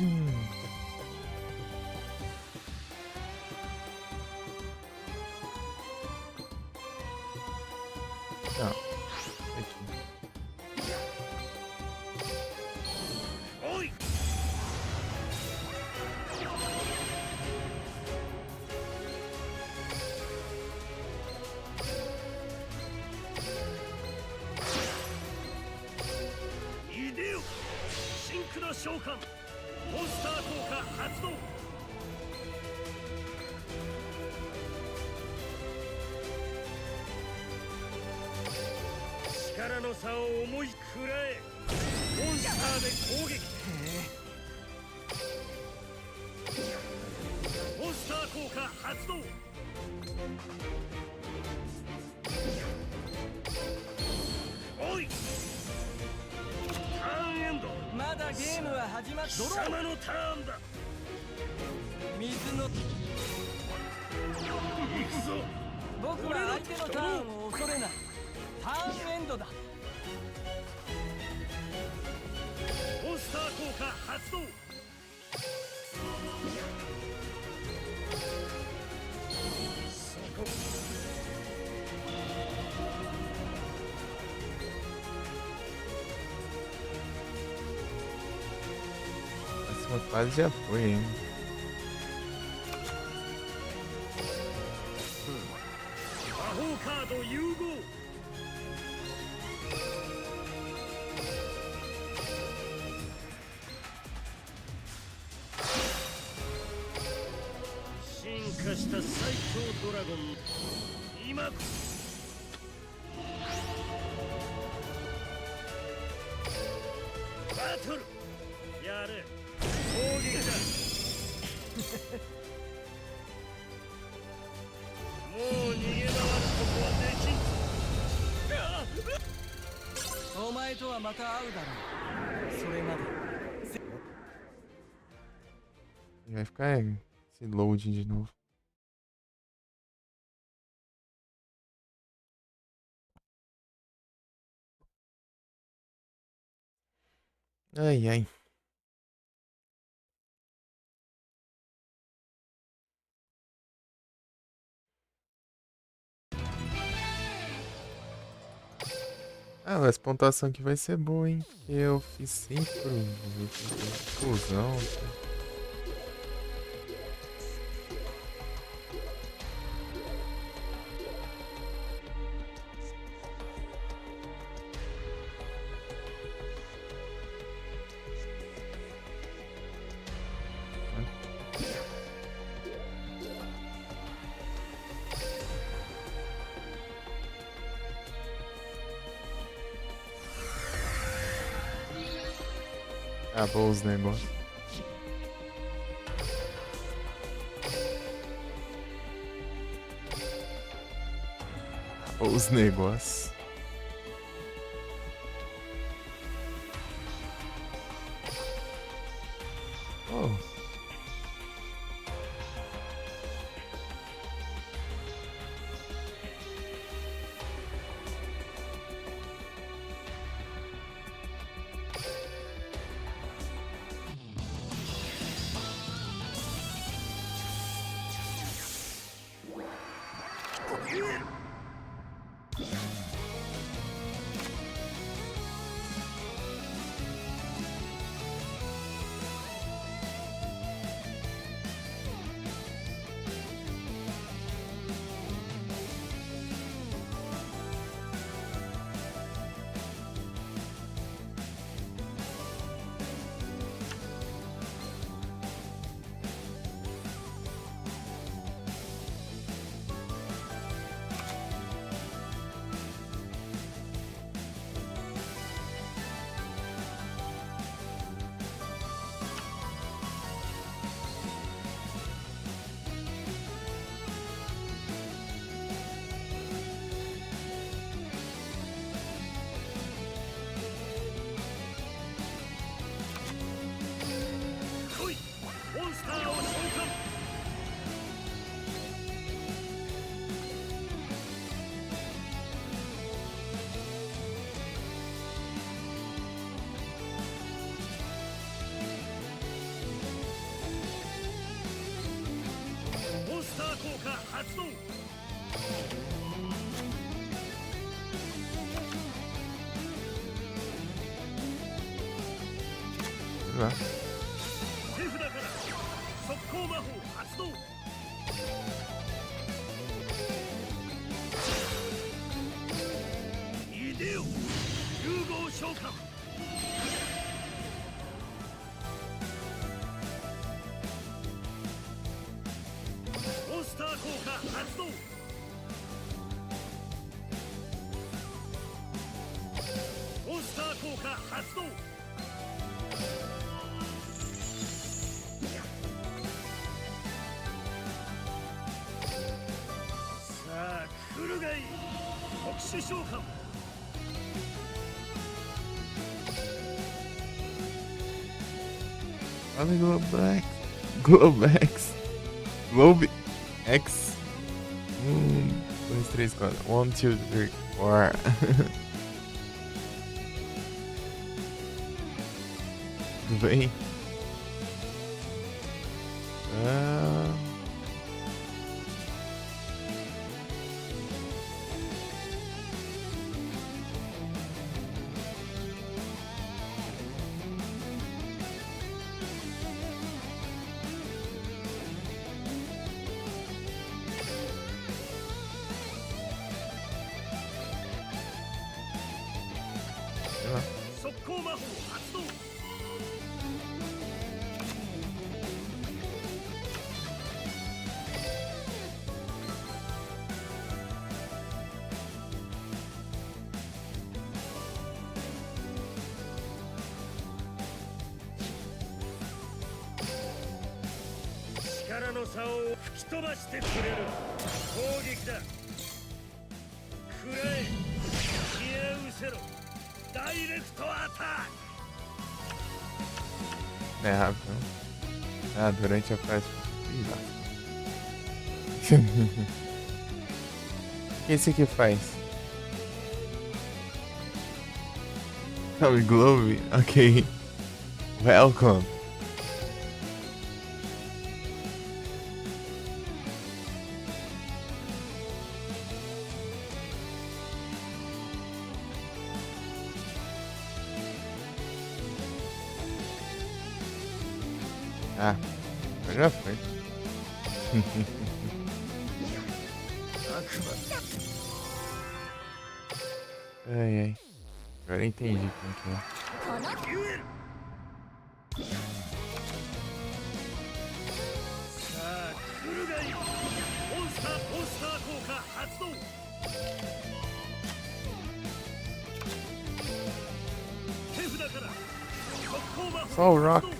Não. Aqui. おいいでよシンクロ召喚。モンスター効果発動。力の差を思い食らえ。モンスターで攻撃。モンスター効果発動。おいターンエンド。まだゲームは始まっ貴様のターンだ。水の行くぞ。僕は相手のターンを恐れない。ターンエンドだ。モンスター効果発動。そこ Próxima fase já foi, hein? 魔法カード融合。進化した最強ドラゴン。今バトルやれ。攻撃だ。もう逃げ回ることはできん。お前とはまた会うだろう。それまで。 Vai ficar esse loading de novo. Ai, ai. Ah, essa pontuação aqui vai ser boa, hein? Eu fiz 5 fusão. Acabou os negócios. Acabou os negócios. Oh.来いモンスターを召喚モンスター効果発動うわ。手札から速攻魔法発動イデオ融合召喚モンスター効果発動モンスター効果発動さあ来るがいい特殊召喚Olha o Globex. Globex. Globe X. 2, 3, 4. 1, 2, 3, 4. Tudo bem? Ah. Sei lá. 速攻魔法発動力の差を吹き飛ばしてくれる攻撃だ食らえ消え失せろダイレクトアタック É rápido, não? Ah, durante a fase. Ih, lá. O que esse aqui faz? Come Globe? Ok. Welcome. Ah, já foi. Ai, ai. Agora eu entendi como que é. このデュエルさあ来るがいい。モンスター効果発動。手札から速攻魔法 Só o Rock. 発動。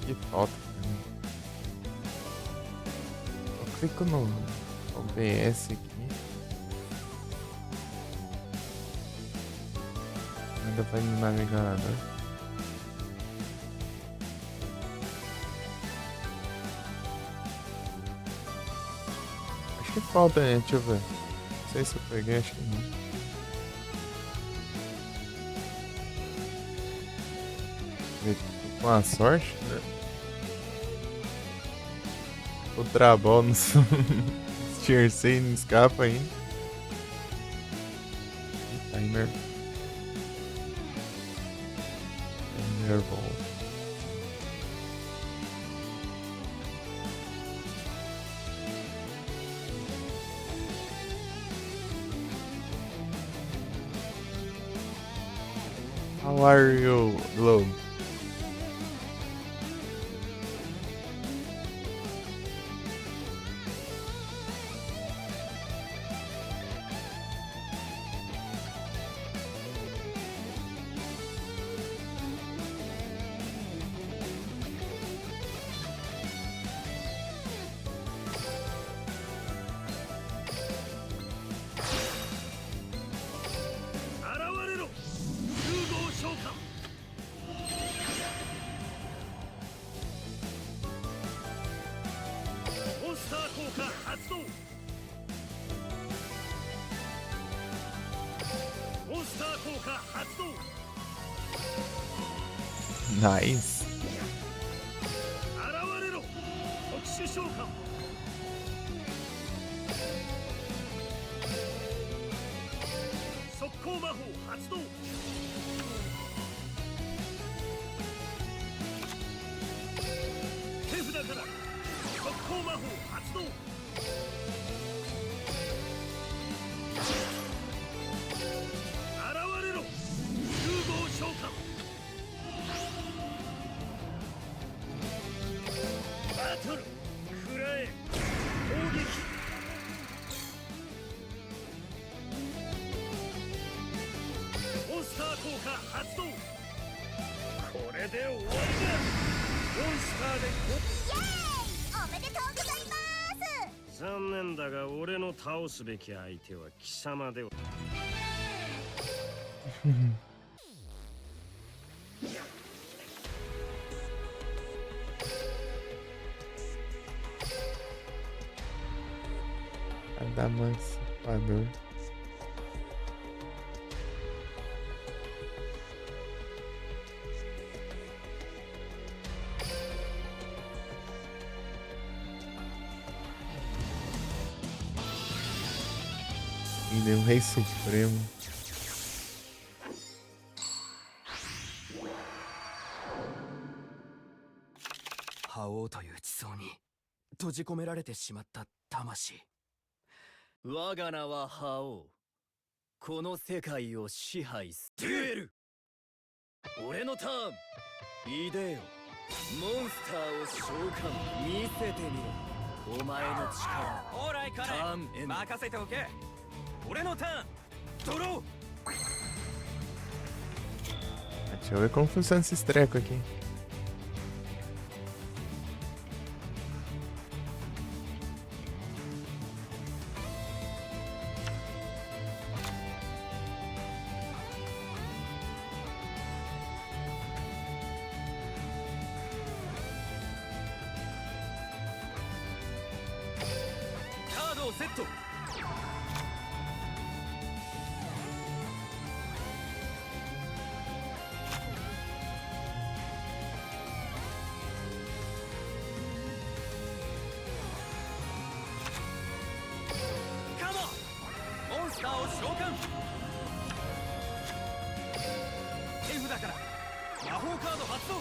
Que falta pra mim. Eu clico no OBS aqui. Ainda vai no navegador. Acho que falta, né? Deixa eu ver. Não sei se eu peguei, acho que não. Com a sorte, né? O Trabol no Tier 6 não escapa ainda. Timer. Timer. How are you, Globe? Nice. 現れろ特殊召喚。速攻魔法発動。手札から速攻魔法発動。現れろ融合召喚。バトル食らえ攻撃。モンスター効果発動。これで終わりだ。モンスターでイエーイおめでとうございます残念だが俺の倒すべき相手は貴様では。Adamantipador. Ainda é um rei supremo. 覇王という地層に閉じ込められてしまった魂。我が名は覇王。この世界を支配する。デュエル。俺のターン。いでよ。モンスターを召喚。見せてみろ。お前の力。オーライカレターンエンド。任せておけ。俺のターンドロー。 Deixa eu ver como funciona esse treco aqui. Seto. カモンモンスターを召喚。手札から魔法カード発動。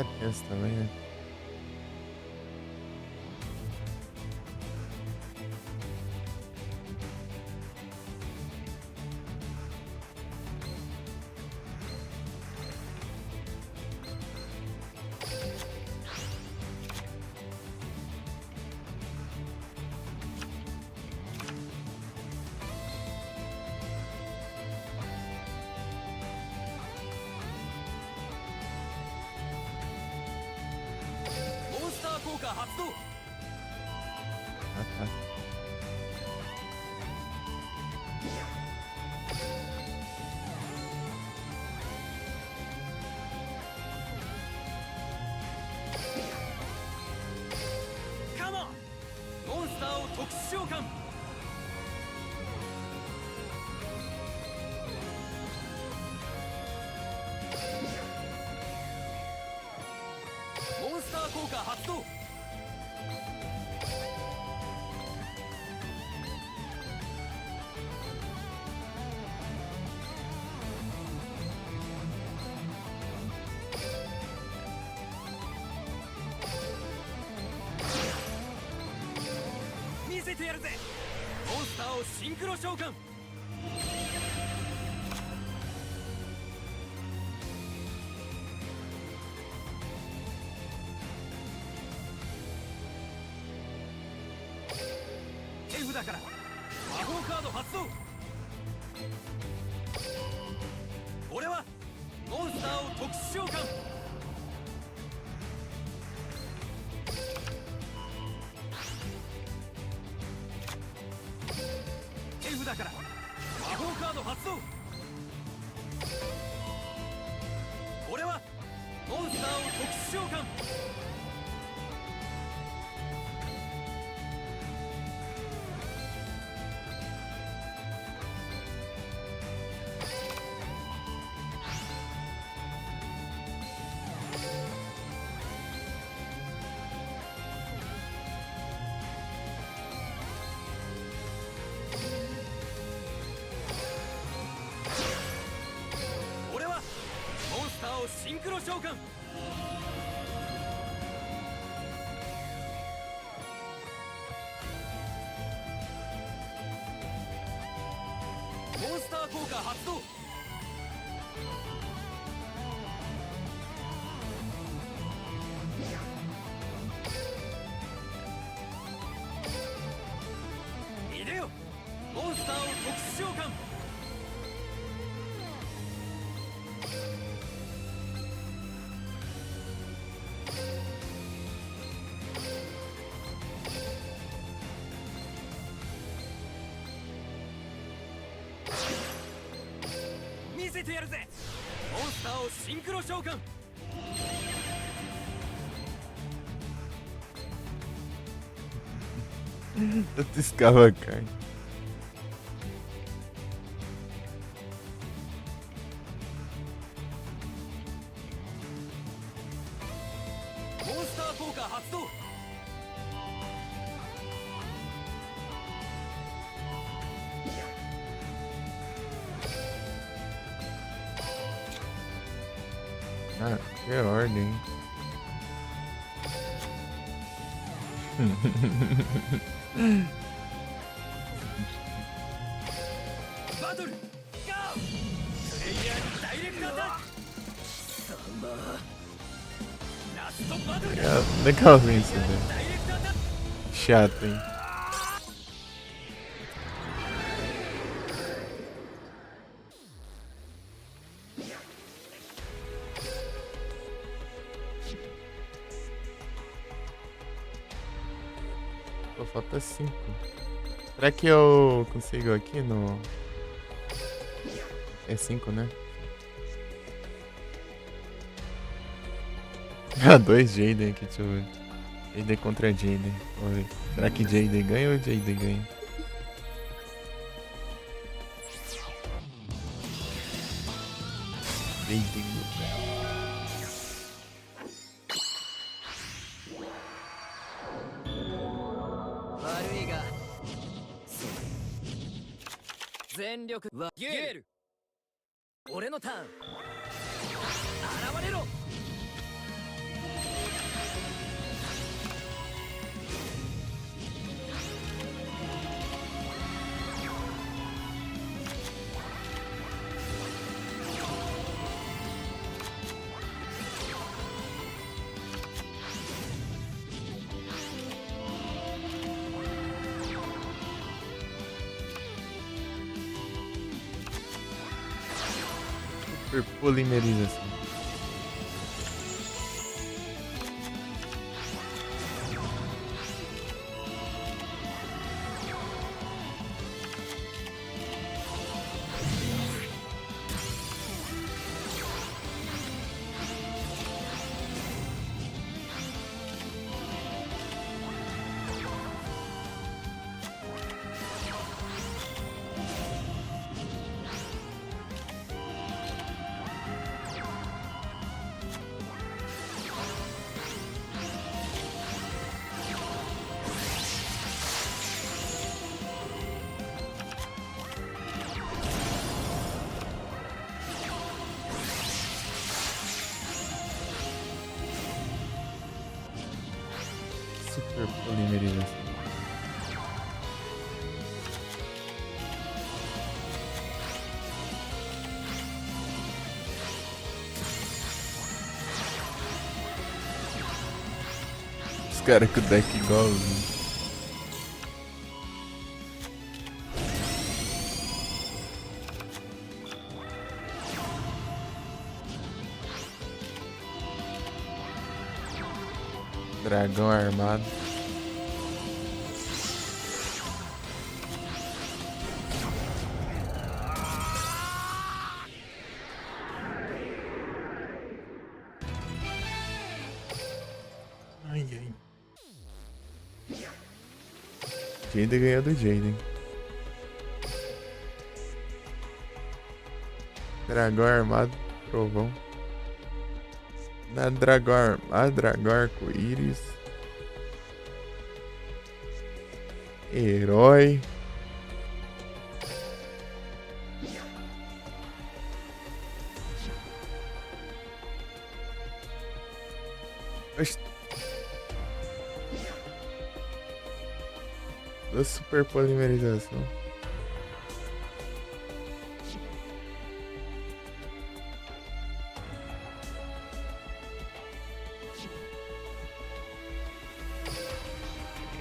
É tenso também, né?モンスター効果発動。 Ah, tá. カモン。モンスターを特殊召喚。モンスター効果発動。見せてやるぜ。モンスターをシンクロ召喚。手札から魔法カード発動。俺はモンスターを特殊召喚。手札から魔法カード発動。俺はモンスターを特殊召喚。俺はモンスターをシンクロ召喚。モンスター効果発動。いでよモンスターを特殊召喚。見せてやるぜ。モンスターをシンクロ召喚。Tanto escavacante. モンスター効果発動。Ah, que ordem. バトルゴー。プレイヤーにダイレクトアタック。ラストバトル。 Legalzinho isso, velho. ダイレクトアタック。 Chato, hein? Pô, falta 5. Será que eu consigo aqui no... É 5, né? Ah, 2 Jaden aqui, deixa eu ver. Jaden contra Jaden. Vamos ver. Será que Jaden ganha ou Jaden ganha? Jaden. 悪いが全力はゲール。俺のターン。現れろ。Super polimerização. Super polimerização. Os caras com o deck igualzinho. Dragão armado. Ai, ai. Jaden ganhou do Jaden. Dragão armado, trovão. Dragão arco-íris. Herói. Oxi. Da super polimerização.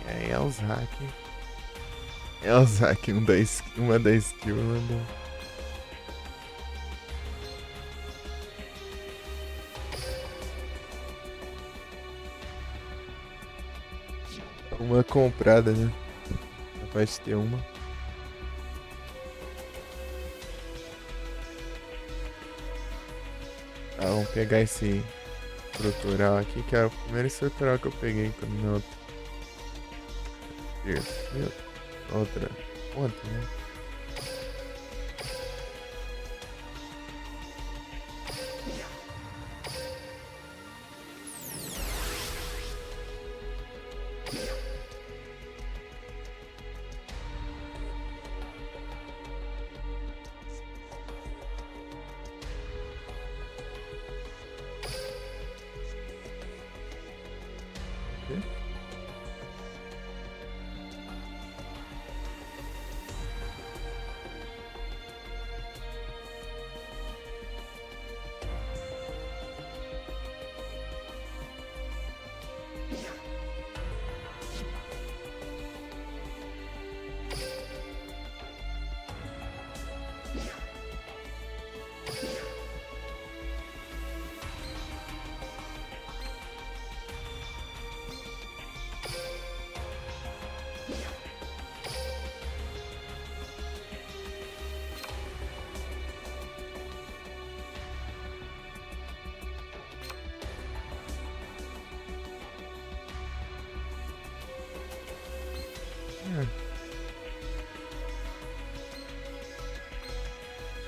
É os hack. É os hack, uma da skill mandou. Uma comprada, né? Capaz de ter uma. Tá, vamos pegar esse estrutural aqui, que era o primeiro estrutural que eu peguei quando meu terceiro, outra, né?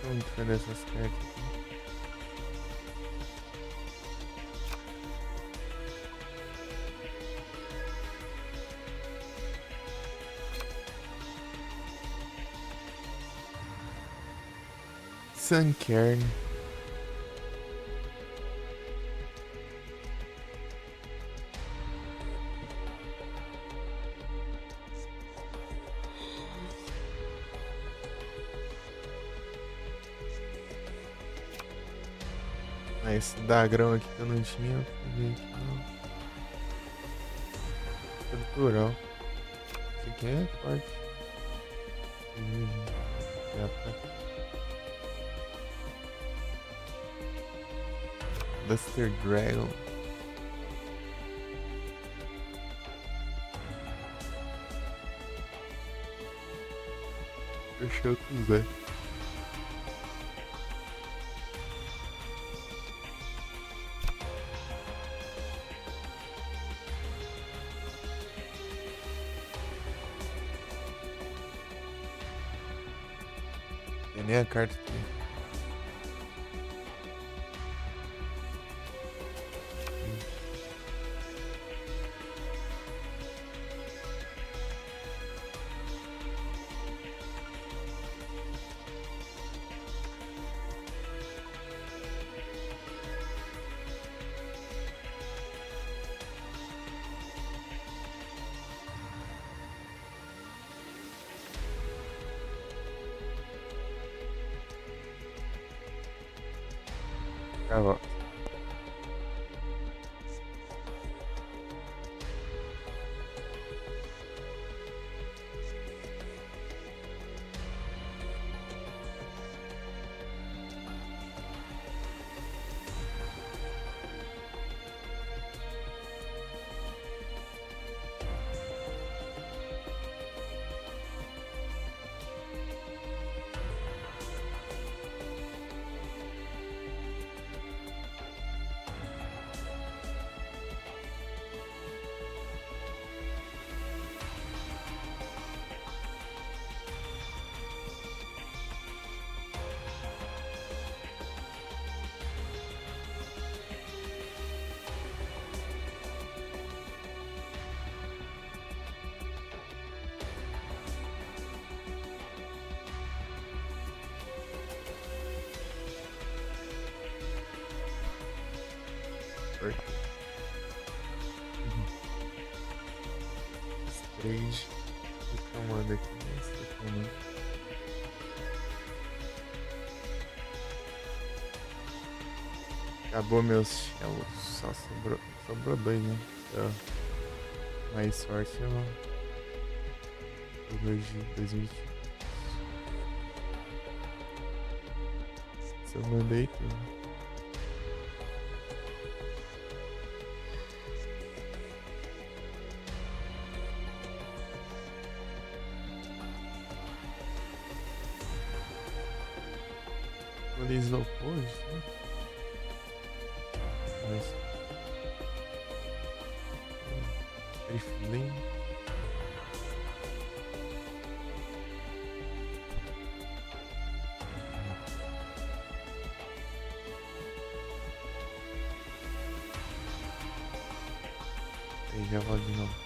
Vamos defender essas cartas aqui. Sunkern. Esse dagrão aqui que eu não tinha, eu peguei aqui no estrutural. Esse aqui é forte. Duster Dragon. Fechou com o Zé. Tem nem a carta aqui. Cavalo. Três. O comando aqui, esse comando. Acabou meus shells. Só sobrou dois, né? Então, mais sorte eu hoje 2020. Se eu mandei tudo. Eles opôs, né? Mas... Triflin. Aí já vou de novo.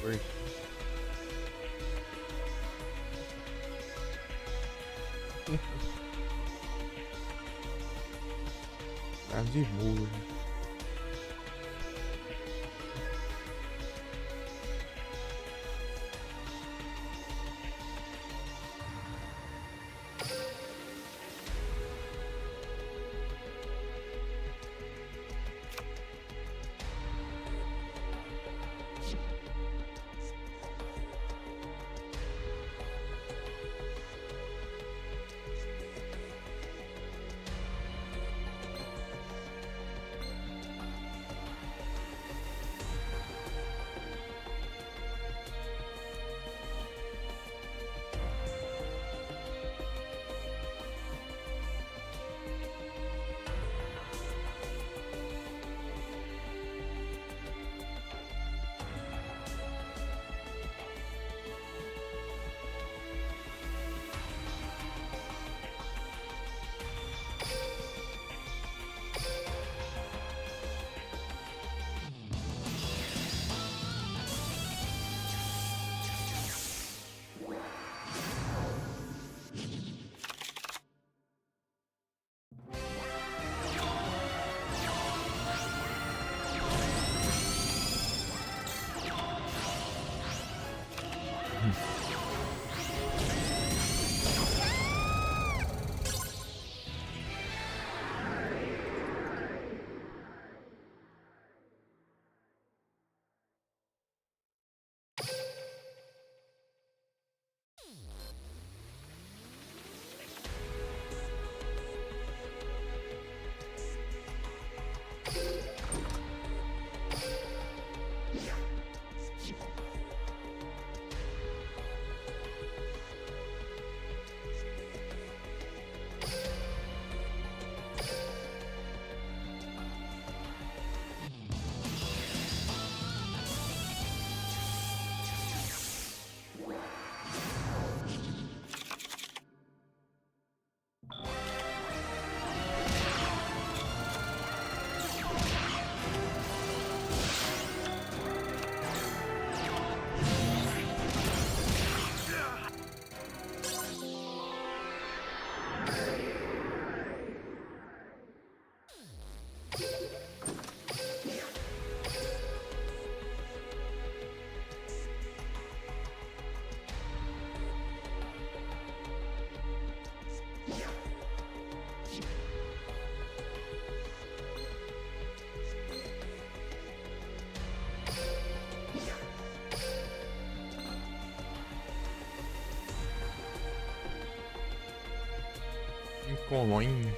forte. Tá de boa. Colônia.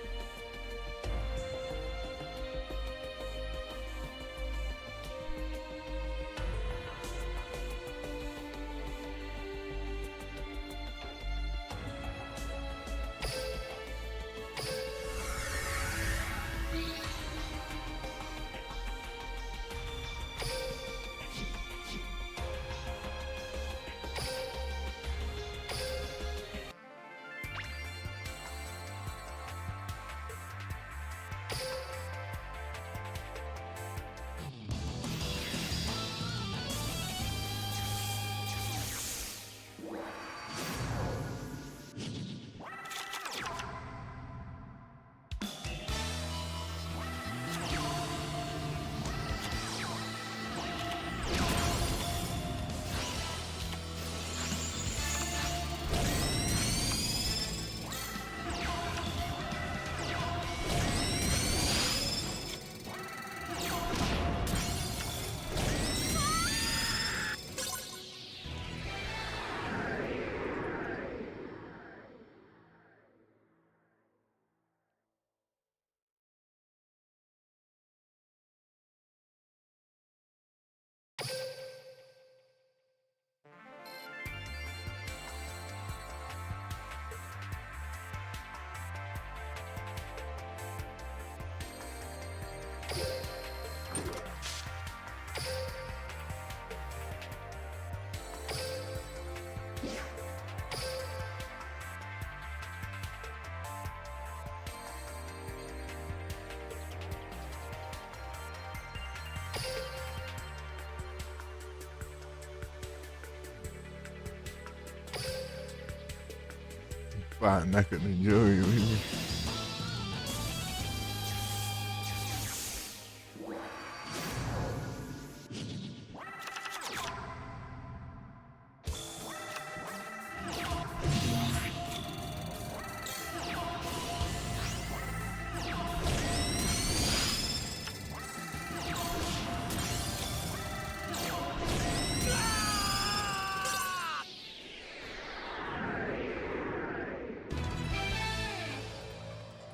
Panaca no Joey.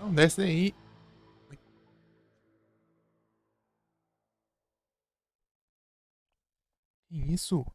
Não, desce aí. Que isso?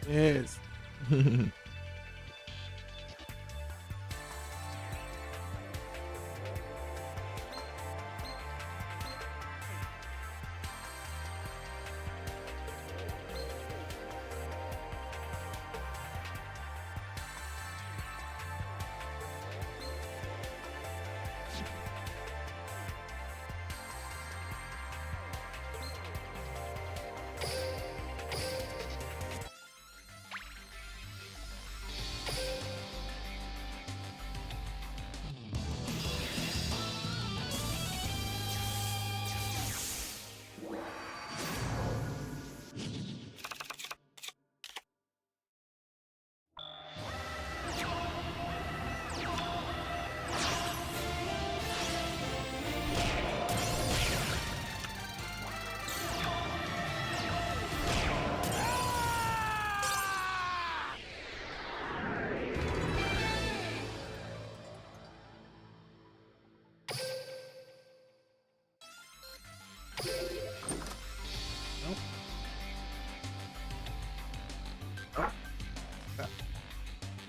Yes.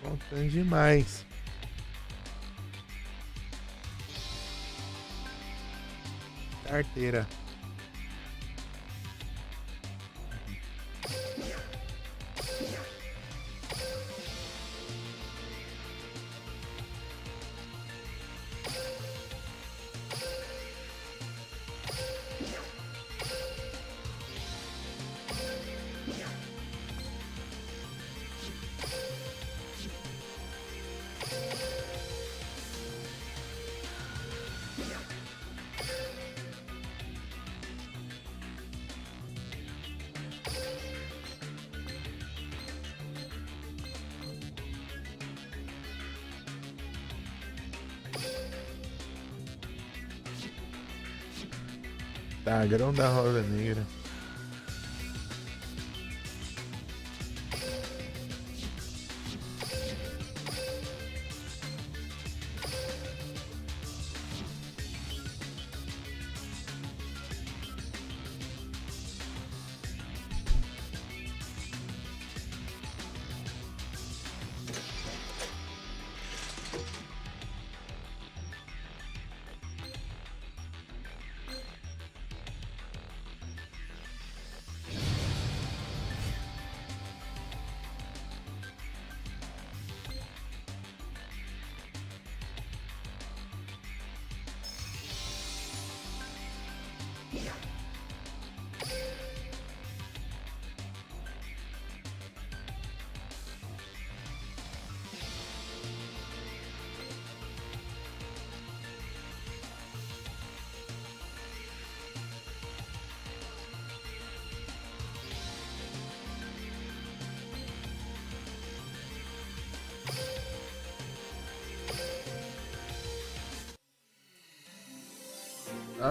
Contando demais. Carteira. Tagrão da Rosa Negra.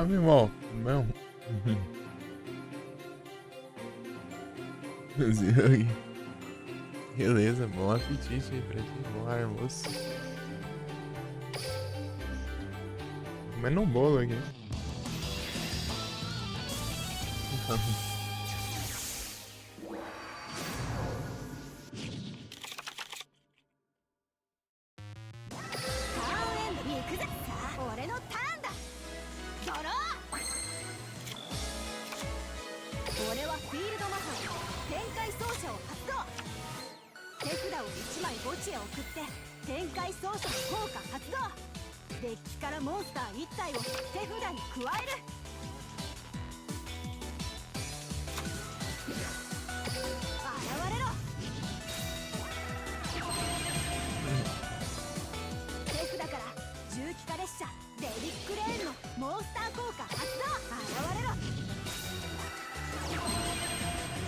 Ah, meu irmão. Não. Beleza, bom apetite aí pra ti. Bom almoço. Comendo um bolo aqui.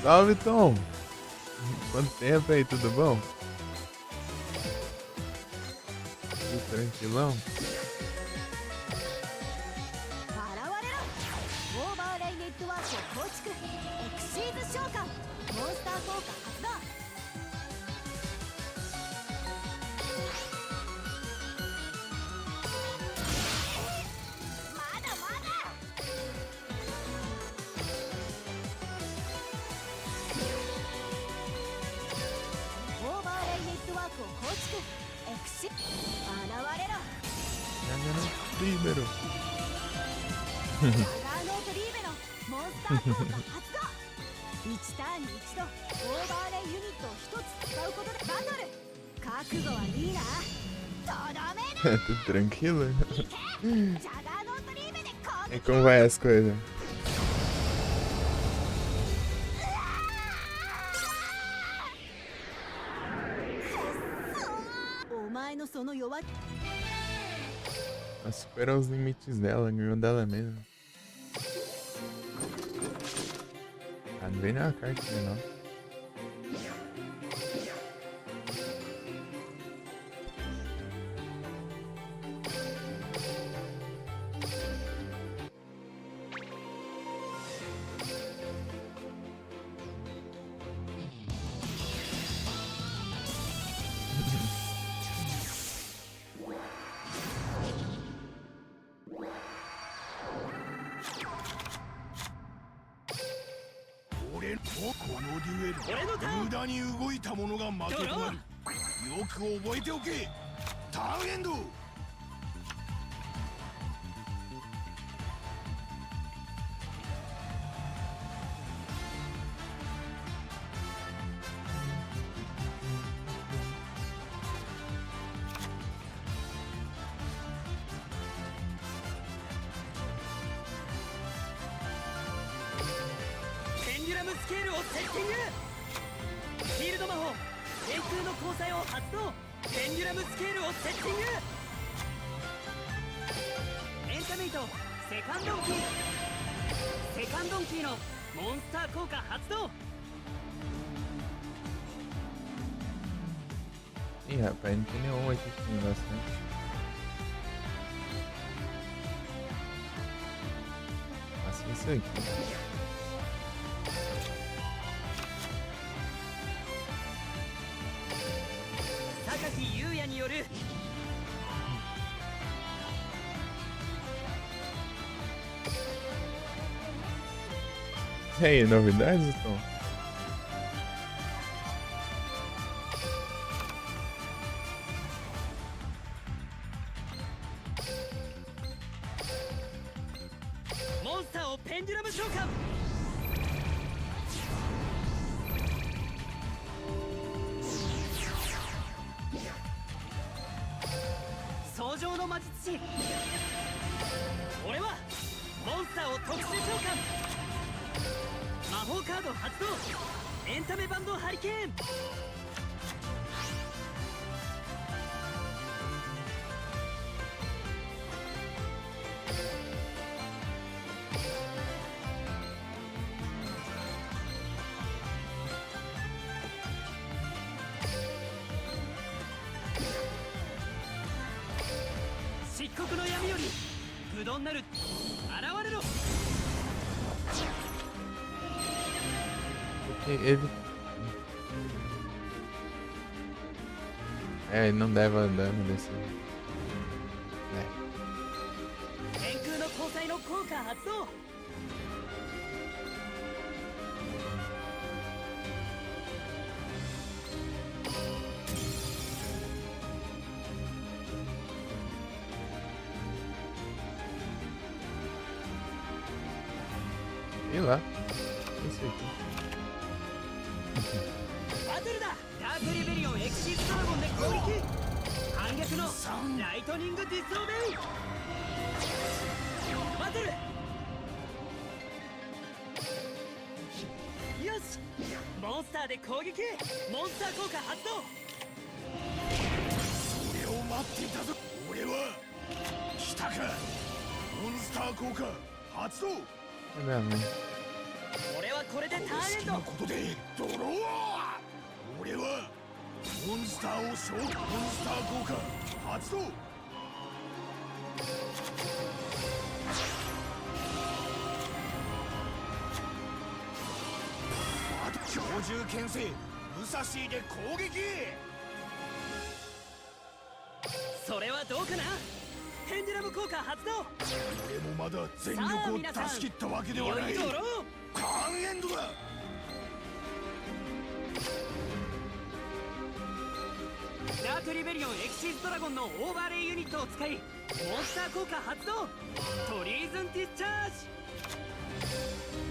Salve, Tom! Quanto tempo aí, tudo bom? Tudo tranquilão? Libero. Tudo tranquilo? E como vai as coisas? Ela superou os limites dela, ganhou dela mesma. Ah, não veio nenhuma carta aqui, não. Ih, rapaz, não tem nenhum aqui com negócio, né? Faça isso aqui. E aí, novidades, Tom? 現れろ。 Porque ele. É, ele não deve andar desse. É. 天空の交際の効果発動。 Sei lá. Não sei aqui. バトルだ。ダークリベリオンエクシーズドラゴンで攻撃。反逆のライトニングディスオベイ。バトル。よし。モンスターで攻撃。モンスター効果発動。俺を待っていたぞ。俺は来たか。モンスター効果発動。 Olha, mãe. 俺はこれでターンエンド。ことでドロー。俺はモンスターをモンスター効果発動。鳥獣牽制武蔵で攻撃。それはどうかな。ペンデュラム効果発動。俺もまだ全力を出し切ったわけではない。いよいよドロターンエンドだ。ー。ダークリベリオンエクシーズドラゴンのオーバーレイユニットを使いモンスター効果発動。トリーズンディスチャー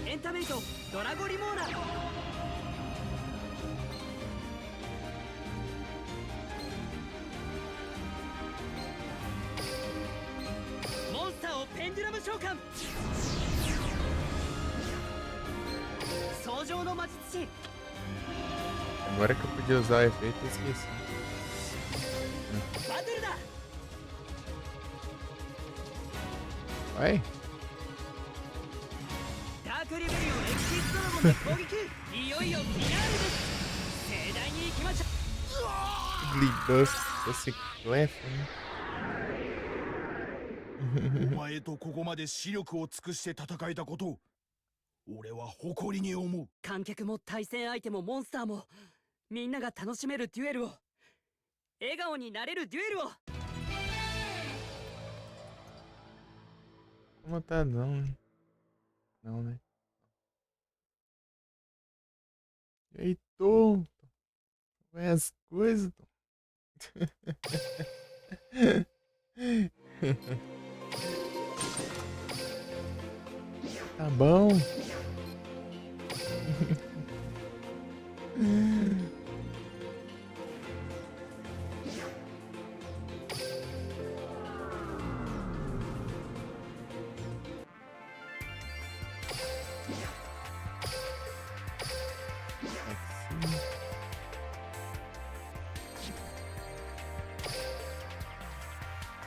ジ。エンタメイトドラゴリモーナ。モンスターをペンデュラム召喚。創上の魔術師。 Agora que eu podia usar o efeito, eu esqueci. バトルだ。 Vai? ダークリベリオンエクシーズドラゴンで攻撃。いよいよフィナーレです。盛大に行きましょう。 Glibuff, esse clef, né? お前とここまで視力を尽くして戦えたこと、俺は誇りに思う。観客も対戦相手もモンスターもみんなが楽しめるデュエルを、笑顔になれるデュエルを。 Como tá não, né? Não, né? E aí, tonto? Vai as coisas, tonto. Tá bom.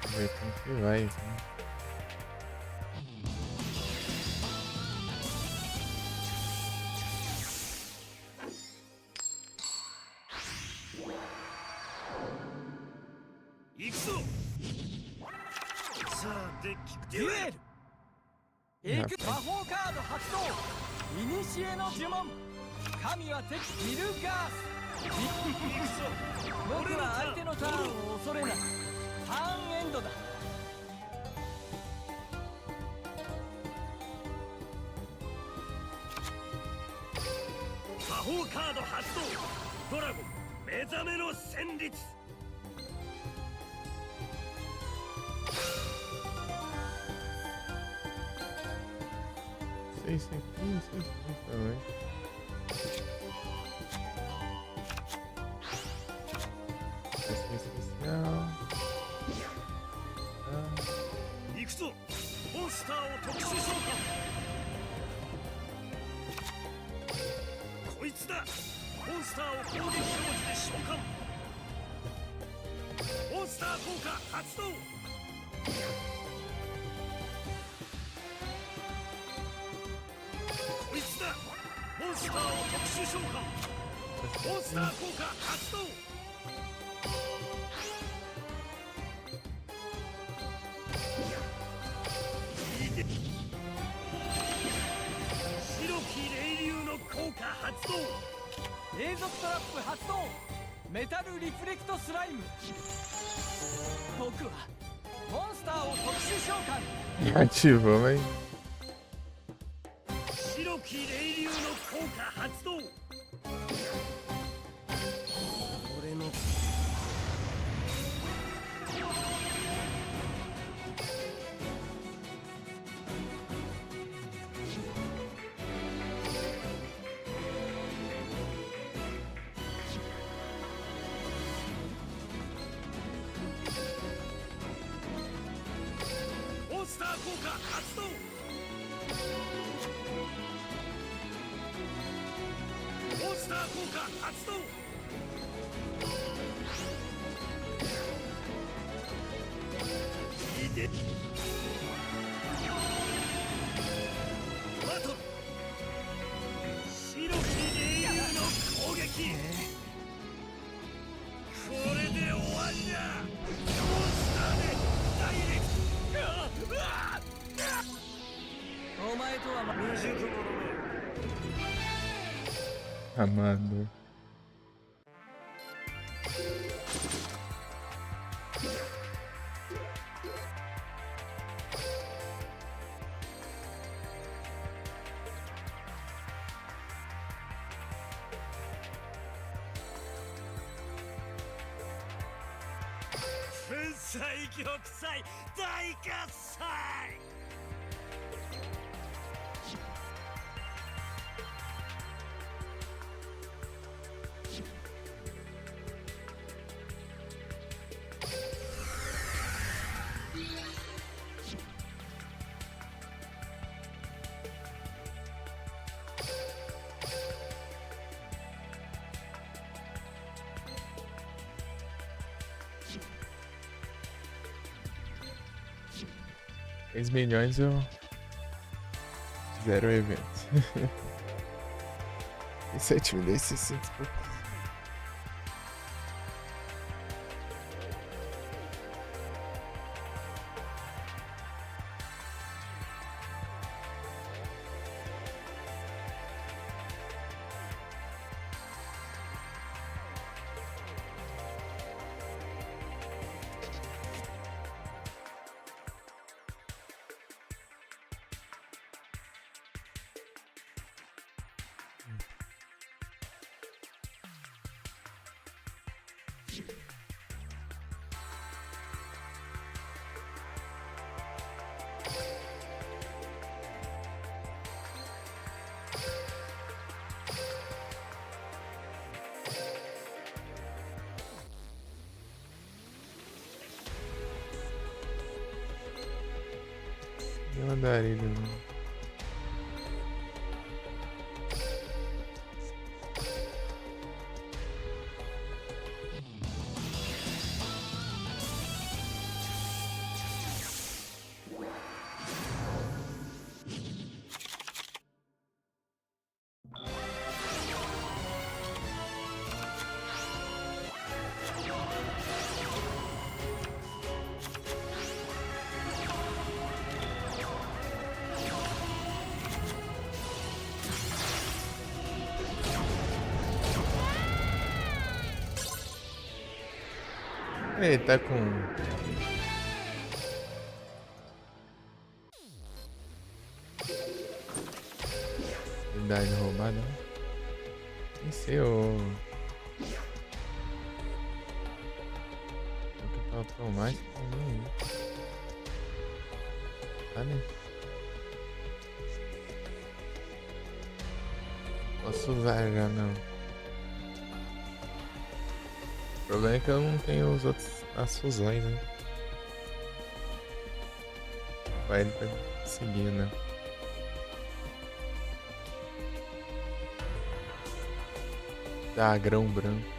Vamos ver como que vai, né? 行くぞ。さあデッキデュエル。エク魔法カード発動。イニシエの呪文。神は敵ミルガース。僕は相手のターンを恐れない。ターンエンドだ。魔法カード発動。ドラゴン目覚めの旋律。 Sei isso aqui, isso aqui também. Esse especial. 行くぞ。モンスターを特殊召喚。こいつだ。モンスターを攻撃表示で召喚。モンスター効果発動。こいつだ。モンスターを特殊召喚。モンスター効果発動。 こ発動。永続トラップ発動。メタルリフレクトスライム。僕はモンスターを特殊召喚。 Ativou, mas. 白き霊竜の効果発動。俺のモンスター効果発動。モンスター効果発動。いでバトル。白き霊竜の攻撃。これで終わりだ。モンスターでダイレクト。お前とは未熟者め。 Amado. Fünfzeit玉砕大喝采。$6 milhões eu. Zero evento. E 7.600 pouco. Eu andaria. Ele tá com. Unidade roubada. Nem sei, ô. O que faltou mais também. Tá, né? Posso usar já não. O problema é que eu não tenho os outros, as fusões, né? Vai ele vai seguir, né? Tá, grão branco.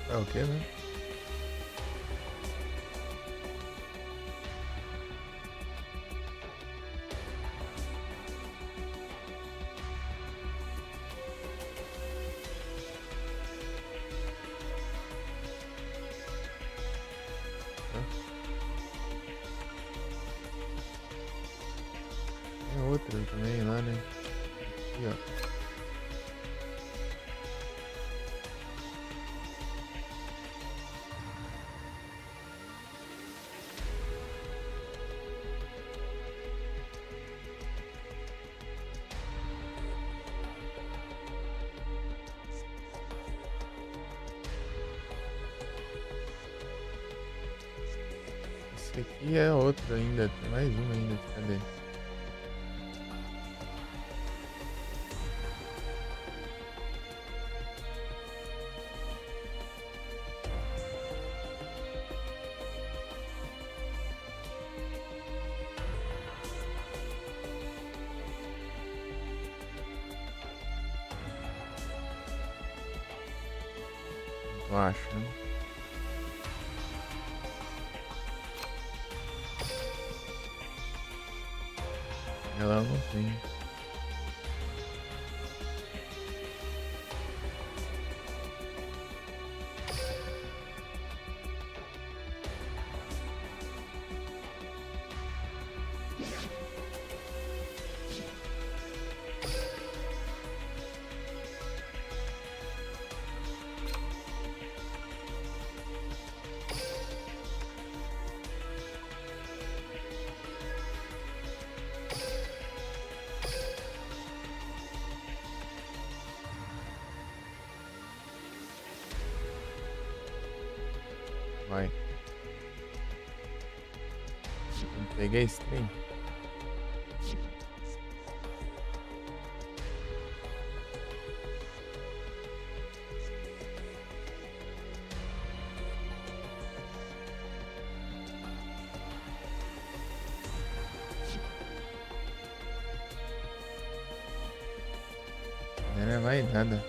Tá ok, né? aqui, ó. Esse aqui é outro ainda, tem mais um ainda, cadê? Eu acho, né? Ela não tem. Vai. Peguei esse trem. Não vai nada.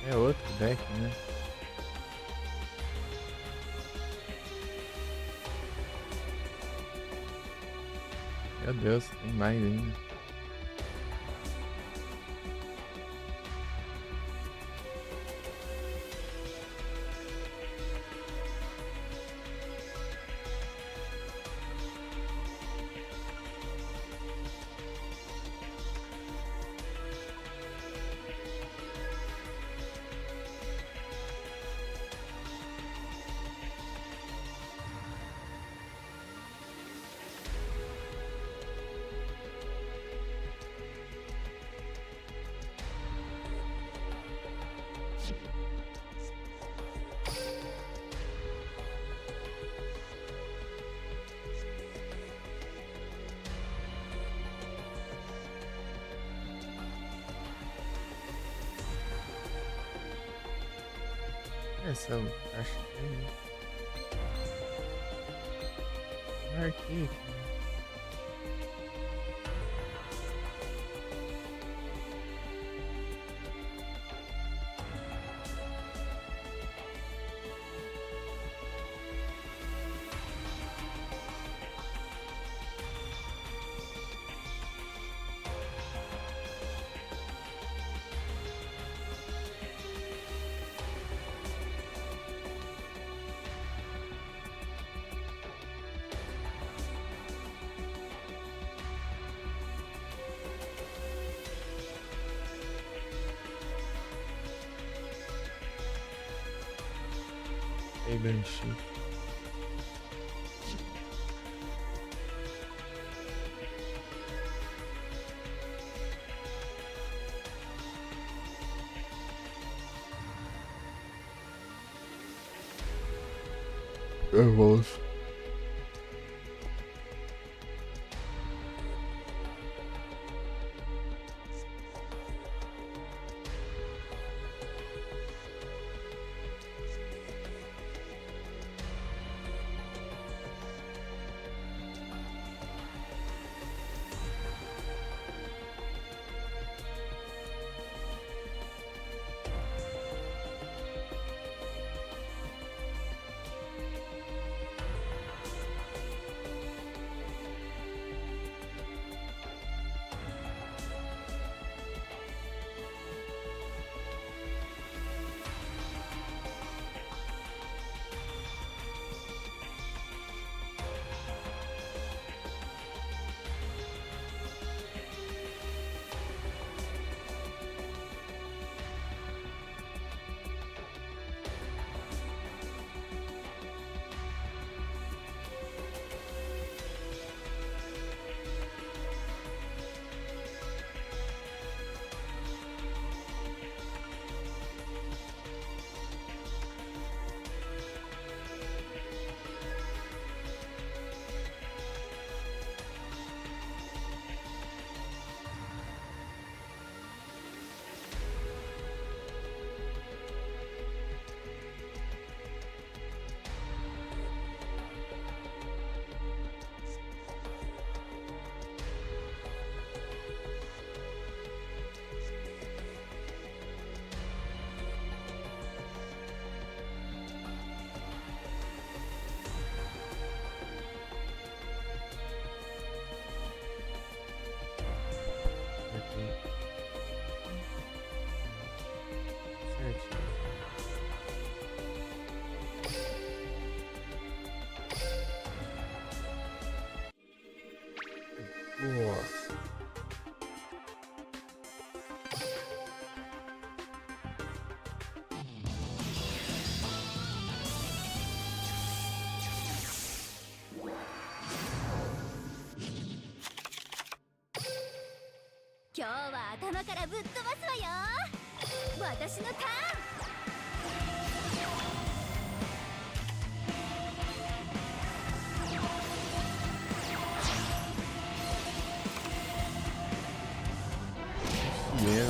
É outro deck, né? Meu Deus, tem mais ainda. Essa acho que marquei aqui. Ei, Banshee. Vamos. Boa.今日は頭からぶっ飛ばすわよ。私のターン。Yeah.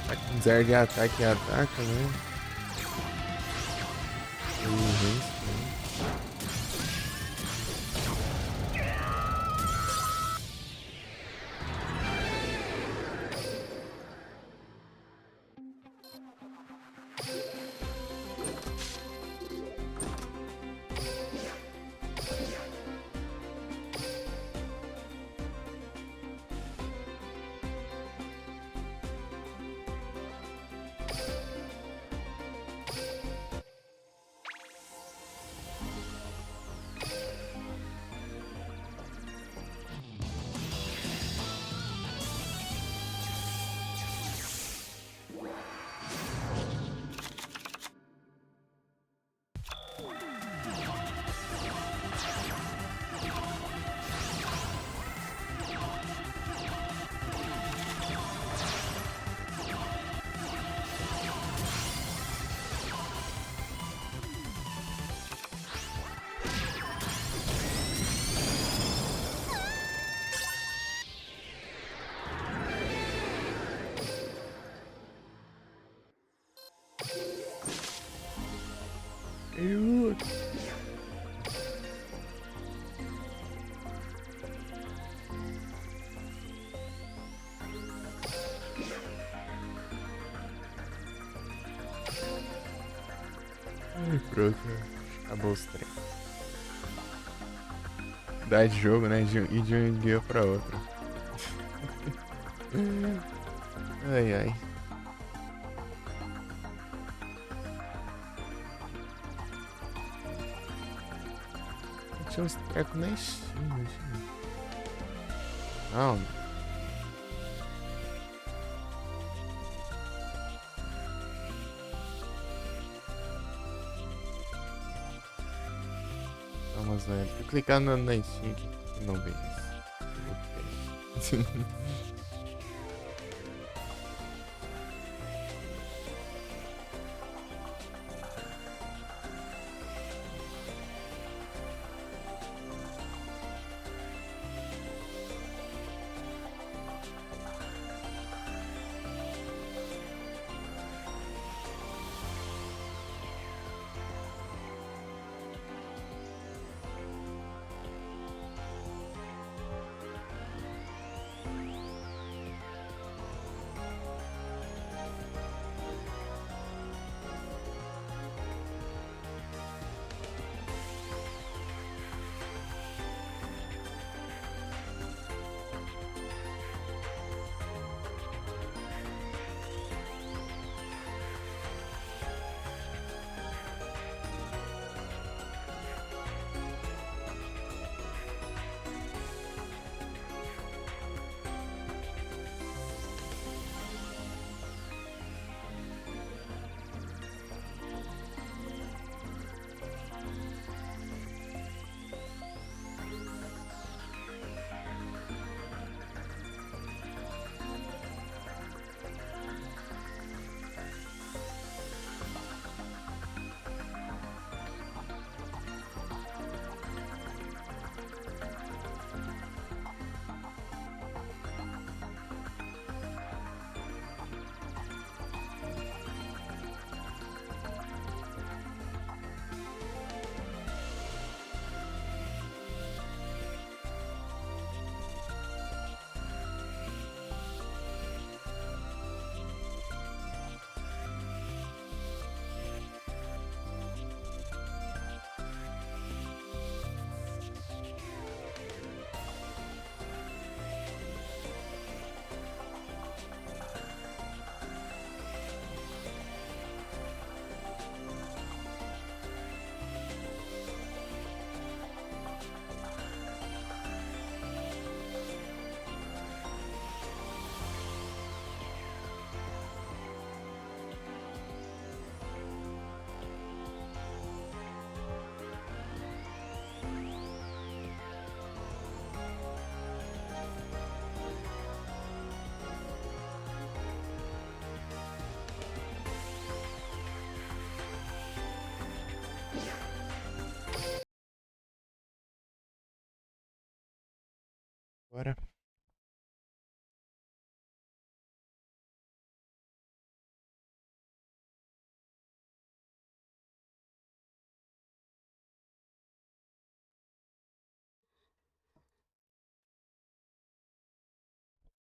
Tá com 0 de ataque e ataca, né? E pronto, acabou os trem. Dá de jogo, né? E de um dia pra outro. Ai, ai. Tinha uns trecos na Steam, gente. Não. Vamos ver. Vou clicar na Steam aqui e não vê isso.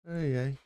Ai, ai.